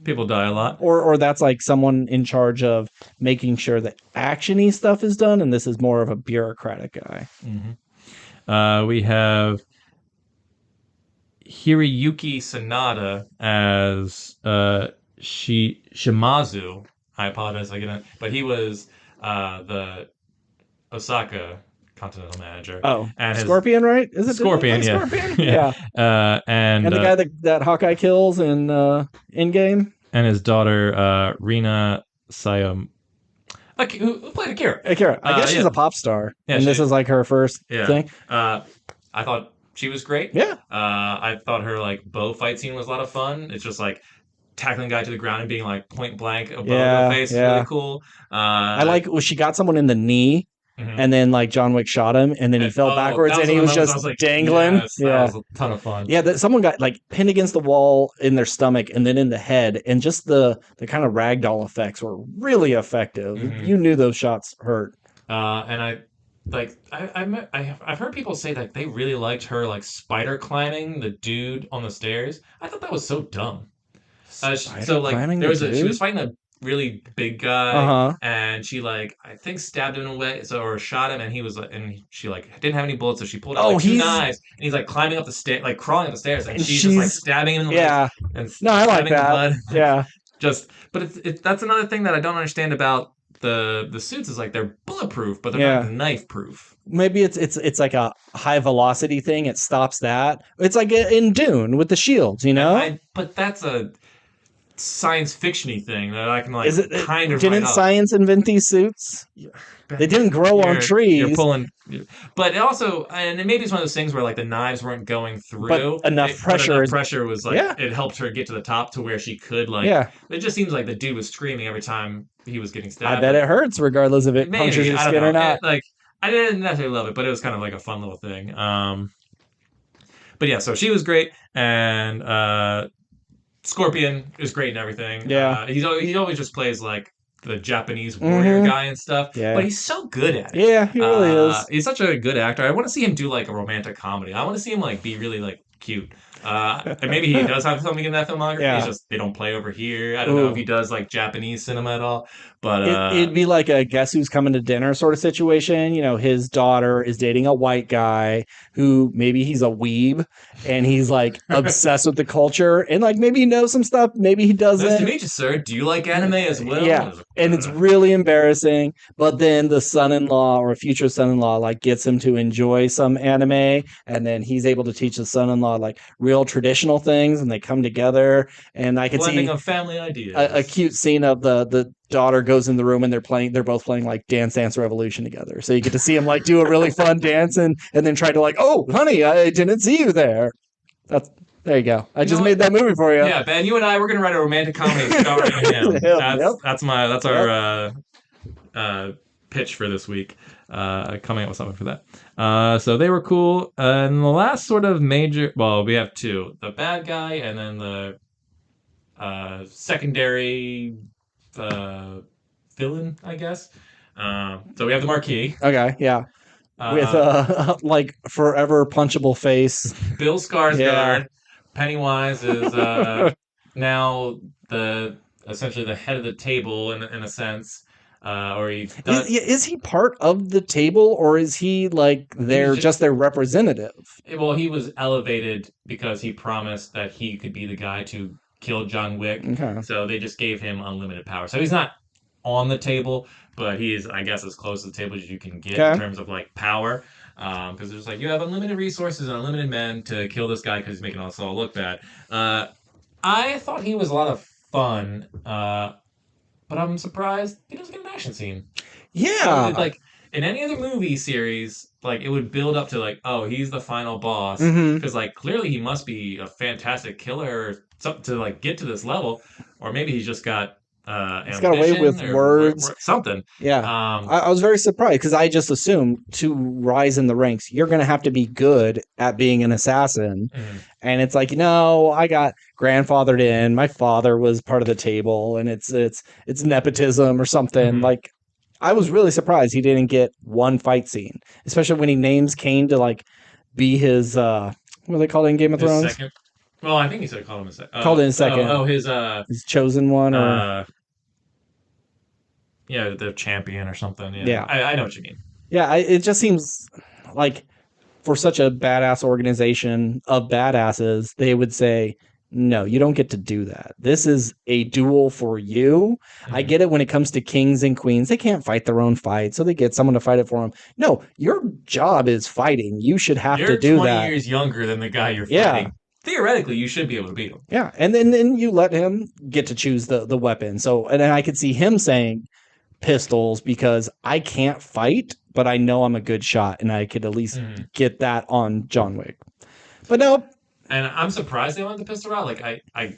People die a lot. Or that's like someone in charge of making sure that actiony stuff is done, and this is more of a bureaucratic guy. Mm-hmm. We have Hiroyuki Sanada as Shimazu. I apologize, I get it, but he was the Osaka Continental Manager. Oh, and Scorpion, right? Is it Scorpion? Yeah, Scorpion? yeah. Yeah. And the guy that Hawkeye kills in game, and his daughter Rina Sayam. Who played Akira? Akira. I guess she's a pop star, and this is like her first thing. I thought she was great. Yeah. I thought her like bow fight scene was a lot of fun. It's just like tackling a guy to the ground and being like point blank above the face is really cool. I like she got someone in the knee. Mm-hmm. And then like John Wick shot him, and then he fell backwards, and he was just like, dangling. Yes, that was a ton of fun. Yeah, someone got like pinned against the wall in their stomach, and then in the head, and just the kind of ragdoll effects were really effective. Mm-hmm. You knew those shots hurt. And I've heard people say that they really liked her like spider climbing the dude on the stairs. I thought that was so dumb. So like she was fighting a really big guy, and she like I think stabbed him away, or shot him, and he was like, and she like didn't have any bullets, so she pulled out like two knives, and he's like climbing up the stairs, like crawling up the stairs, and she's just like stabbing him in the leg, and no, I like that. Yeah, but that's another thing that I don't understand about the suits is like they're bulletproof, but they're not knife proof. Maybe it's like a high velocity thing. It stops that. It's like in Dune with the shields, you know. But that's a science fiction-y thing that I can like kind of didn't science invent these suits? They didn't grow on trees. You're pulling, but also, and maybe it's one of those things where like the knives weren't going through. But enough pressure was like it helped her get to the top to where she could like. Yeah. It just seems like the dude was screaming every time he was getting stabbed. I bet it hurts regardless if it punctures your skin or not. I didn't necessarily love it, but it was kind of like a fun little thing. But yeah, so she was great, and Scorpion is great and everything. Yeah. He always just plays like the Japanese warrior guy and stuff. Yeah. But he's so good at it. Yeah, he really is. He's such a good actor. I want to see him do like a romantic comedy. I want to see him like be really like cute. And maybe he does have something in that filmography. Yeah. It's just they don't play over here. I don't know if he does like Japanese cinema at all. But it'd be like a guess who's coming to dinner sort of situation. You know, his daughter is dating a white guy who maybe he's a weeb and he's like obsessed with the culture and like maybe he knows some stuff, maybe he doesn't. Nice to meet you, sir. Do you like anime as well? Yeah. and it's really embarrassing. But then the son-in-law or future son-in-law like gets him to enjoy some anime, and then he's able to teach the son-in-law like real traditional things, and they come together. And I could blending see of family a ideas. cute scene of the daughter goes in the room and they're both playing like Dance Dance Revolution together. So you get to see them like do a really fun dance and then try to like, oh honey, I didn't see you there. That's There you go. I You know just what? made that movie for you. Yeah, Ben, you and I, we're gonna write a romantic comedy starring him. Yep, That's yep, that's yep. our uh, pitch for this week. Coming up with something for that. So they were cool. And the last sort of major, well, we have two: the bad guy, and then the secondary uh, villain, I guess. So we have the Marquis. Okay, yeah. With Uh, like forever punchable face. Bill Yeah. Skarsgård. Pennywise is now the essentially the head of the table in a sense, or he Is does. is he part of the table or is he like He was their just their representative? well, he was elevated because he promised that he could be the guy to kill John Wick. Okay. So they just gave him unlimited power. So he's not on the table, but he is, I guess, as close to the table as you can get in Okay. terms of like power. Because there's like you have unlimited resources and unlimited men to kill this guy because he's making us all look bad. I thought he was a lot of fun, but I'm surprised he doesn't get an action scene. Yeah. Like in any other movie series, like it would build up to like, oh, he's the final boss, Mm-hmm. because like clearly he must be a fantastic killer or something to like get to this level, or maybe he's just got He's got away ambition with words. something. Yeah. Um, I was very surprised because I just assumed to rise in the ranks, you're going to have to be good at being an assassin. mhm, And it's like, no, I got grandfathered in. My father was part of the table, and it's nepotism or something. mhm. Like, I was really surprised he didn't get one fight scene, especially when he names Kane to like be his what do they call it in Game of His Thrones? second. Well, I think he said called him a second. Called it in second. His chosen one, or Uh, yeah, the champion or something. Yeah, yeah, I know what you mean. yeah. It just seems like for such a badass organization of badasses, they would say, no, you don't get to do that. This is a duel for you. I Mhm. get it when it comes to kings and queens. They can't fight their own fight, so they get someone to fight it for them. No, your job is fighting. You should have to You're do 20 that. years younger than the guy you're Yeah. fighting. Theoretically, you should be able to beat him. Yeah. And then you let him get to choose the weapon. So, and then I could see him saying pistols because I can't fight, but I know I'm a good shot and I could at least Mhm. get that on John Wick. But no, And I'm surprised they went the pistol route. Like I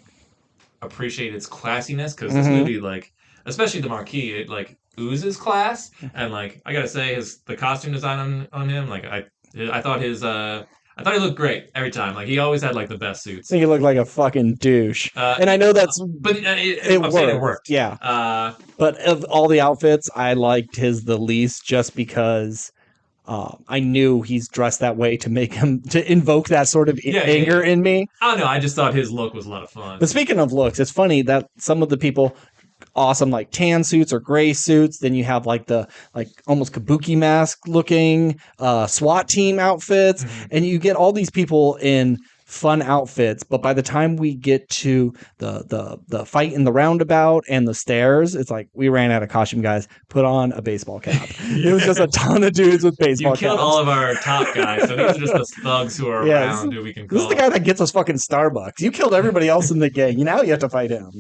appreciate its classiness because this mm-hmm. movie, like especially the Marquis, it like oozes class. And like I gotta say, the costume design on him, like I thought I thought he looked great every time. Like he always had like the best I suits. think he looked like a fucking douche. Uh, And I know that's but I'm saying it worked. worked. Yeah. Uh, But of all the outfits, I liked his the least just because I knew he's dressed that way to make him to invoke that sort of yeah, anger in me. I don't know. I just thought his look was a lot of fun. But speaking of looks, it's funny that some of the people awesome like tan suits or gray suits. Then you have like the like almost kabuki mask looking SWAT team outfits, Mhm. and you get all these people in fun outfits. But by the time we get to the fight in the roundabout and the stairs, it's like we ran out of costume guys. Put on a baseball cap. It was just a ton of dudes with baseball You killed caps. all of our top guys, so these are just the thugs who are Yes. around who we can This is call. the guy that gets us fucking Starbucks. You killed everybody else in the gang. Now you have to fight him.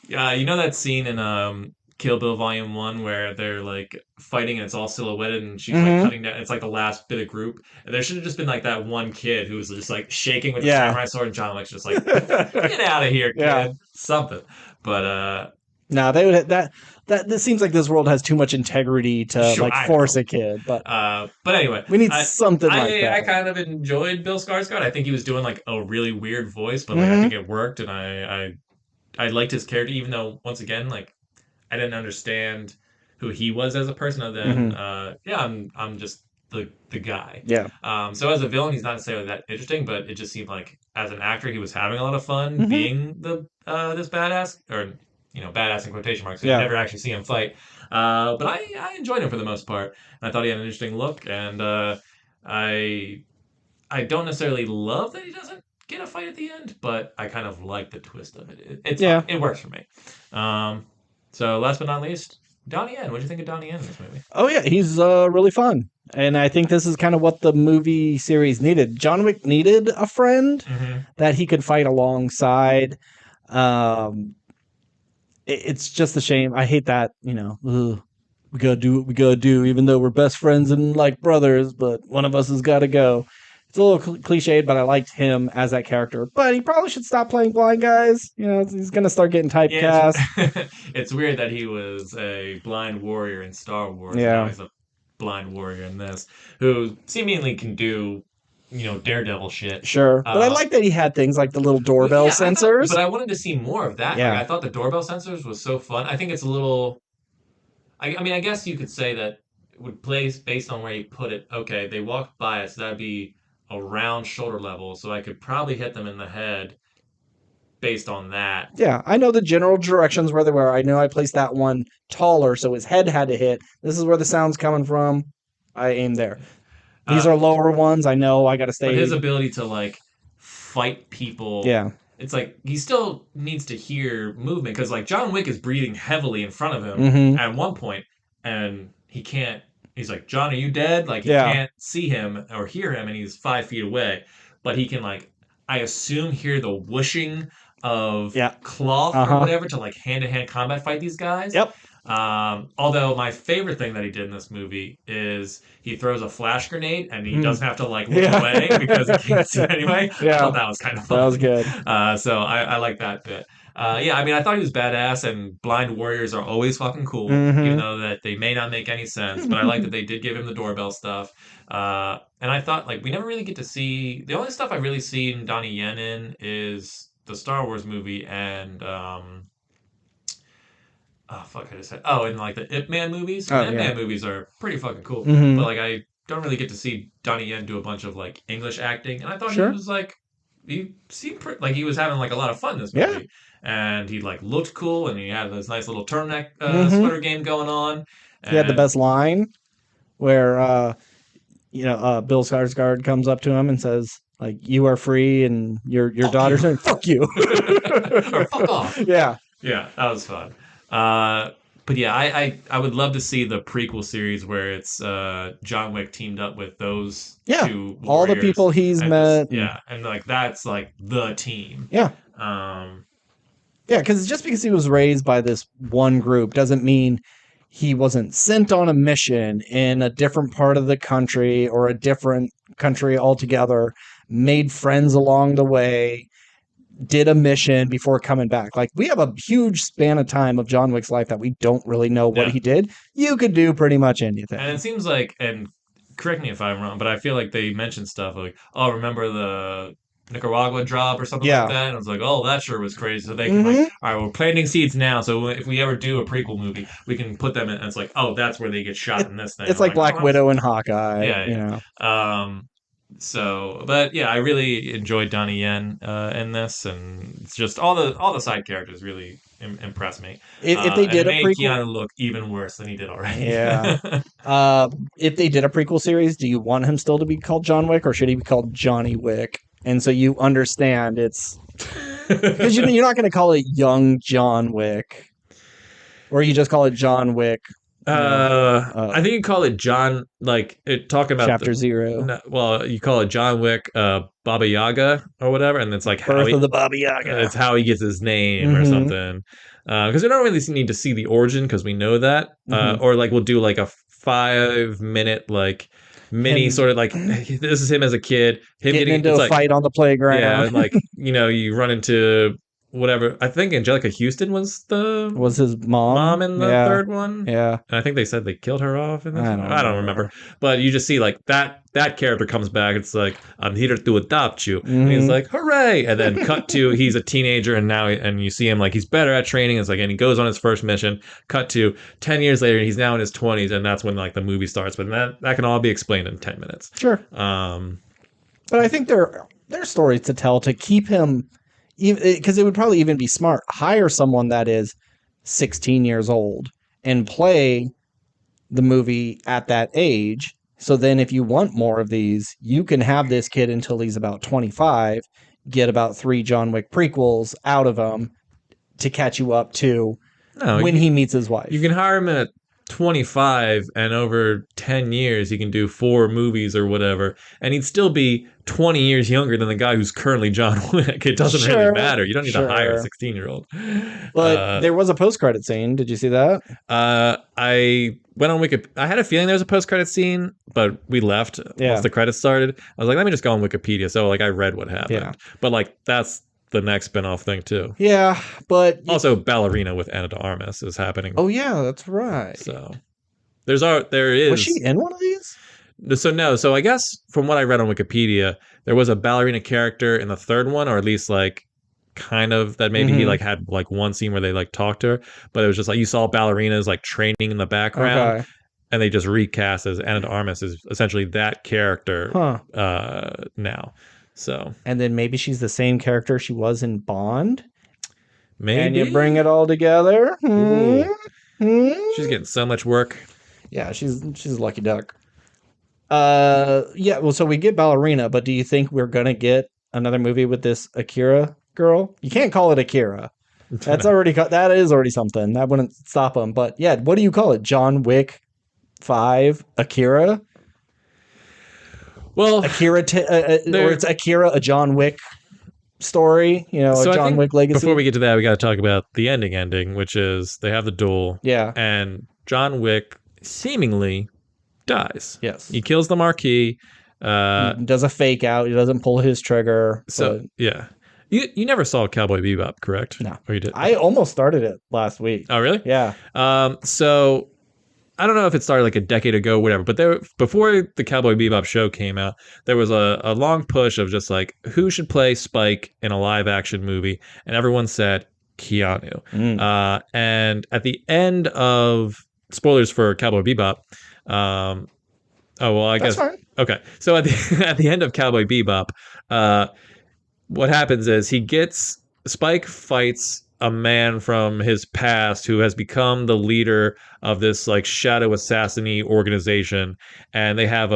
You know that scene in Kill Bill Volume 1 where they're like fighting and it's all silhouetted and she's like cutting down. It's like the last bit of group. And there should have just been like that one kid who was just like shaking with the Yeah. samurai sword and John Wick's just like, get out of here, kid. Yeah. Something. But No, they would that this seems like this world has too much integrity to Sure, like I force know. a kid. But Anyway, we need something like I that. kind of enjoyed Bill Skarsgård. I think he was doing like a really weird voice, but like I think it worked, and I liked his character, even though once again, like I didn't understand who he was as a person. Other than yeah, I'm just the guy. Yeah. So as a villain, he's not necessarily that interesting, but it just seemed like as an actor, he was having a lot of fun being the this badass, or badass in quotation marks. So you Yeah. never actually see him fight. But I enjoyed him for the most part, and I thought he had an interesting look, and I I don't necessarily love that he doesn't get a fight at the end, but I kind of like the twist of it. It's Yeah. fine. It works for me. Um, So last but not least, Donnie Yen. What do you think of Donnie Yen in this movie? Oh yeah, he's really fun. And I think this is kind of what the movie series needed. John Wick needed a friend Mm-hmm. that he could fight alongside. Um, it's just a shame. I hate that, ugh, we gotta do what we gotta do, even though we're best friends and like brothers, but one of us has got to go. It's a little cliched, but I liked him as that character. But he probably should stop playing blind guys. He's gonna start getting Yeah, typecast. it's weird that he was a blind warrior in Star Wars, and now Yeah, he's a blind warrior in this, who seemingly can do, daredevil shit. sure. But I Uh, like that he had things like the little well, doorbell yeah, sensors. but I wanted to see more of that. Like, Yeah. I thought the doorbell sensors was so fun. I think it's a little. I mean, I guess you could say that it would place based on where you put it. Okay, they walked by it, so that'd be around shoulder level, so I could probably hit them in the head based on that. Yeah, I know the general directions where they were. I know I placed that one taller, so his head had to hit. This is where the sound's coming from. I aim there. These Uh, are lower ones. I know I got to but his stay. ability to like fight people, Yeah. it's like he still needs to hear movement because like John Wick is breathing heavily in front of him Mm-hmm. at one point, and he can't. He's like, John, are you dead? Like he Yeah. can't see him or hear him, and he's 5 feet away, but he can like, I assume, hear the whooshing of Yeah. cloth or Uh-huh. whatever to like hand-to-hand combat fight these guys. Yep. Although my favorite thing that he did in this movie is he throws a flash grenade and he doesn't have to like look Yeah. away because he can't see it anyway. I Yeah. thought that was kind of That was fun. good. So I like that bit. Yeah, I mean, I thought he was badass, and blind warriors are always fucking cool, even Mm-hmm. though that they may not make any sense. But I like that they did give him the doorbell stuff. And I thought like we never really get to see the only stuff I really seen Donnie Yen in is the Star Wars movie and oh fuck, I just said. Oh, and like the Ip Man movies. And Oh Ip yeah. Man movies are pretty fucking cool. But Mm-hmm. like I don't really get to see Donnie Yen do a bunch of like English acting, and I thought he Sure. was like he seemed like he was having like a lot of fun in this Yeah. movie, and he like looked cool, and he had this nice little turtleneck Mm-hmm. sweater game going on, He had the and best line where Bill Skarsgård comes up to him and says, like, "You are free, and your fuck you daughter's saying, fuck you." or fuck off. Yeah. Yeah, that was fun. But yeah, I would love to see the prequel series where it's John Wick teamed up with those Yeah. two All the warriors people he's and met. and like that's like the team. Yeah. Um, Yeah, because just because he was raised by this one group doesn't mean he wasn't sent on a mission in a different part of the country or a different country altogether, made friends along the way, did a mission before coming back. Like, we have a huge span of time of John Wick's life that we don't really know what Yeah. he did. You could do pretty much anything. and it seems like, and correct me if I'm wrong, but I feel like they mentioned stuff like, oh, remember the Nicaragua job or something Yeah. like that? And I was like, oh, that sure was crazy. So they can like, all right, we're planting seeds now. So if we ever do a prequel movie, we can put them in. And it's like, oh, that's where they get shot in this thing. It's I'm like Black oh, Widow and Hawkeye. yeah, yeah. So, but yeah, I really enjoyed Donnie Yen in this, and it's just all the side characters really impressed me. If they And did it a made prequel, Keanu look even worse than he did already. yeah. If they did a prequel series, do you want him still to be called John Wick, or should he be called Johnny Wick? And so you understand it's because you're not going to call it Young John Wick, or you just call it John Wick. I think you call it John, like talking about Chapter Zero, no, well, you call it John Wick, Baba Yaga or whatever, and it's like how Birth he, of the Baba Yaga. it's how he gets his name or Mhm. something. Because we don't really need to see the origin because we know that, Mhm. or like we'll do like a 5 minute like mini Him- sort of like this is him as a kid, him Getting into it's a like, fight on the playground. yeah, and like you run into whatever. I think Angelica Houston was the Was his mom in the yeah. third one. Yeah, And I think they said they killed her off in this I one. don't I don't remember. But you just see like that character comes back. It's like, I'm here to adopt you. And he's Mhm. like, hooray. And then cut to he's a teenager and now and you see him like he's better at training. It's like, and he goes on his first mission. Cut to 10 years later, he's now in his 20s, and that's when like the movie starts. But that can all be explained in 10 minutes. sure. But I think there are stories to tell to keep him, because it would probably even be smart. Hire someone that is 16 years old and play the movie at that age. So then if you want more of these, you can have this kid until he's about 25, get about 3 John Wick prequels out of him to catch you up to No, when he meets his wife. you can hire him at 25, and over 10 years he can do 4 movies or whatever, and he'd still be 20 years younger than the guy who's currently John Wick. It doesn't really matter. You don't need to hire a 16-year-old. But there was a post-credit scene. Did you see that? I went on Wikipedia. I had a feeling there was a post-credit scene, but we left once the credits started. I was like, let me just go on Wikipedia. So like I read what happened. Yeah. But like that's the next spin-off thing too. Yeah, but Also Ballerina with Anna de Armas is happening. Oh yeah, that's right. So there is. Was she in one of these? So I guess from what I read on Wikipedia, there was a ballerina character in the third one, or at least like kind of that maybe he like had like one scene where they like talked to her, but it was just like you saw ballerinas like training in the background, and they just recast as Anna de Armas is essentially that character now. So and then maybe she's the same character she was in Bond. Maybe. And you bring it all together. She's getting so much work. Yeah, she's a lucky duck. Yeah, well, so we get Ballerina, but do you think we're gonna get another movie with this Akira girl? You can't call it Akira. That is already something. That wouldn't stop them. But yeah, what do you call it? John Wick 5 Akira? Well, Akira, or it's Akira, a John Wick story, so a John Wick legacy. Before we get to that, we got to talk about the ending, which is they have the duel. Yeah. And John Wick seemingly dies. Yes. He kills the Marquis. He does a fake out. He doesn't pull his trigger. So, yeah. You never saw Cowboy Bebop, correct? No. Or you did? I almost started it last week. Oh, really? Yeah. So I don't know if it started like a decade ago, whatever, but before the Cowboy Bebop show came out, there was a long push of just like, who should play Spike in a live action movie? And everyone said Keanu. And at the end of, spoilers for Cowboy Bebop, I guess. Fine. Okay. So at the end of Cowboy Bebop, what happens is Spike fights a man from his past who has become the leader of this like shadow assassin-y organization, and they have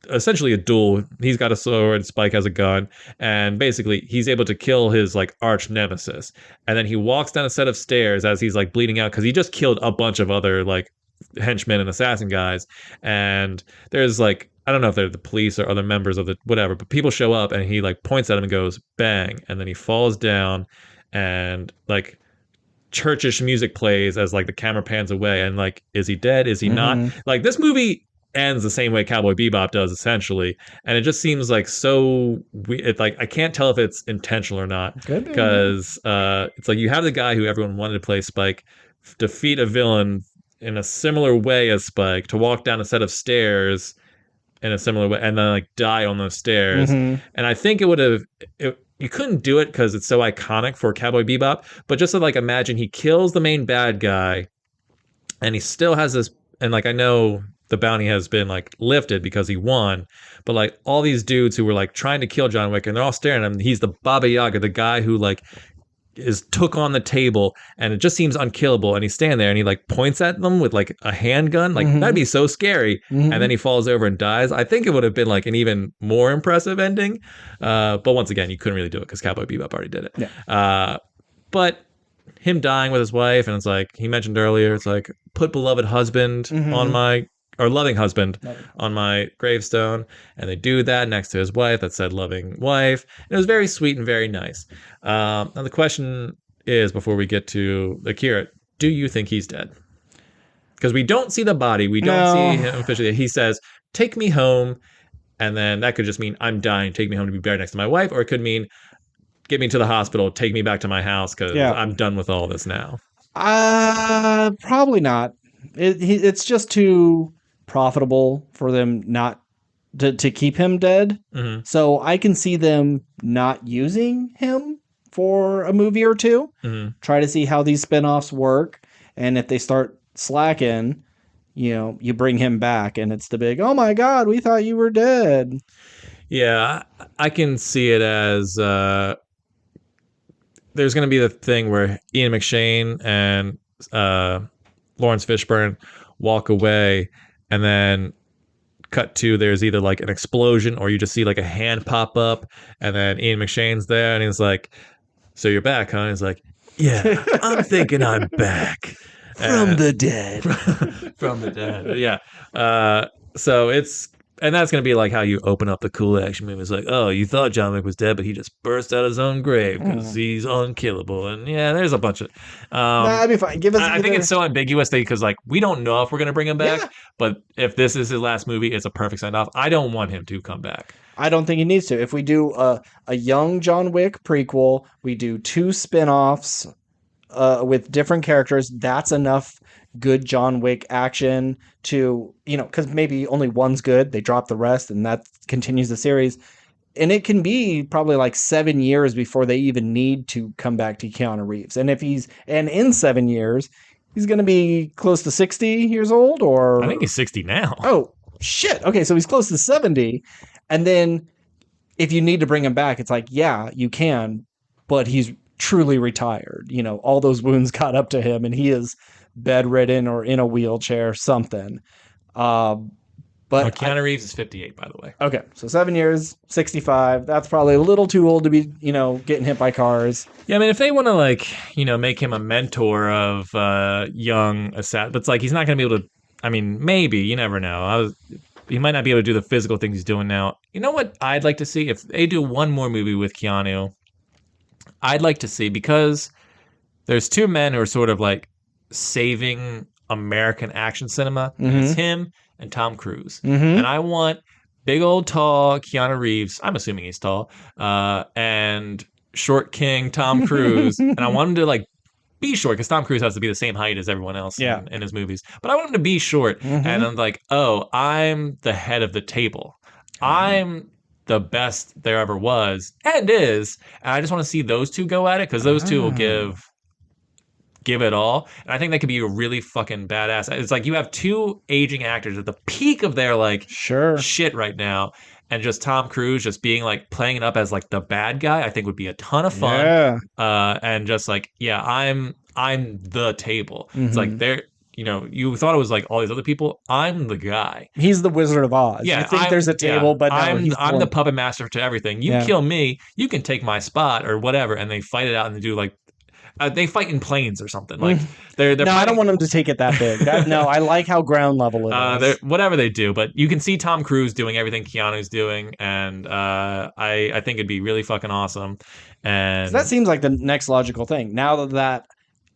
essentially a duel. He's got a sword, Spike has a gun, and basically he's able to kill his like arch nemesis. And then he walks down a set of stairs as he's like bleeding out because he just killed a bunch of other like henchmen and assassin guys. And there's like, I don't know if they're the police or other members of the whatever, but people show up and he like points at him and goes bang, and then he falls down, and like churchish music plays as like the camera pans away, and like, is he dead? Is he not? Like this movie ends the same way Cowboy Bebop does essentially, and it just seems like it's like I can't tell if it's intentional or not, because it's like you have the guy who everyone wanted to play Spike defeat a villain in a similar way as Spike, to walk down a set of stairs in a similar way, and then like die on those stairs. And I think you couldn't do it because it's so iconic for Cowboy Bebop, but just to like imagine he kills the main bad guy, and he still has this, and like I know the bounty has been like lifted because he won, but like all these dudes who were like trying to kill John Wick, and they're all staring at him. He's the Baba Yaga, the guy who like took on the table, and it just seems unkillable, and he's standing there and he like points at them with like a handgun, like that'd be so scary. And then he falls over and dies. I think it would have been like an even more impressive ending, but once again you couldn't really do it because Cowboy Bebop already did it. But him dying with his wife, and it's like he mentioned earlier, it's like put beloved husband on my, or loving husband on my gravestone, and they do that next to his wife that said loving wife, and it was very sweet and very nice. Now the question is, before we get to Akira, do you think he's dead? Because we don't see the body, we don't see him officially. He says, take me home, and then that could just mean I'm dying, take me home to be buried next to my wife, or it could mean get me to the hospital, take me back to my house because I'm done with all this now. Probably not. It's just too profitable for them not to keep him dead. So I can see them not using him for a movie or two. Try to see how these spin-offs work, and if they start slacking, you bring him back, and it's the big, oh my god, we thought you were dead. Yeah, I can see it as there's going to be the thing where Ian McShane and Lawrence Fishburne walk away, and then cut to there's either like an explosion, or you just see like a hand pop up, and then Ian McShane's there, and he's like, so you're back, huh? And he's like, Yeah, I'm thinking I'm back From the dead. from the dead. Yeah. So it's and that's gonna be like how you open up the cool action movie. It's like, oh, you thought John Wick was dead, but he just burst out of his own grave because he's unkillable. And yeah, there's a bunch of. Nah, I'd be fine. Give us I think either. it's so ambiguous because like we don't know if we're gonna bring him back, Yeah. but if this is his last movie, it's a perfect send off. I don't want him to come back. I don't think he needs to. If we do a young John Wick prequel, we do 2 spin-offs with different characters, that's enough good John Wick action to, because maybe only one's good, they drop the rest, and that continues the series. And it can be probably like 7 years before they even need to come back to Keanu Reeves. And in 7 years, he's going to be close to 60 years old, or I think he's 60 now. Oh, shit. Okay, so he's close to 70. And then if you need to bring him back, it's like, yeah, you can, but he's truly retired. All those wounds got up to him and he is bedridden or in a wheelchair, something. But Keanu Reeves is 58, by the way. Okay, so 7 years, 65. That's probably a little too old to be, getting hit by cars. Yeah, I mean, if they want to make him a mentor of young assassins, but it's like he's not going to be able to. I mean, maybe you never know. He might not be able to do the physical things he's doing now. You know what I'd like to see if they do one more movie with Keanu. I'd like to see, because there's 2 men who are sort of like saving American action cinema. And it's him and Tom Cruise. And I want big old tall Keanu Reeves. I'm assuming he's tall. And short king Tom Cruise. And I want him to like be short, because Tom Cruise has to be the same height as everyone else in his movies. But I want him to be short. And I'm like, oh, I'm the head of the table. I'm the best there ever was and is. And I just want to see those 2 go at it, because those 2 will give it all. And I think that could be a really fucking badass. It's like you have 2 aging actors at the peak of their like shit right now. And just Tom Cruise just being like playing it up as like the bad guy, I think would be a ton of fun. Yeah. And just like, yeah, I'm the table. It's like you thought it was like all these other people. I'm the guy. He's the Wizard of Oz. Yeah, you think there's a table, but no, I'm the puppet master to everything. You kill me, you can take my spot or whatever. And they fight it out and they do like they fight in planes or something. Like they're no, I don't want them to take it that big. No, I like how ground level it is. Whatever they do, but you can see Tom Cruise doing everything Keanu's doing, and I think it'd be really fucking awesome. And that seems like the next logical thing. Now that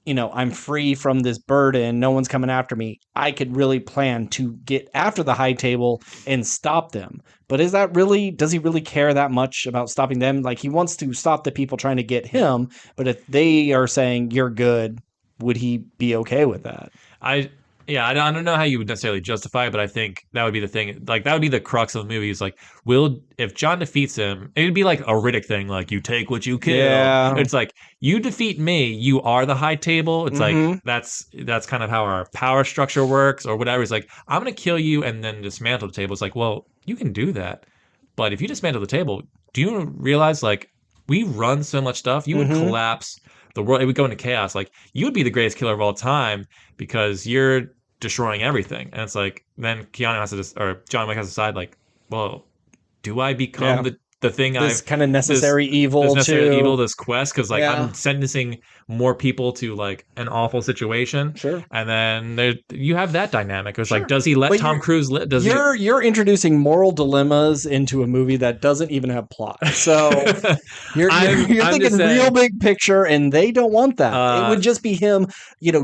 I'm free from this burden, no one's coming after me, I could really plan to get after the high table and stop them. But does he really care that much about stopping them? Like, he wants to stop the people trying to get him, but if they are saying you're good, would he be okay with that? I don't know how you would necessarily justify it, but I think that would be the thing. Like, that would be the crux of the movie. Is like, if John defeats him, it'd be like a Riddick thing. Like, you take what you kill. Yeah. It's like, you defeat me, you are the high table. It's like, that's kind of how our power structure works or whatever. It's like, I'm going to kill you and then dismantle the table. It's like, well, you can do that. But if you dismantle the table, do you realize, like, we run so much stuff, you would collapse the world. It would go into chaos. Like, you would be the greatest killer of all time because you're destroying everything. And it's like, then Keanu has to or John Wick has to decide, like, well, do I become the thing this kind of necessary evil this quest, because like I'm sentencing more people to like an awful situation. Sure. And then you have that dynamic. It's like, does he let Tom Cruise live? You're introducing moral dilemmas into a movie that doesn't even have plot. So you're thinking real big picture, and they don't want that. It would just be him,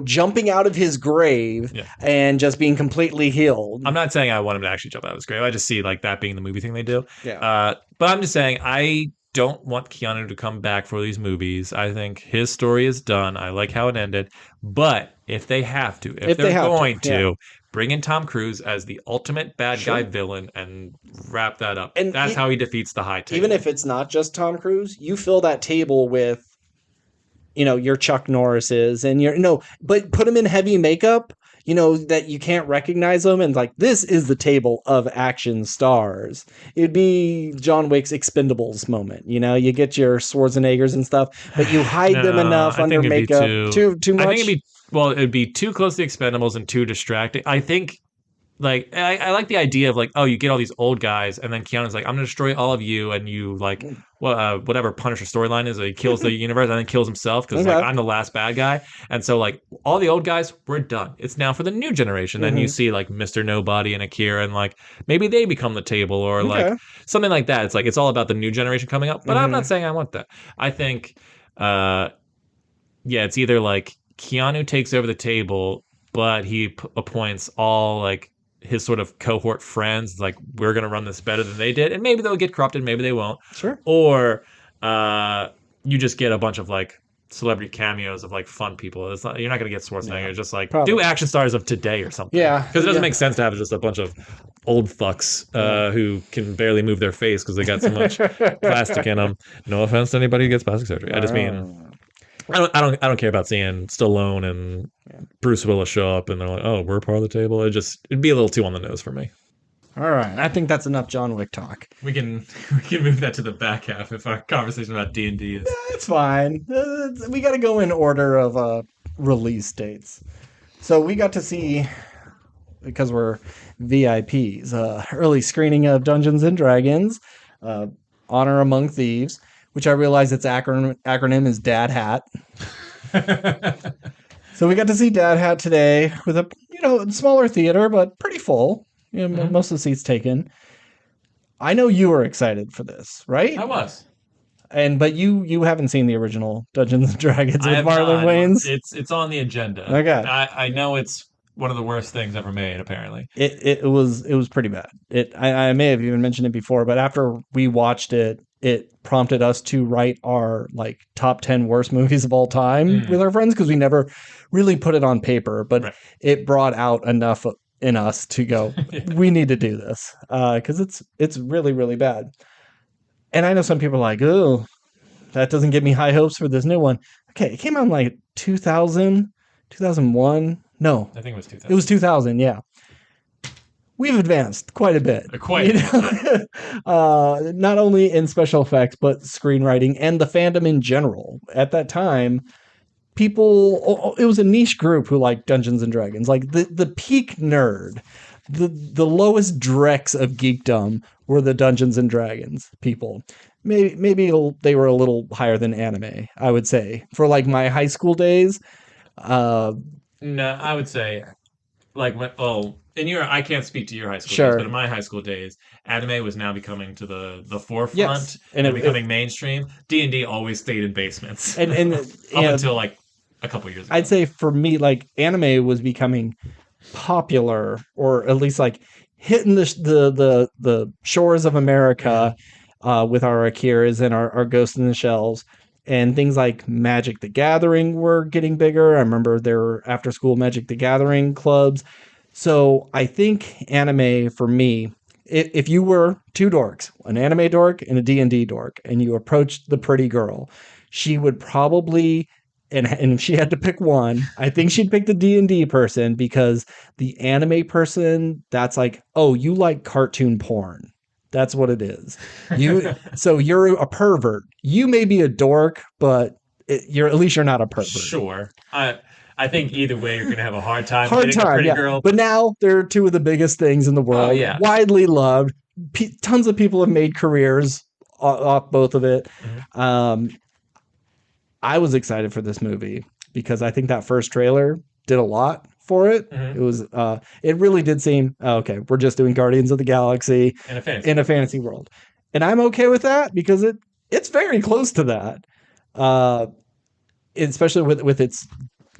jumping out of his grave and just being completely healed. I'm not saying I want him to actually jump out of his grave. I just see like that being the movie thing they do. Yeah. But I'm just saying, I don't want Keanu to come back for these movies. I think his story is done. I like how it ended. But if they have to, if they're going to, bring in Tom Cruise as the ultimate bad guy villain and wrap that up. And that's how he defeats the high table. Even if it's not just Tom Cruise, you fill that table with, your Chuck Norris's and but put him in heavy makeup, that you can't recognize them, and like, this is the table of action stars. It'd be John Wick's Expendables moment. You get your Schwarzeneggers and stuff, but you hide them enough under makeup. Too much. I think it'd be too close to Expendables and too distracting. I think like I like the idea of like, oh, you get all these old guys, and then Keanu's like, I'm gonna destroy all of you, and you like whatever Punisher storyline is, he kills the universe and then kills himself because like Okay. I'm the last bad guy, and so like all the old guys, we're done. It's now for the new generation. Then you see like Mr. Nobody and Akira, and like maybe they become the table or like Okay. something like that. It's like it's all about the new generation coming up. But I'm not saying I want that. I think, yeah, it's either like Keanu takes over the table, but he appoints all like his sort of cohort friends, like we're gonna run this better than they did, and maybe they'll get corrupted, maybe they won't. Sure. Or you just get a bunch of like celebrity cameos of like fun people. It's not, you're not gonna get Schwarzenegger. It's just like Probably. do action stars of today or something. Yeah, because it doesn't yeah. make sense to have just a bunch of old fucks who can barely move their face because they got so much plastic in them. No offense to anybody who gets plastic surgery. I just mean I don't care about seeing Stallone and Bruce Willis show up and they're like, oh, we're part of the table. It'd be a little too on the nose for me. All right. I think that's enough John Wick talk. We can move that to the back half if our conversation about D&D is. It's fine. We got to go in order of release dates. So we got to see, because we're VIPs, early screening of Dungeons and Dragons, Honor Among Thieves, which I realize its acronym is Dad Hat. So we got to see Dad Hat today with a smaller theater, but pretty full. Most of the seats taken. I know you were excited for this, right? I was. But you haven't seen the original Dungeons and Dragons with Marlon not. Wayans. It's on the agenda. Okay. I know it's one of the worst things ever made, apparently. It was pretty bad. I may have even mentioned it before, but after we watched it, it prompted us to write our like top 10 worst movies of all time with our friends because we never really put it on paper, but it brought out enough in us to go, we need to do this because it's really, really bad. And I know some people are like, oh, that doesn't give me high hopes for this new one. Okay, it came out in like 2000, 2001. No, I think it was 2000. It was 2000, yeah. We've advanced quite a bit. Not only in special effects, but screenwriting and the fandom in general. At that time, it was a niche group who liked Dungeons and Dragons. Like the peak nerd, the lowest dregs of geekdom were the Dungeons and Dragons people. Maybe they were a little higher than anime, I would say. For like my high school days. No, I would say like I can't speak to your high school days, but in my high school days, anime was now becoming to the forefront and becoming mainstream. D&D always stayed in basements. And up until like a couple years ago. I'd say for me, like anime was becoming popular, or at least like hitting the shores of America with our Akiras and our Ghost in the Shells. And things like Magic the Gathering were getting bigger. I remember there were after school Magic the Gathering clubs. So I think anime for me, if you were two dorks, an anime dork and a D&D dork, and you approached the pretty girl, she would probably, and if she had to pick one, I think she'd pick the D&D person, because the anime person, that's like, oh, you like cartoon porn. That's what it is. So you're a pervert. You may be a dork, but at least you're not a pervert. Sure. I think either way you're gonna have a hard time getting a pretty girl. But now they're two of the biggest things in the world. Oh, yeah. Widely loved. Tons of people have made careers off both of it. Mm-hmm. I was excited for this movie because I think that first trailer did a lot for it. Mm-hmm. It was it really did seem okay, we're just doing Guardians of the Galaxy in a fantasy world. And I'm okay with that because it's very close to that. Especially with its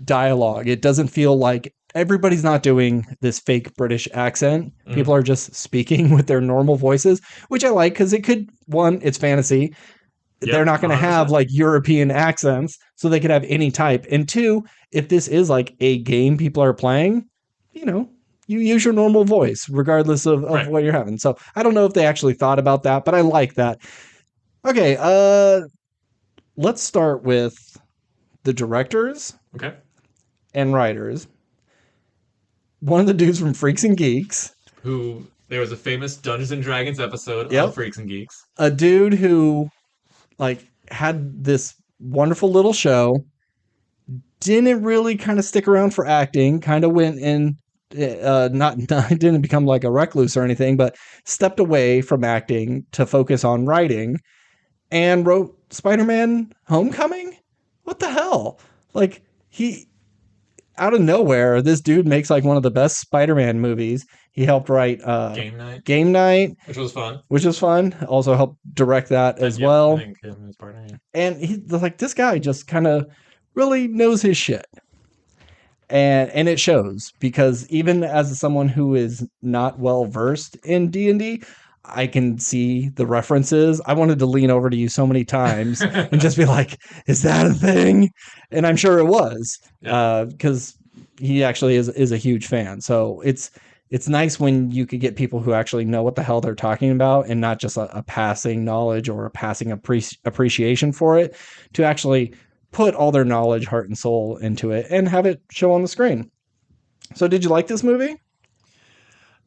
dialogue. It doesn't feel like everybody's not doing this fake British accent. Mm. People are just speaking with their normal voices, which I like because it's fantasy. Yep, they're not going to have like European accents, so they could have any type. And two, if this is like a game people are playing, you use your normal voice regardless of what you're having. So I don't know if they actually thought about that, but I like that. Okay, let's start with the directors and writers. One of the dudes from Freaks and Geeks. There was a famous Dungeons and Dragons episode of Freaks and Geeks. A dude who had this wonderful little show, didn't really kind of stick around for acting, kind of went in not didn't become like a recluse or anything, but stepped away from acting to focus on writing and wrote Spider-Man Homecoming. What the hell? Like he out of nowhere, this dude makes like one of the best Spider-Man movies. He helped write Game Night, which was fun. Which was fun. Also helped direct that as yeah, well. I think his partner, yeah. And he's like, this guy just kind of really knows his shit. And it shows, because even as someone who is not well versed in D&D, I can see the references. I wanted to lean over to you so many times and just be like, is that a thing? And I'm sure it was, because he actually is a huge fan. So it's nice when you could get people who actually know what the hell they're talking about, and not just a passing knowledge or a passing appreciation for it, to actually put all their knowledge, heart, and soul into it and have it show on the screen. So did you like this movie?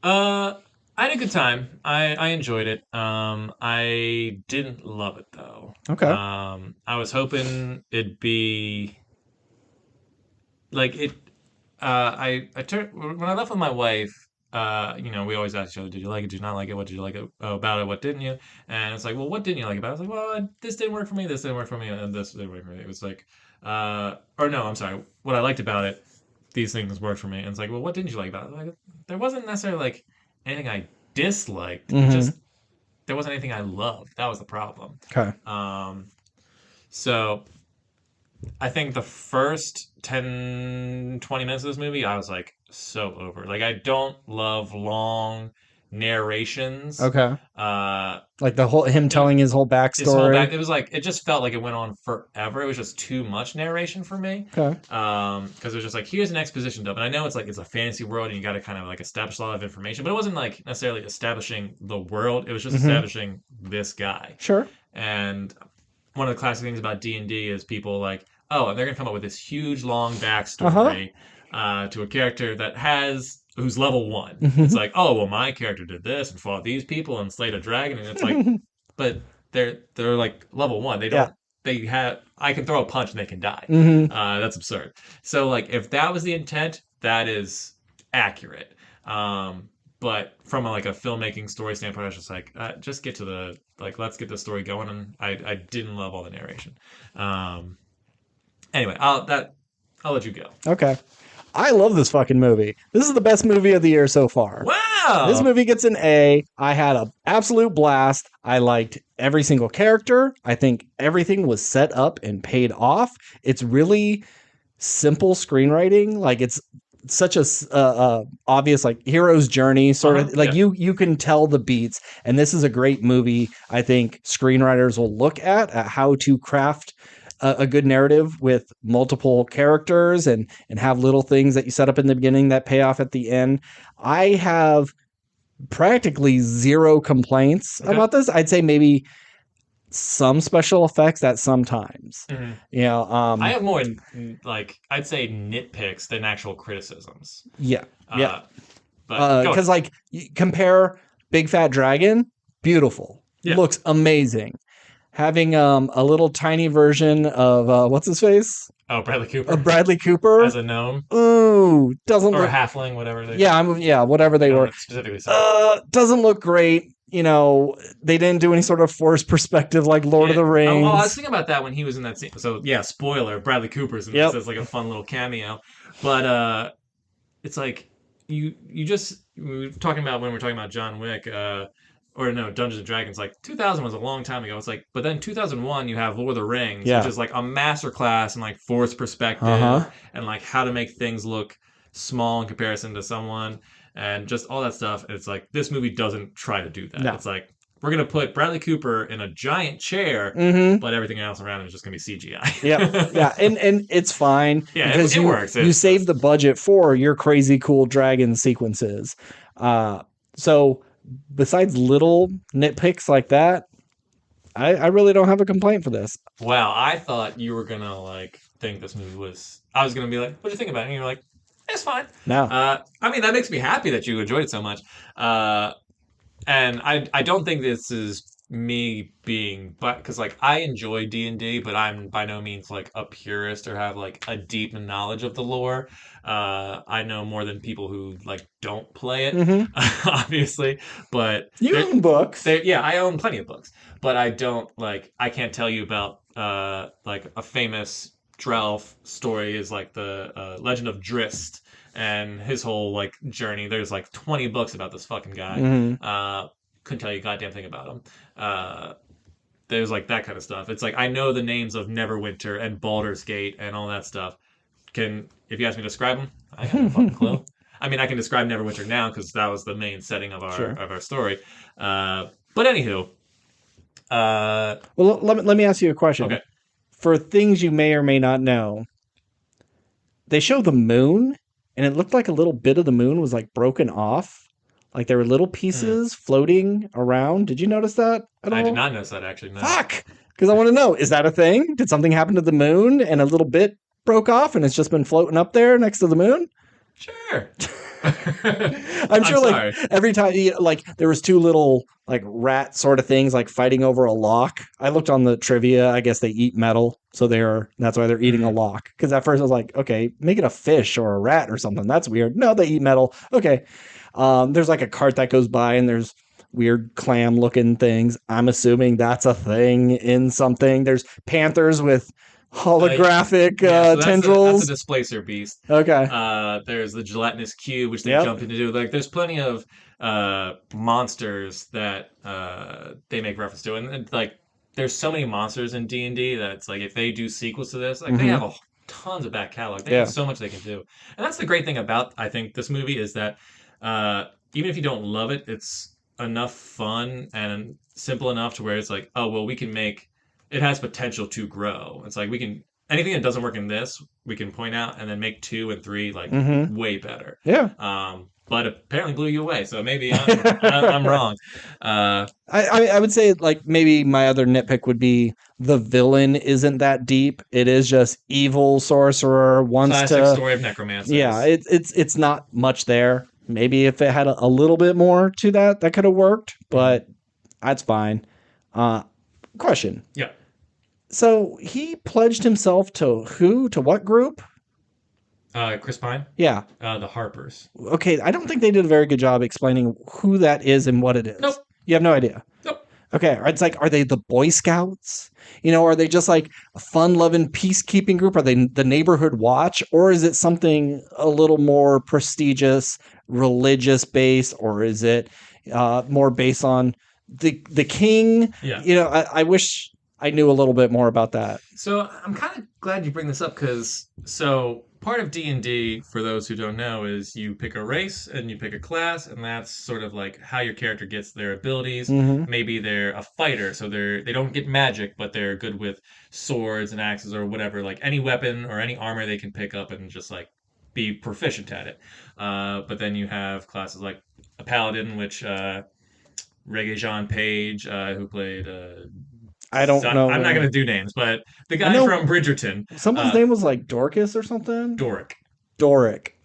I had a good time. I enjoyed it. I didn't love it though. Okay. I was hoping it'd be like it. I turned when I left with my wife. We always ask each other, "Did you like it? Did you not like it? What did you like about it? What didn't you?" And it's like, "Well, what didn't you like about it?" I was like, "Well, this didn't work for me. This didn't work for me, and this didn't work for me." It was like, or no, I'm sorry. What I liked about it, these things worked for me. And it's like, well, what didn't you like about it? Like, there wasn't necessarily like anything I disliked. It just there wasn't anything I loved. That was the problem. Okay. So I think the first 10, 20 minutes of this movie, I was like so over. Like, I don't love long narrations. Okay. Like him telling his whole backstory. It was like, it just felt like it went on forever. It was just too much narration for me. Okay. Because it was just like, here's an exposition dump. And I know it's like, it's a fantasy world and you got to kind of like establish a lot of information, but it wasn't like necessarily establishing the world. It was just establishing this guy. Sure. And one of the classic things about D&D is people like, oh, and they're going to come up with this huge, long backstory to a character who's level 1. It's like, oh, well, my character did this and fought these people and slayed a dragon. And it's like, but they're like level 1. They don't, I can throw a punch and they can die. That's absurd. So, like, if that was the intent, that is accurate. But from a filmmaking story standpoint, I was just like, just get to let's get the story going. And I didn't love all the narration. Anyway, I'll let you go. Okay. I love this fucking movie. This is the best movie of the year so far. Wow! This movie gets an A. I had an absolute blast. I liked every single character. I think everything was set up and paid off. It's really simple screenwriting. Like, it's such a obvious like hero's journey sort of like you can tell the beats, and this is a great movie. I think screenwriters will look at how to craft a good narrative with multiple characters and have little things that you set up in the beginning that pay off at the end. I have practically zero complaints about this. I'd say maybe some special effects at some times. I have more I'd say nitpicks than actual criticisms. Because compare Big Fat Dragon, beautiful, looks amazing. Having a little tiny version of what's his face? Oh, Bradley Cooper. Bradley Cooper as a gnome. Ooh, doesn't or look... a halfling, whatever they. Whatever they were. Specifically, doesn't look great. They didn't do any sort of forced perspective like Lord of the Rings. Oh, I was thinking about that when he was in that scene. So spoiler: Bradley Cooper's in this as like a fun little cameo. But it's like we were talking about when we were talking about John Wick. Dungeons and Dragons, 2000 was a long time ago. It's like, but then 2001, you have Lord of the Rings, which is like a masterclass in forced perspective and how to make things look small in comparison to someone and just all that stuff. And it's like, this movie doesn't try to do that. No. It's like, we're going to put Bradley Cooper in a giant chair, but everything else around him is just going to be CGI. And it's fine. Yeah, because it works. You save the budget for your crazy cool dragon sequences. So besides little nitpicks like that, I really don't have a complaint for this. Wow, I thought you were gonna think this movie was. I was gonna be like, "What'd you think about it?" And you're like, "It's fine." No, that makes me happy that you enjoyed it so much. And I don't think this is me being, but because like I enjoy D&D, but I'm by no means like a purist or have like a deep knowledge of the lore. I know more than people who like don't play it, Mm-hmm. obviously. But You own books. yeah, I own plenty of books, but I don't like. I can't tell you about like a famous Drelf story is like the Legend of Drist and his whole like journey. There's like 20 books about this fucking guy. Mm-hmm. Couldn't tell you a goddamn thing about him. Uh, there's like that kind of stuff. It's like I know the names of Neverwinter and Baldur's Gate and all that stuff. If you ask me to describe them, I got no fucking clue. I mean, I can describe Neverwinter now because that was the main setting of Sure. our story. But anywho, Well, let me ask you a question. okay. For things you may or may not know, they show the moon, and it looked like a little bit of the moon was like broken off. Like there were little pieces floating around. Did you notice that at all? I did not notice that actually. No. Fuck! Because I want to know, is that a thing? Did something happen to the moon and a little bit broke off and it's just been floating up there next to the moon? Sure. I'm sure, sorry. like every time, like there was two little like rat sort of things like fighting over a lock. I looked on the trivia. I guess they eat metal, so that's why they're eating a lock. Because at first I was like, okay, make it a fish or a rat or something. That's weird. No, they eat metal. Okay. There's like a cart that goes by and there's weird clam looking things. I'm assuming that's a thing in something. There's panthers with holographic so tendrils. That's a displacer beast. Okay. There's the gelatinous cube, which they Yep. jump into. Like, there's plenty of monsters that they make reference to, and like, there's so many monsters in D&D that it's like if they do sequels to this, like they have tons of back catalog. They have so much they can do, and that's the great thing about I think this movie is that even if you don't love it, it's enough fun and simple enough to where it's like, oh well, we can make it has potential to grow. It's like we can anything that doesn't work in this, we can point out and then make 2 and 3 like way better. Yeah. But apparently blew you away, so maybe I'm wrong. I would say like maybe my other nitpick would be the villain isn't that deep. It is just evil sorcerer wants classic to story of necromancers. Yeah, it's not much there. Maybe if it had a little bit more to that could have worked, but that's fine. Question. Yeah. So he pledged himself to who? To what group? Chris Pine? Yeah. The Harpers. Okay, I don't think they did a very good job explaining who that is and what it is. Nope. You have no idea. Nope. Okay, it's like, are they the Boy Scouts? Are they just like a fun-loving peacekeeping group? Are they the Neighborhood Watch? Or is it something a little more prestigious, religious-based? Or is it more based on the king? Yeah. I wish I knew a little bit more about that. So I'm kind of glad you bring this up because part of D&D, for those who don't know, is you pick a race and you pick a class, and that's sort of like how your character gets their abilities. Maybe they're a fighter, so they don't get magic, but they're good with swords and axes or whatever, like any weapon or any armor they can pick up and just like be proficient at it. But then you have classes like a paladin, which Regé-Jean Page, who played I don't know. I'm not going to do names, but the guy from Bridgerton. Someone's name was like Dorcas or something. Doric.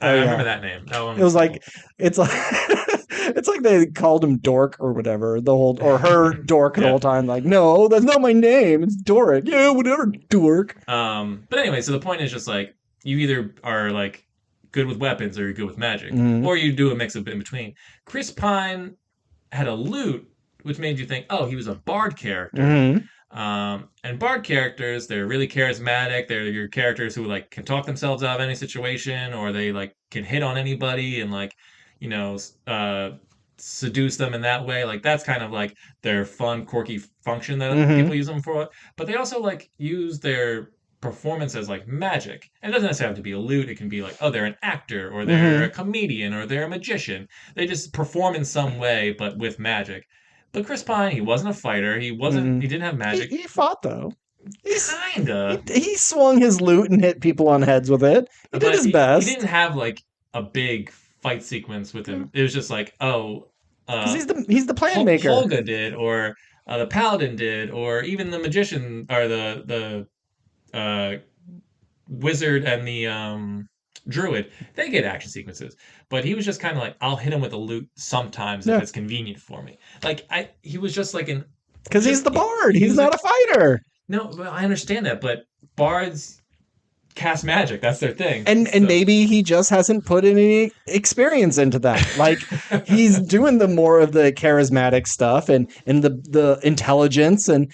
I remember that name. That one it was like it's like it's like they called him Dork or whatever or her Dork the whole time. Like, no, that's not my name. It's Doric. Yeah, whatever, Dork. But anyway, so the point is just like you either are like good with weapons or you're good with magic, or you do a mix of in between. Chris Pine had a lute, which made you think, oh, he was a bard character. And bard characters, they're really charismatic. They're your characters who like can talk themselves out of any situation, or they like can hit on anybody and like, seduce them in that way. Like that's kind of like their fun, quirky function that people use them for. But they also like use their performance as like magic. And it doesn't necessarily have to be a lute. It can be like, oh, they're an actor, or they're a comedian, or they're a magician. They just perform in some way, but with magic. But Chris Pine, he wasn't a fighter. He wasn't. He didn't have magic. He fought though. Kinda. He swung his lute and hit people on heads with it. He did his best. He didn't have like a big fight sequence with him. It was just like, oh, because he's the plan maker. Holga did, or the paladin did, or even the magician, or the wizard and the druid. They get action sequences, but he was just kind of like, I'll hit him with a lute sometimes if it's convenient for me. Like he was just like Because he's the bard. He's not a fighter. No, well, I understand that, but bards cast magic. That's their thing. And maybe he just hasn't put any experience into that. Like he's doing the more of the charismatic stuff and the intelligence and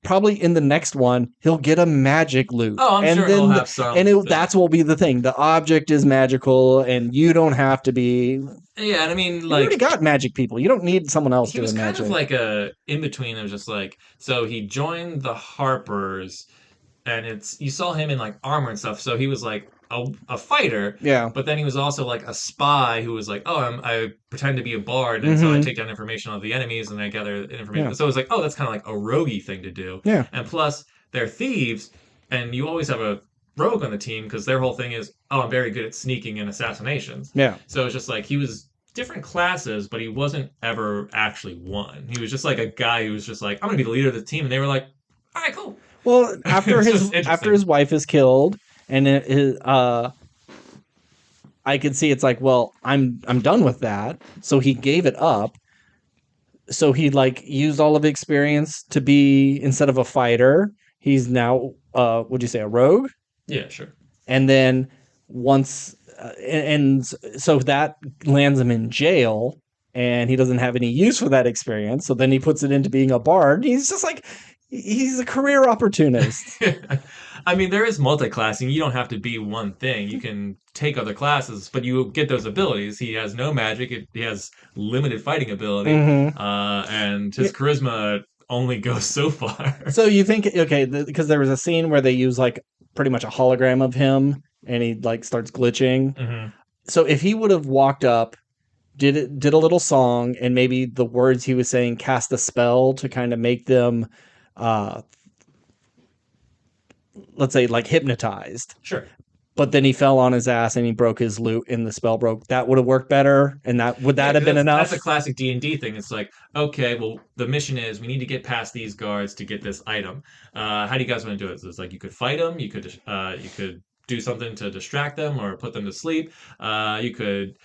probably in the next one he'll get a magic loot. Oh, I'm sure he'll have some. And that's will be the thing. The object is magical, and you don't have to be. Yeah, and I mean, you like, already got magic people. You don't need someone else doing magic. He was kind of like a in between of just like, so he joined the Harpers. And you saw him in like armor and stuff, so he was like a fighter. Yeah. But then he was also like a spy who was like, oh, I pretend to be a bard, and so I take down information of the enemies and I gather information. Yeah. So it was like, oh, that's kind of like a roguey thing to do. Yeah. And plus, they're thieves, and you always have a rogue on the team because their whole thing is, oh, I'm very good at sneaking and assassinations. Yeah. So it's just like he was different classes, but he wasn't ever actually one. He was just like a guy who was just like, I'm gonna be the leader of the team, and they were like, all right, cool. Well, after his wife is killed, and I could see it's like, well, I'm done with that. So he gave it up. So he like used all of his experience to be, instead of a fighter, he's now would you say a rogue? Yeah, sure. And then once and so that lands him in jail, and he doesn't have any use for that experience. So then he puts it into being a bard. He's just like. He's a career opportunist. I mean, there is multi-classing. You don't have to be one thing. You can take other classes, but you get those abilities. He has no magic. He has limited fighting ability, and his charisma only goes so far. So you think, okay, because there was a scene where they use like pretty much a hologram of him, and he like starts glitching. Mm-hmm. So if he would have walked up, did a little song, and maybe the words he was saying cast a spell to kind of make them let's say like hypnotized. Sure. But then he fell on his ass and he broke his loot and the spell broke. That would have worked better, and that would have been enough? That's a classic D&D thing. It's like, okay, well, the mission is we need to get past these guards to get this item. How do you guys want to do it? So it's like you could fight them, you could do something to distract them or put them to sleep. You could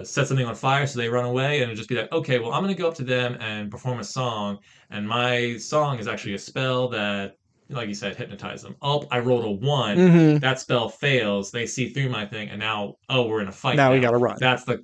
set something on fire so they run away, and it'd just be like, okay, well, I'm going to go up to them and perform a song, and my song is actually a spell that, like you said, hypnotize them. Oh, I rolled a 1. Mm-hmm. That spell fails. They see through my thing, and now, we're in a fight. Now we got to run. That's a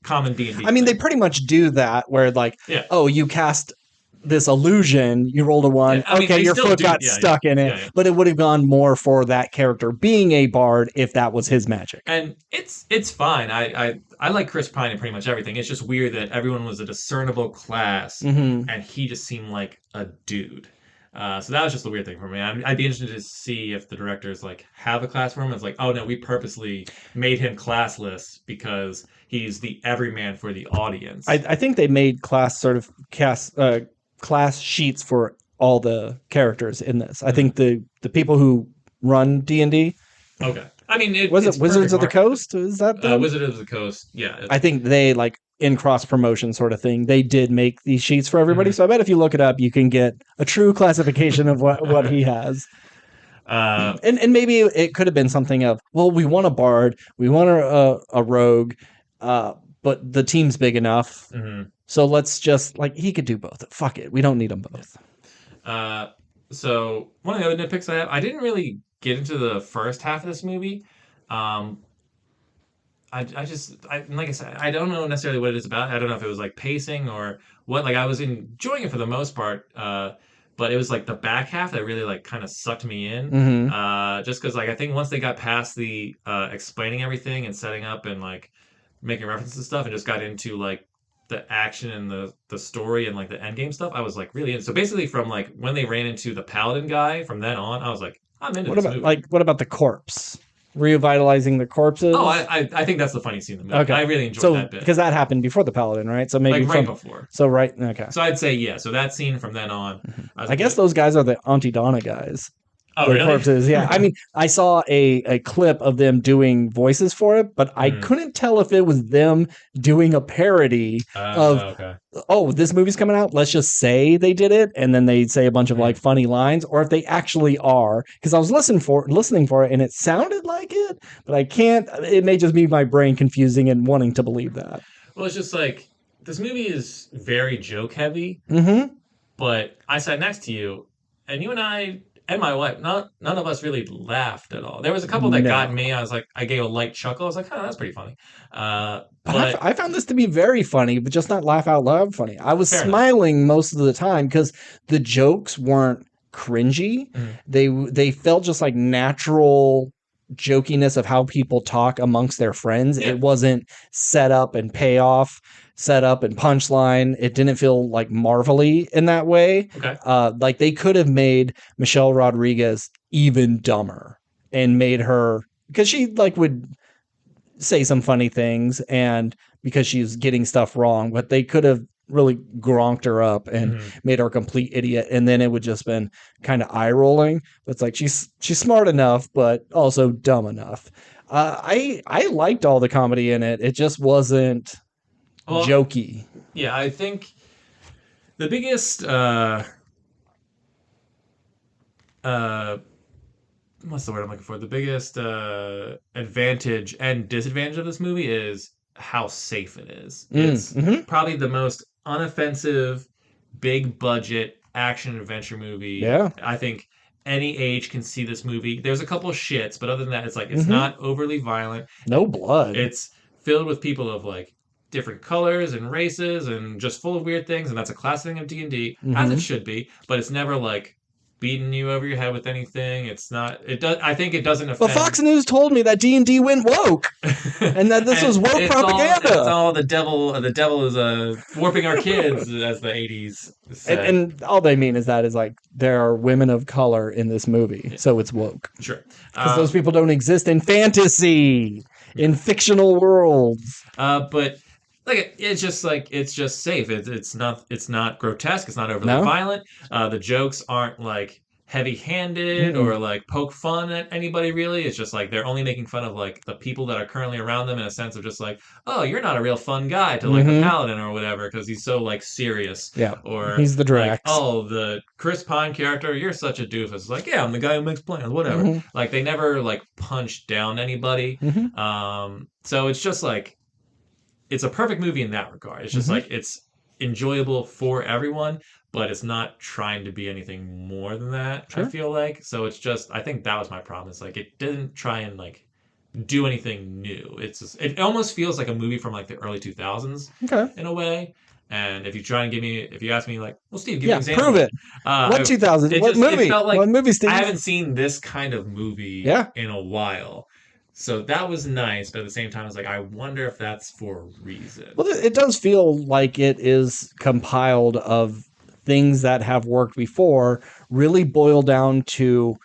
common D&D. I mean, they pretty much do that, where like, oh, you cast this illusion, you rolled a 1. Yeah, okay, your foot got stuck in it. Yeah. But it would have gone more for that character being a bard if that was his magic. And it's fine. I like Chris Pine in pretty much everything. It's just weird that everyone was a discernible class, and he just seemed like a dude. So that was just the weird thing for me. I'd be interested to see if the directors like have a class for him. It's like, oh no, we purposely made him classless because he's the everyman for the audience. I think they made class sheets for all the characters in this. I think the people who run D&D. Okay. I mean, it Wizards of the Coast? Is that them? Wizards of the Coast? Yeah. I think they like in cross promotion sort of thing. They did make these sheets for everybody. So I bet if you look it up, you can get a true classification of what he has. And maybe it could have been something of, well, we want a bard, we want a rogue, but the team's big enough. So let's just like, he could do both. Fuck it. We don't need them both. So one of the other nitpicks I have, I didn't really get into the first half of this movie. Like I said, I don't know necessarily what it is about. I don't know if it was like pacing or what. Like I was enjoying it for the most part, but it was like the back half that really like kind of sucked me in. Just because like I think once they got past the explaining everything and setting up and like making references to stuff and just got into like the action and the story and like the end game stuff, I was like really into. So basically, from like when they ran into the paladin guy, from then on, I was like, I'm into this movie. What about the corpse? Revitalizing the corpses. Oh, I think that's the funny scene in the movie. Okay. I really enjoyed that bit. Because that happened before the Paladin, right? So maybe right before. So okay. So I'd say, yeah. So that scene from then on. I guess those guys are the Auntie Donna guys. Oh, the really? Corpses, yeah. I mean, I saw a clip of them doing voices for it, but I couldn't tell if it was them doing a parody of, oh, this movie's coming out, let's just say they did it, and then they say a bunch of like funny lines, or if they actually are. Because I was listening for it, and it sounded like it, but I can't. It may just be my brain confusing and wanting to believe that. Well, it's just like this movie is very joke heavy. But I sat next to you, and you and I and my wife, none of us really laughed at all. There was a couple that got No. me. I was like, I gave a light chuckle. I was like, oh, that's pretty funny. But But I found this to be very funny, but just not laugh out loud funny. I was fair enough. smiling most of the time because the jokes weren't cringy. Mhm. They felt just like natural jokiness of how people talk amongst their friends. Yeah. It wasn't set up and payoff, set up and punchline. It didn't feel like marvelly in that way. Okay. Like they could have made Michelle Rodriguez even dumber and made her, because she like would say some funny things and because she's getting stuff wrong, but they could have really gronked her up and made her a complete idiot, and then it would just been kind of eye rolling. But it's like she's smart enough, but also dumb enough. I liked all the comedy in it. It just wasn't jokey. Yeah, I think the biggest what's the word I'm looking for? The biggest advantage and disadvantage of this movie is how safe it is. It's probably the most unoffensive, big budget action adventure movie. Yeah. I think any age can see this movie. There's a couple of shits, but other than that, it's like it's not overly violent. No blood. It's filled with people of like different colors and races and just full of weird things, and that's a classic thing of D&D, as it should be, but it's never like beating you over your head with anything. It's not. It does. I think it doesn't offend. But Fox News told me that D&D went woke, and that this was woke propaganda. It's all the devil. The devil is warping our kids, as the '80s said. And all they mean is like there are women of color in this movie, so it's woke. Sure, because those people don't exist in fantasy, in fictional worlds. But. Like it's just safe. It's not grotesque. It's not overly violent. The jokes aren't like heavy-handed or like poke fun at anybody. Really, it's just like they're only making fun of like the people that are currently around them in a sense of just like, oh, you're not a real fun guy to like the paladin or whatever because he's so like serious. Yeah, or he's the Drax. Like, oh, the Chris Pine character, you're such a doofus. It's like, yeah, I'm the guy who makes plans. Whatever. Like they never like punch down anybody. So it's just like. It's a perfect movie in that regard. It's just like it's enjoyable for everyone, but it's not trying to be anything more than that. Sure. I feel like so. It's just I think that was my problem. It's like it didn't try and like do anything new. It's just, it almost feels like a movie from like the early 2000s in a way. And if you ask me like, well, Steve, give me an example. Prove it. What 2000? What movie? It felt like what movie, Steve? I haven't seen this kind of movie in a while. So that was nice, but at the same time, I was like, I wonder if that's for a reason. Well, it does feel like it is compiled of things that have worked before, really boil down to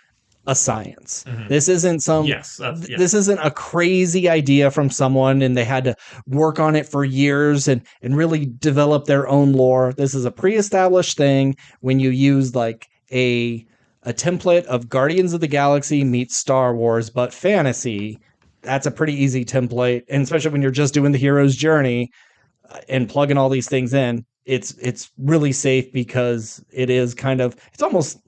a science. This isn't this isn't a crazy idea from someone and they had to work on it for years and really develop their own lore. This is a pre-established thing when you use like a template of Guardians of the Galaxy meets Star Wars, but fantasy. That's a pretty easy template. And especially when you're just doing the hero's journey and plugging all these things in, it's really safe because it is kind of, it almost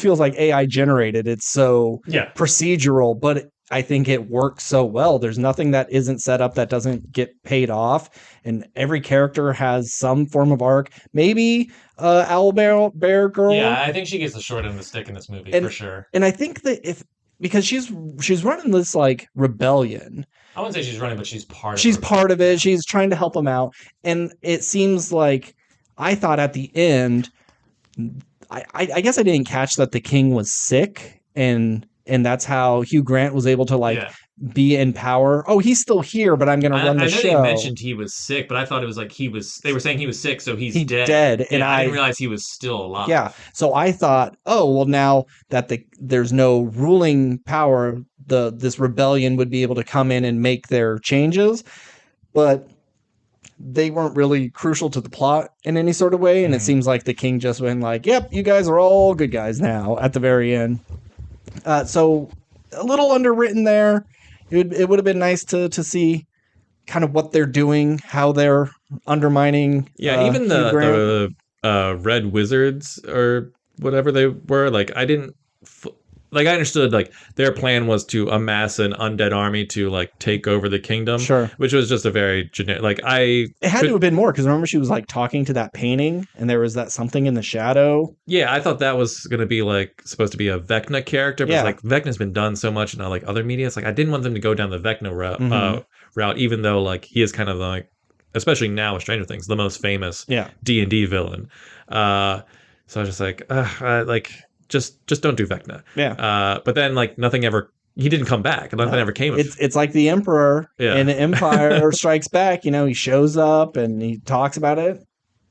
feels like AI generated. It's so procedural, but I think it works so well. There's nothing that isn't set up that doesn't get paid off. And every character has some form of arc. Maybe Owlbear Girl. Yeah, I think she gets the short end of the stick in this movie for sure. And I think that because she's running this like rebellion. I wouldn't say she's running, but she's part of it. She's part of it. She's trying to help them out. And it seems like I thought at the end, I guess I didn't catch that the king was sick and that's how Hugh Grant was able to be in power. Oh, he's still here, but I'm going to run the show. I know they mentioned he was sick, but I thought it was like they were saying he was sick, so he's dead. And I didn't realize he was still alive. Yeah. So I thought, oh, well, now that there's no ruling power, this rebellion would be able to come in and make their changes. But they weren't really crucial to the plot in any sort of way. And it seems like the king just went like, yep, you guys are all good guys now at the very end. So a little underwritten there. It would have been nice to see kind of what they're doing, how they're undermining. Yeah, even the Red Wizards or whatever they were, like I didn't like I understood like their plan was to amass an undead army to like take over the kingdom, Sure. which was just a very generic. Like I It had could, to have been more because remember she was like talking to that painting, and there was that something in the shadow. yeah, I thought that was gonna be like supposed to be a Vecna character, but it's Yeah. like Vecna's been done so much in like other media. It's like I didn't want them to go down the Vecna route, even though like he is kind of like, especially now with Stranger Things, the most famous Yeah. D&D villain. So I was just like just don't do Vecna. Yeah. But then like nothing ever, he didn't come back, and nothing ever came of. It's like the Emperor Yeah. in Empire Strikes Back. You know, he shows up and he talks about it.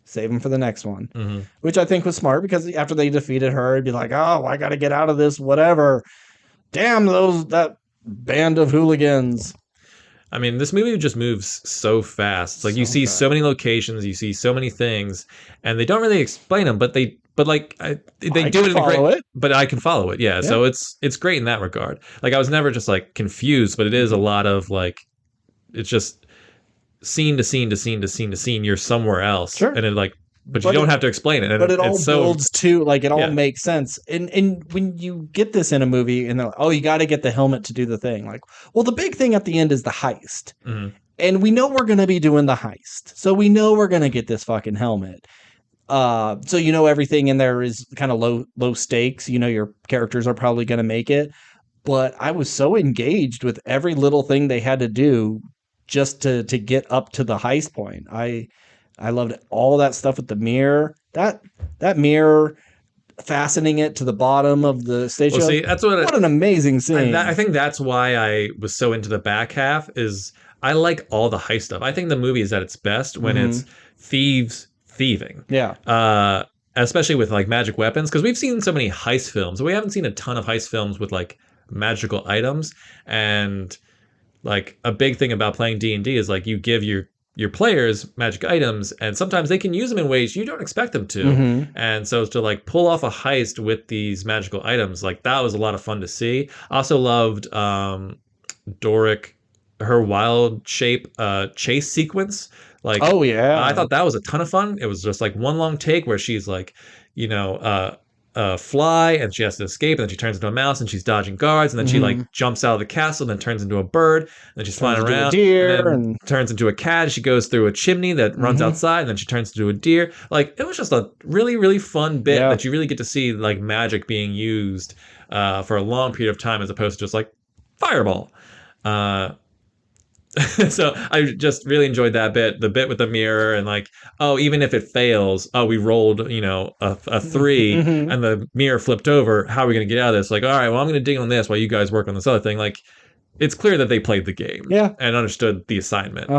Save him for the next one, which I think was smart because after they defeated her, it'd be like, oh, I got to get out of this. Whatever. Damn that band of hooligans. I mean, this movie just moves so fast. It's like you So see fast. so many locations, you see so many things, and they don't really explain them, but they do I it can in a great. follow it. But I can follow it, yeah. So it's great in that regard. Like I was never just like confused, but it is a lot of like, it's just scene to scene to scene to scene to scene. You're somewhere else, Sure. and it like, but But you don't it- have to explain it. And But it all it's so builds to like it all Yeah. makes sense. And when you get this in a movie and they're like, oh, you got to get the helmet to do the thing. Like, well, the big thing at the end is the heist. Mhm. And we know we're going to be doing the heist. So we know we're going to get this fucking helmet. So you know everything in there is kind of low stakes. You know your characters are probably going to make it. But I was so engaged with every little thing they had to do just to get up to the heist point. I loved all that stuff with the mirror. That mirror fastening it to the bottom of the station. Well, see, that's what an amazing scene. I think that's why I was so into the back half. Is I like all the heist stuff. I think the movie is at its best when it's thieves thieving. Yeah. Especially with like magic weapons, because we've seen so many heist films. We haven't seen a ton of heist films with like magical items. And like a big thing about playing D&D is like you give your players magic items, and sometimes they can use them in ways you don't expect them to. And so to like pull off a heist with these magical items, like that was a lot of fun to see. I also loved Doric, her wild shape chase sequence. Like, oh yeah, I thought that was a ton of fun. It was just like one long take where she's like, fly, and she has to escape, and then she turns into a mouse and she's dodging guards, and then she like jumps out of the castle and then turns into a bird, and then she's flying into a around, deer, and then turns into a cat, and she goes through a chimney that runs outside, and then she turns into a deer. Like it was just a really, really fun bit that you really get to see like magic being used for a long period of time as opposed to just like fireball. So I just really enjoyed that bit, the bit with the mirror, and like, oh, even if it fails, oh, we rolled, a 3 and the mirror flipped over. How are we going to get out of this? Like, all right, well, I'm going to dig on this while you guys work on this other thing. Like, it's clear that they played the game and understood the assignment. Do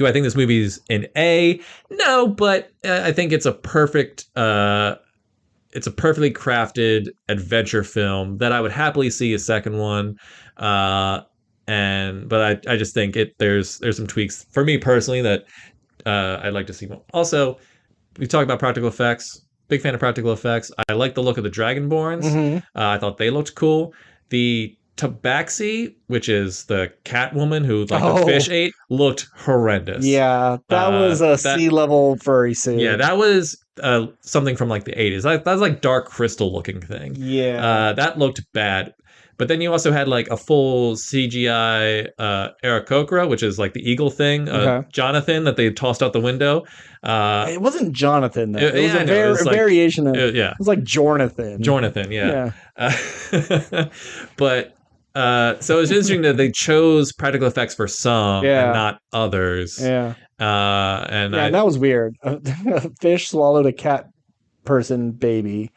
I think this movie's an A? No, but I think it's a perfect, it's a perfectly crafted adventure film that I would happily see a second one. But I just think there's some tweaks for me personally that I'd like to see more. Also, we talked about practical effects. Big fan of practical effects. I like the look of the Dragonborns. I thought they looked cool. The Tabaxi, which is the cat woman who the fish ate, looked horrendous. Yeah, that was a sea level furry suit. Yeah, that was something from like the 80s. That was like dark crystal looking thing. Yeah. That looked bad. But then you also had like a full CGI Aarakocra, which is like the eagle thing, Jonathan that they tossed out the window. It wasn't Jonathan though. It was a like, variation of yeah. It was like Jornathan. Jonathan, yeah. But so it's interesting that they chose practical effects for some and not others. Yeah. And that was weird. A fish swallowed a cat person baby,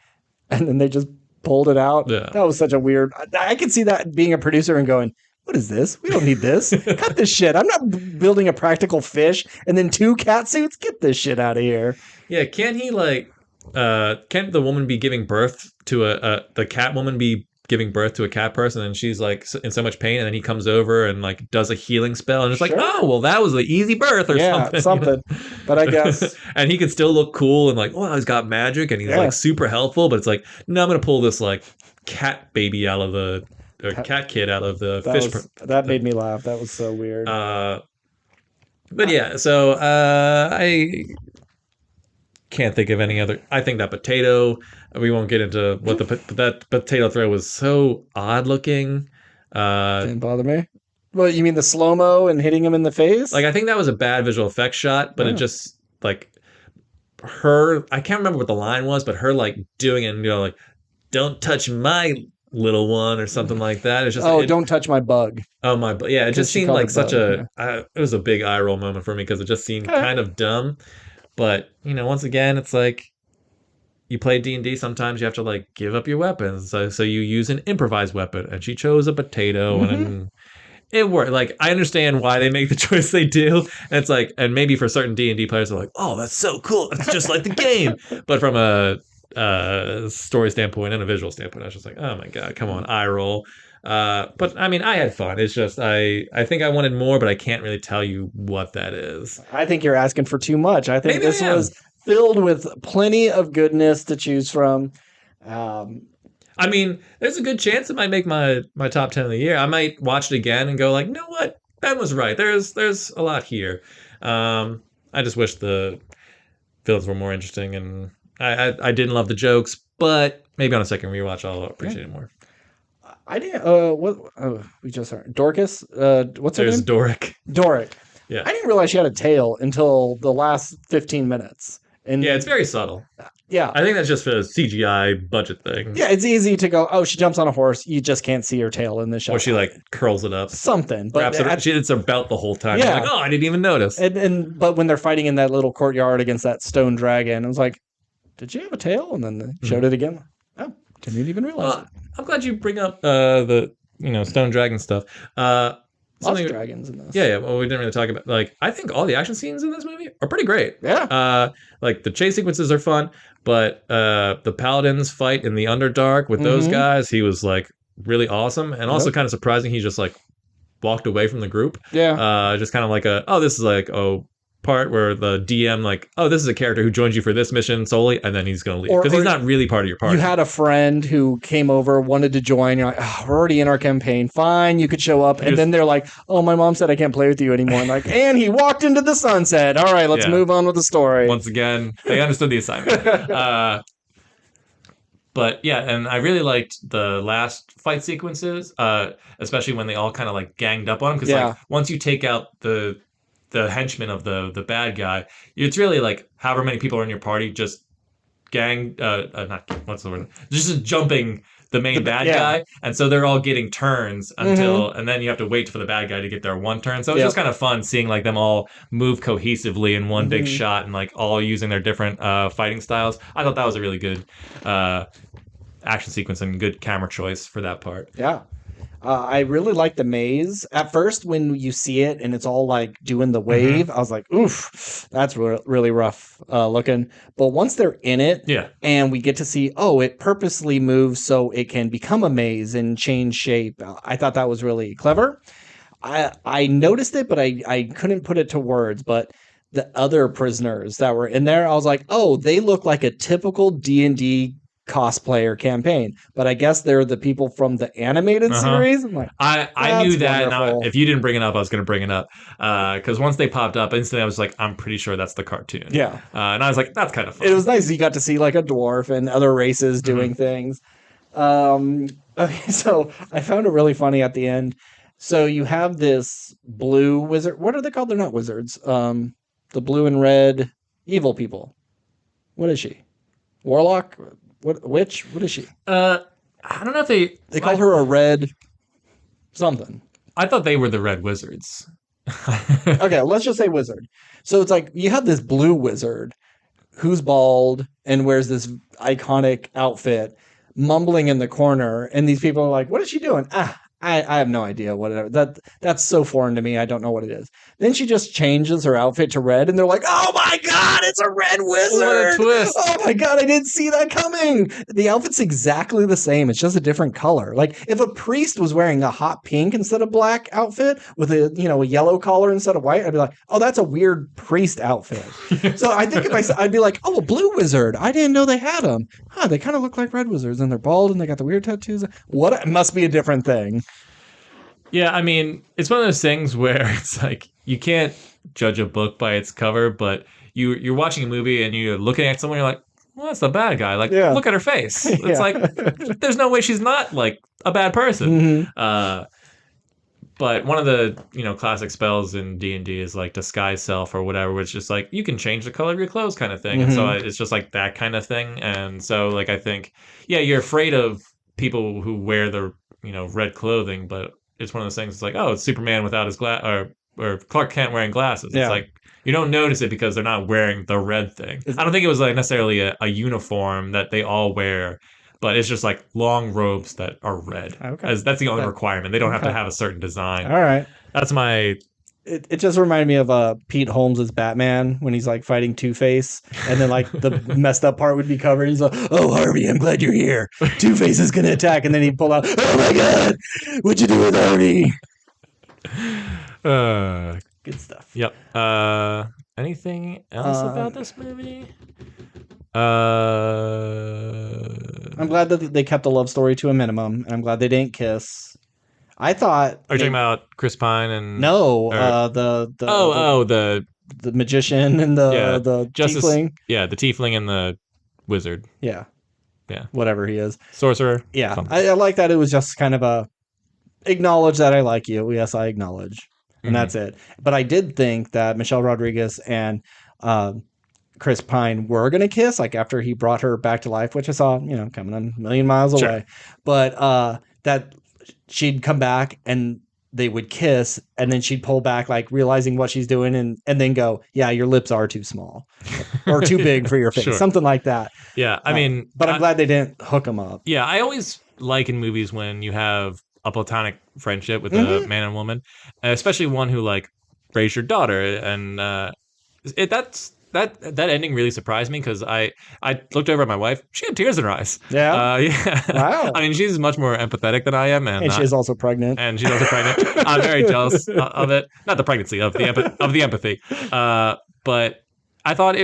and then they just pulled it out. Yeah. That was such a weird. I could see that being a producer and going, "What is this? We don't need this. Cut this shit. I'm not building a practical fish and then 2 cat suits. Get this shit out of here." Yeah, can't he like? Can't the woman be giving birth to the cat woman be giving birth to a cat person, and she's like in so much pain, and then he comes over and like does a healing spell, and it's like, oh well, that was an easy birth or something. But I guess, and he can still look cool and like, oh, he's got magic and he's like super helpful, but it's like, no, I'm gonna pull this like cat baby out of the cat kid out of the fish. That made me laugh. That was so weird. But yeah, so can't think of any other. I think that potato. We won't get into what that potato throw was so odd looking. Didn't bother me. Well, you mean the slow mo and hitting him in the face? Like I think that was a bad visual effects shot, but it just like her. I can't remember what the line was, but her like doing it and like, "Don't touch my little one" or something like that. It's just don't touch my bug. Oh my, yeah, it just seemed like such bug, it was a big eye roll moment for me because it just seemed kind of dumb. But once again, it's like you play D&D. Sometimes you have to like give up your weapons, so you use an improvised weapon, and she chose a potato, and it worked. Like I understand why they make the choice they do. And it's like, and maybe for certain D&D players, they're like, "Oh, that's so cool! It's just like the game." But from a story standpoint and a visual standpoint, I was just like, "Oh my god, come on, eye roll." But I mean, I had fun. It's just I think I wanted more, but I can't really tell you what that is. I think you're asking for too much. I think Maybe this was filled with plenty of goodness to choose from. I mean, there's a good chance it might make my top 10 of the year. I might watch it again and go like, "You know what? Ben was right. There's a lot here." I just wish the villains were more interesting, and I didn't love the jokes, but maybe on a second rewatch I'll appreciate it more. I didn't. What? We just heard Dorcas. What's her name? There's Doric. Doric. Yeah. I didn't realize she had a tail until the last 15 minutes. And yeah, it's very subtle. Yeah. I think that's just a CGI budget thing. Yeah, it's easy to go, oh, she jumps on a horse. You just can't see her tail in the shot. Or she like curls it up. Something. But it's her belt the whole time. Yeah. Like, oh, I didn't even notice. But when they're fighting in that little courtyard against that stone dragon, I was like, did you have a tail? And then they showed it again. Oh, didn't even realize it. I'm glad you bring up the stone dragon stuff. Lots of dragons in this. Yeah. Well, we didn't really talk about like I think all the action scenes in this movie are pretty great. Yeah. Like the chase sequences are fun, but the paladins fight in the Underdark with those guys, he was like really awesome, and also kind of surprising. He just like walked away from the group. Yeah. Just kind of like this is like part where the DM like, oh, this is a character who joins you for this mission solely, and then he's going to leave because he's not really part of your party. You had a friend who came over, wanted to join. You're like, oh, we're already in our campaign. Fine, you could show up. And then they're like, oh, my mom said I can't play with you anymore. And like, and he walked into the sunset. All right, let's move on with the story. Once again, they understood the assignment. But yeah, and I really liked the last fight sequences, especially when they all kind of like ganged up on him. Because like once you take out the henchman of the bad guy, it's really like however many people are in your party just just jumping the main bad guy, and so they're all getting turns until and then you have to wait for the bad guy to get their one turn. So it's just kind of fun seeing like them all move cohesively in one big shot and like all using their different fighting styles. I thought that was a really good action sequence and good camera choice for that part. Yeah. I really like the maze. At first, when you see it and it's all like doing the wave, I was like, oof, that's really rough looking. But once they're in it and we get to see, it purposely moves so it can become a maze and change shape. I thought that was really clever. I noticed it, but I couldn't put it to words. But the other prisoners that were in there, I was like, oh, they look like a typical D&D cosplayer campaign, but I guess they're the people from the animated series. I'm like, I knew that, and if you didn't bring it up, I was going to bring it up because once they popped up, instantly I was like, I'm pretty sure that's the cartoon. Yeah, and I was like, that's kind of fun. It was nice. You got to see like a dwarf and other races doing things. Okay, so I found it really funny at the end. So you have this blue wizard. What are they called? They're not wizards. The blue and red evil people. What is she? Warlock? What witch? What is she? I don't know if they call her a red something. I thought they were the red wizards. Okay, let's just say wizard. So it's like you have this blue wizard who's bald and wears this iconic outfit, mumbling in the corner, and these people are like, "What is she doing?" I have no idea what that's so foreign to me. I don't know what it is. Then she just changes her outfit to red, and they're like, "Oh my god, it's a red wizard!" What a twist! Oh my god, I didn't see that coming. The outfit's exactly the same. It's just a different color. Like if a priest was wearing a hot pink instead of black outfit with a yellow collar instead of white, I'd be like, "Oh, that's a weird priest outfit." So I think I'd be like, "Oh, a blue wizard. I didn't know they had them. Huh? They kind of look like red wizards, and they're bald, and they got the weird tattoos. What? It must be a different thing." Yeah, I mean, it's one of those things where it's like you can't judge a book by its cover, but you're watching a movie and you're looking at someone, you're like, well, that's the bad guy. Like, Yeah. look at her face. It's Yeah. like, there's no way she's not like a bad person. Mhm. But one of the classic spells in D&D is like disguise self or whatever, which is like you can change the color of your clothes kind of thing. And so Mhm. it's just like that kind of thing. And so like I think you're afraid of people who wear the red clothing, but it's one of those things. It's like, oh, it's Superman without his glass, or Clark Kent wearing glasses. It's Yeah. like you don't notice it because they're not wearing the red thing. I don't think it was like necessarily a uniform that they all wear, but it's just like long robes that are red. Okay. As that's the only Okay. requirement. They don't have to Okay. have a certain design. All right. That's my It just reminded me of Pete Holmes' Batman when he's like fighting Two-Face, and then like the messed up part would be covered. He's like, "Oh, Harvey, I'm glad you're here. Two-Face is gonna attack," and then he'd pull out, "Oh my God, what'd you do with Harvey?" Good stuff. Yep. Anything else about this movie? I'm glad that they kept the love story to a minimum, and I'm glad they didn't kiss. I thought. Are you talking about Chris Pine and No, the magician and the Justice, tiefling. Yeah, the tiefling and the wizard. Yeah, Yeah, whatever he is. sorcerer. Yeah, something. I like that. It was just kind of a acknowledge that I like you. Yes, I acknowledge, and that's it. But I did think that Michelle Rodriguez and Chris Pine were gonna kiss, like after he brought her back to life, which I saw, coming a million miles Sure. away. But that she'd come back and they would kiss, and then she'd pull back, like realizing what she's doing, and then go, "Yeah, your lips are too small, or too big for your face," Sure. something like that. Yeah, I mean, but I'm glad they didn't hook them up. Yeah, I always like in movies when you have a platonic friendship with a man and woman, especially one who like raised your daughter, and that ending really surprised me because I looked over at my wife. She had tears in her eyes. Yeah. Yeah. Wow. I mean, she's much more empathetic than I am, And she's also pregnant. And she's also pregnant. I'm very jealous of it. Not the pregnancy, of the empathy. But I thought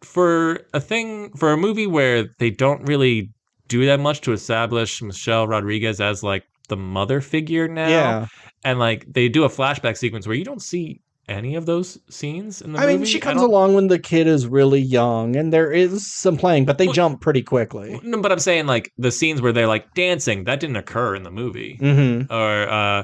for a movie where they don't really do that much to establish Michelle Rodriguez as like the mother figure now. Yeah. And like they do a flashback sequence where you don't see any of those scenes in the movie. I mean, she comes along when the kid is really young, and there is some playing, but they jump pretty quickly. No, but I'm saying like the scenes where they're like dancing, that didn't occur in the movie. Mm-hmm.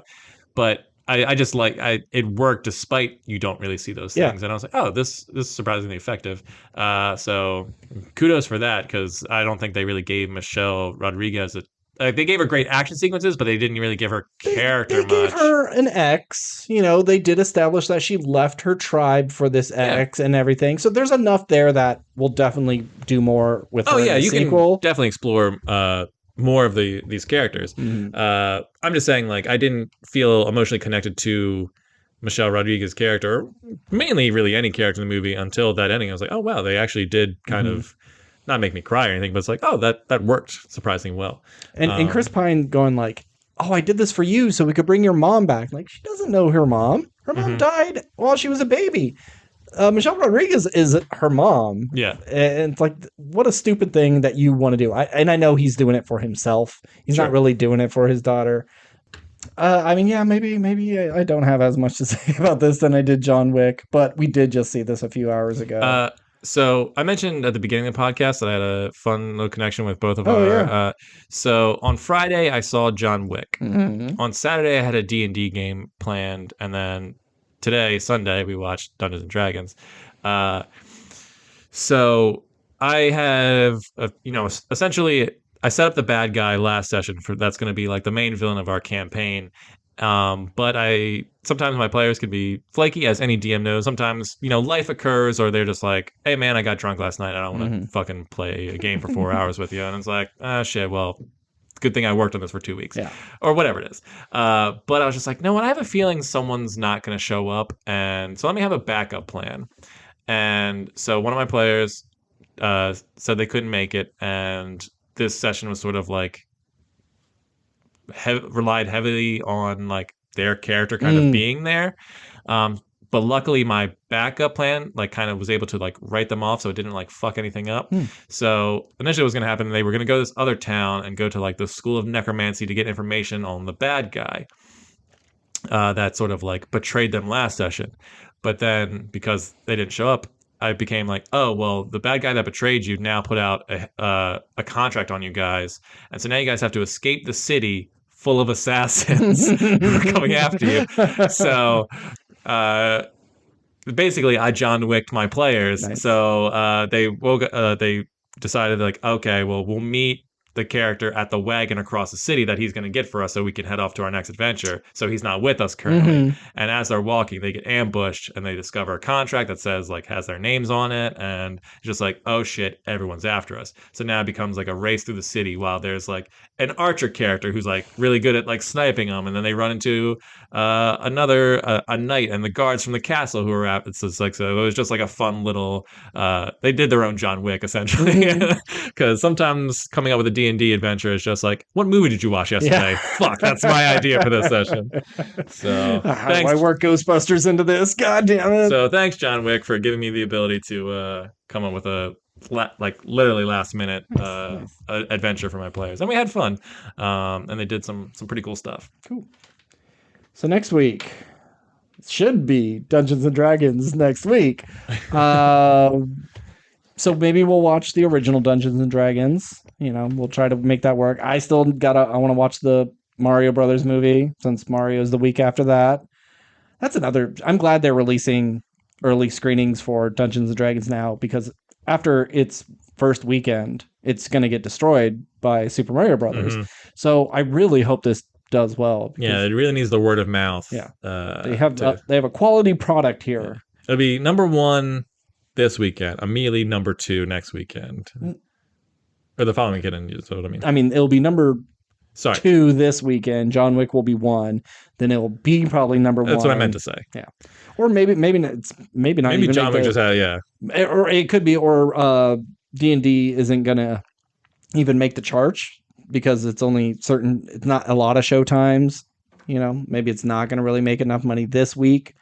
But I just like it worked despite you don't really see those things, and I was like, oh, this is surprisingly effective. So kudos for that, because I don't think they really gave Michelle Rodriguez they gave her great action sequences, but they didn't really give her character much. They gave her an X. They did establish that she left her tribe for this X and everything. So there's enough there that we'll definitely do more with her in the sequel. Can definitely explore more of these characters. Mm-hmm. I'm just saying, like, I didn't feel emotionally connected to Michelle Rodriguez's character, or mainly really any character in the movie, until that ending. I was like, oh, wow, they actually did kind of not make me cry or anything, but it's like, oh, that worked surprisingly well. And Chris Pine going like, oh, I did this for you so we could bring your mom back. Like, she doesn't know her mom. Her mom died while she was a baby. Michelle Rodriguez is her mom. Yeah. And it's like, what a stupid thing that you want to do. I know he's doing it for himself. He's not really doing it for his daughter. I mean, yeah, maybe I don't have as much to say about this than I did John Wick, but we did just see this a few hours ago. So I mentioned at the beginning of the podcast that I had a fun little connection with both of our. Yeah. So on Friday I saw John Wick. Mm-hmm. On Saturday I had a D&D game planned, and then today, Sunday, we watched Dungeons and Dragons. So I have, essentially, I set up the bad guy last session that's going to be like the main villain of our campaign. But sometimes my players can be flaky, as any DM knows. Sometimes, life occurs, or they're just like, hey man, I got drunk last night. I don't want to fucking play a game for 4 hours with you. And it's like, shit, well, good thing I worked on this for 2 weeks. Yeah. Or whatever it is. But I was just like, no, I have a feeling someone's not going to show up. And so let me have a backup plan. And so one of my players said they couldn't make it. And this session was sort of like, relied heavily on like their character kind of being there, but luckily my backup plan like kind of was able to like write them off so it didn't like fuck anything up. So initially what was going to happen, they were going to go to this other town and go to like the School of Necromancy to get information on the bad guy that sort of like betrayed them last session. But then because they didn't show up, I became like, oh well, the bad guy that betrayed you now put out a contract on you guys, and so now you guys have to escape the city full of assassins who are coming after you. So uh, basically, I John Wicked my players. Nice. So they decided like, okay, well, we'll meet the character at the wagon across the city that he's going to get for us so we can head off to our next adventure. So he's not with us currently. And as they're walking, they get ambushed and they discover a contract that says like has their names on it. And it's just like, oh shit, everyone's after us. So now it becomes like a race through the city while there's like an archer character who's like really good at like sniping them. And then they run into another a knight and the guards from the castle who are at. It's just like, so it was just like a fun little, they did their own John Wick essentially. Because sometimes coming up with a D&D adventure is just like, what movie did you watch yesterday? Yeah. Fuck, that's my idea for this session. So thanks. I work Ghostbusters into this. God damn it. So thanks, John Wick, for giving me the ability to come up with a like literally last minute adventure for my players, and we had fun. And they did some pretty cool stuff. Cool. So next week should be Dungeons and Dragons next week. So maybe we'll watch the original Dungeons and Dragons. You know, we'll try to make that work. I want to watch the Mario Brothers movie since Mario's the week after that. That's another. I'm glad they're releasing early screenings for Dungeons and Dragons now, because after its first weekend, it's going to get destroyed by Super Mario Brothers. So I really hope this does well. Yeah, it really needs the word of mouth. Yeah, they have a quality product here. Yeah. It'll be number 1 this weekend, immediately number 2 next weekend, or the following weekend. Is what I mean. I mean, it'll be number 2 this weekend. John Wick will be 1. Then it'll be probably number 1. That's what I meant to say. Yeah, or maybe not. Maybe even John Wick just had or it could be, or D&D isn't gonna even make the charge because it's only certain. It's not a lot of show times. You know, maybe it's not gonna really make enough money this week.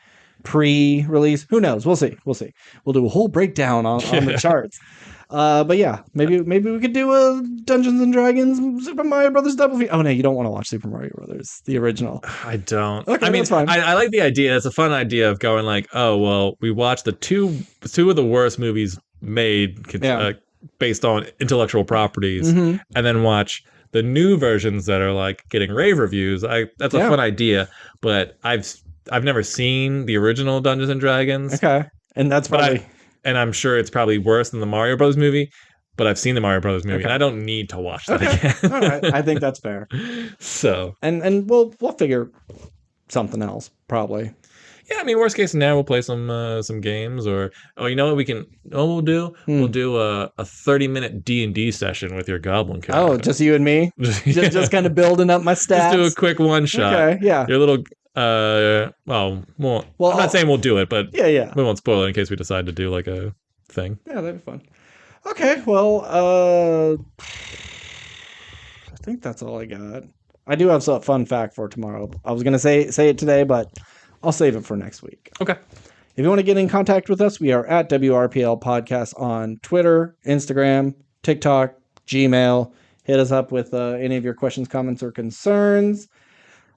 Pre-release, who knows? We'll see. We'll do a whole breakdown on the charts. But yeah, maybe we could do a Dungeons and Dragons Super Mario Brothers double feature. Oh no, you don't want to watch Super Mario Brothers, the original. I don't. Okay, I mean, that's fine. I like the idea. It's a fun idea of going like, oh well, we watched the two of the worst movies made based on intellectual properties, and then watch the new versions that are like getting rave reviews. That's a fun idea, but I've never seen the original Dungeons and Dragons. Okay, and that's probably. And I'm sure it's probably worse than the Mario Bros. Movie, but I've seen the Mario Bros. Movie, and I don't need to watch that again. All right, I think that's fair. So, and we'll figure something else probably. Yeah, I mean, worst case scenario, we'll play some games, or you know what we'll do? We'll do a 30-minute D&D session with your Goblin character. Oh, just you and me? just kind of building up my stats. Just do a quick one shot. Okay, yeah. Your little I'm not saying we'll do it, but we won't spoil it in case we decide to do like a thing. Yeah, that'd be fun. Okay, well, I think that's all I got. I do have a fun fact for tomorrow. I was gonna say it today, but I'll save it for next week. Okay. If you want to get in contact with us, we are at WRPL Podcast on Twitter, Instagram, TikTok, Gmail. Hit us up with any of your questions, comments, or concerns.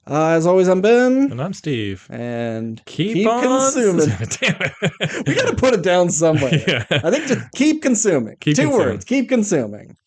As always, I'm Ben. And I'm Steve. And keep on consuming. Damn it. We got to put it down somewhere. Yeah. I think just keep consuming. 2 words. Keep consuming.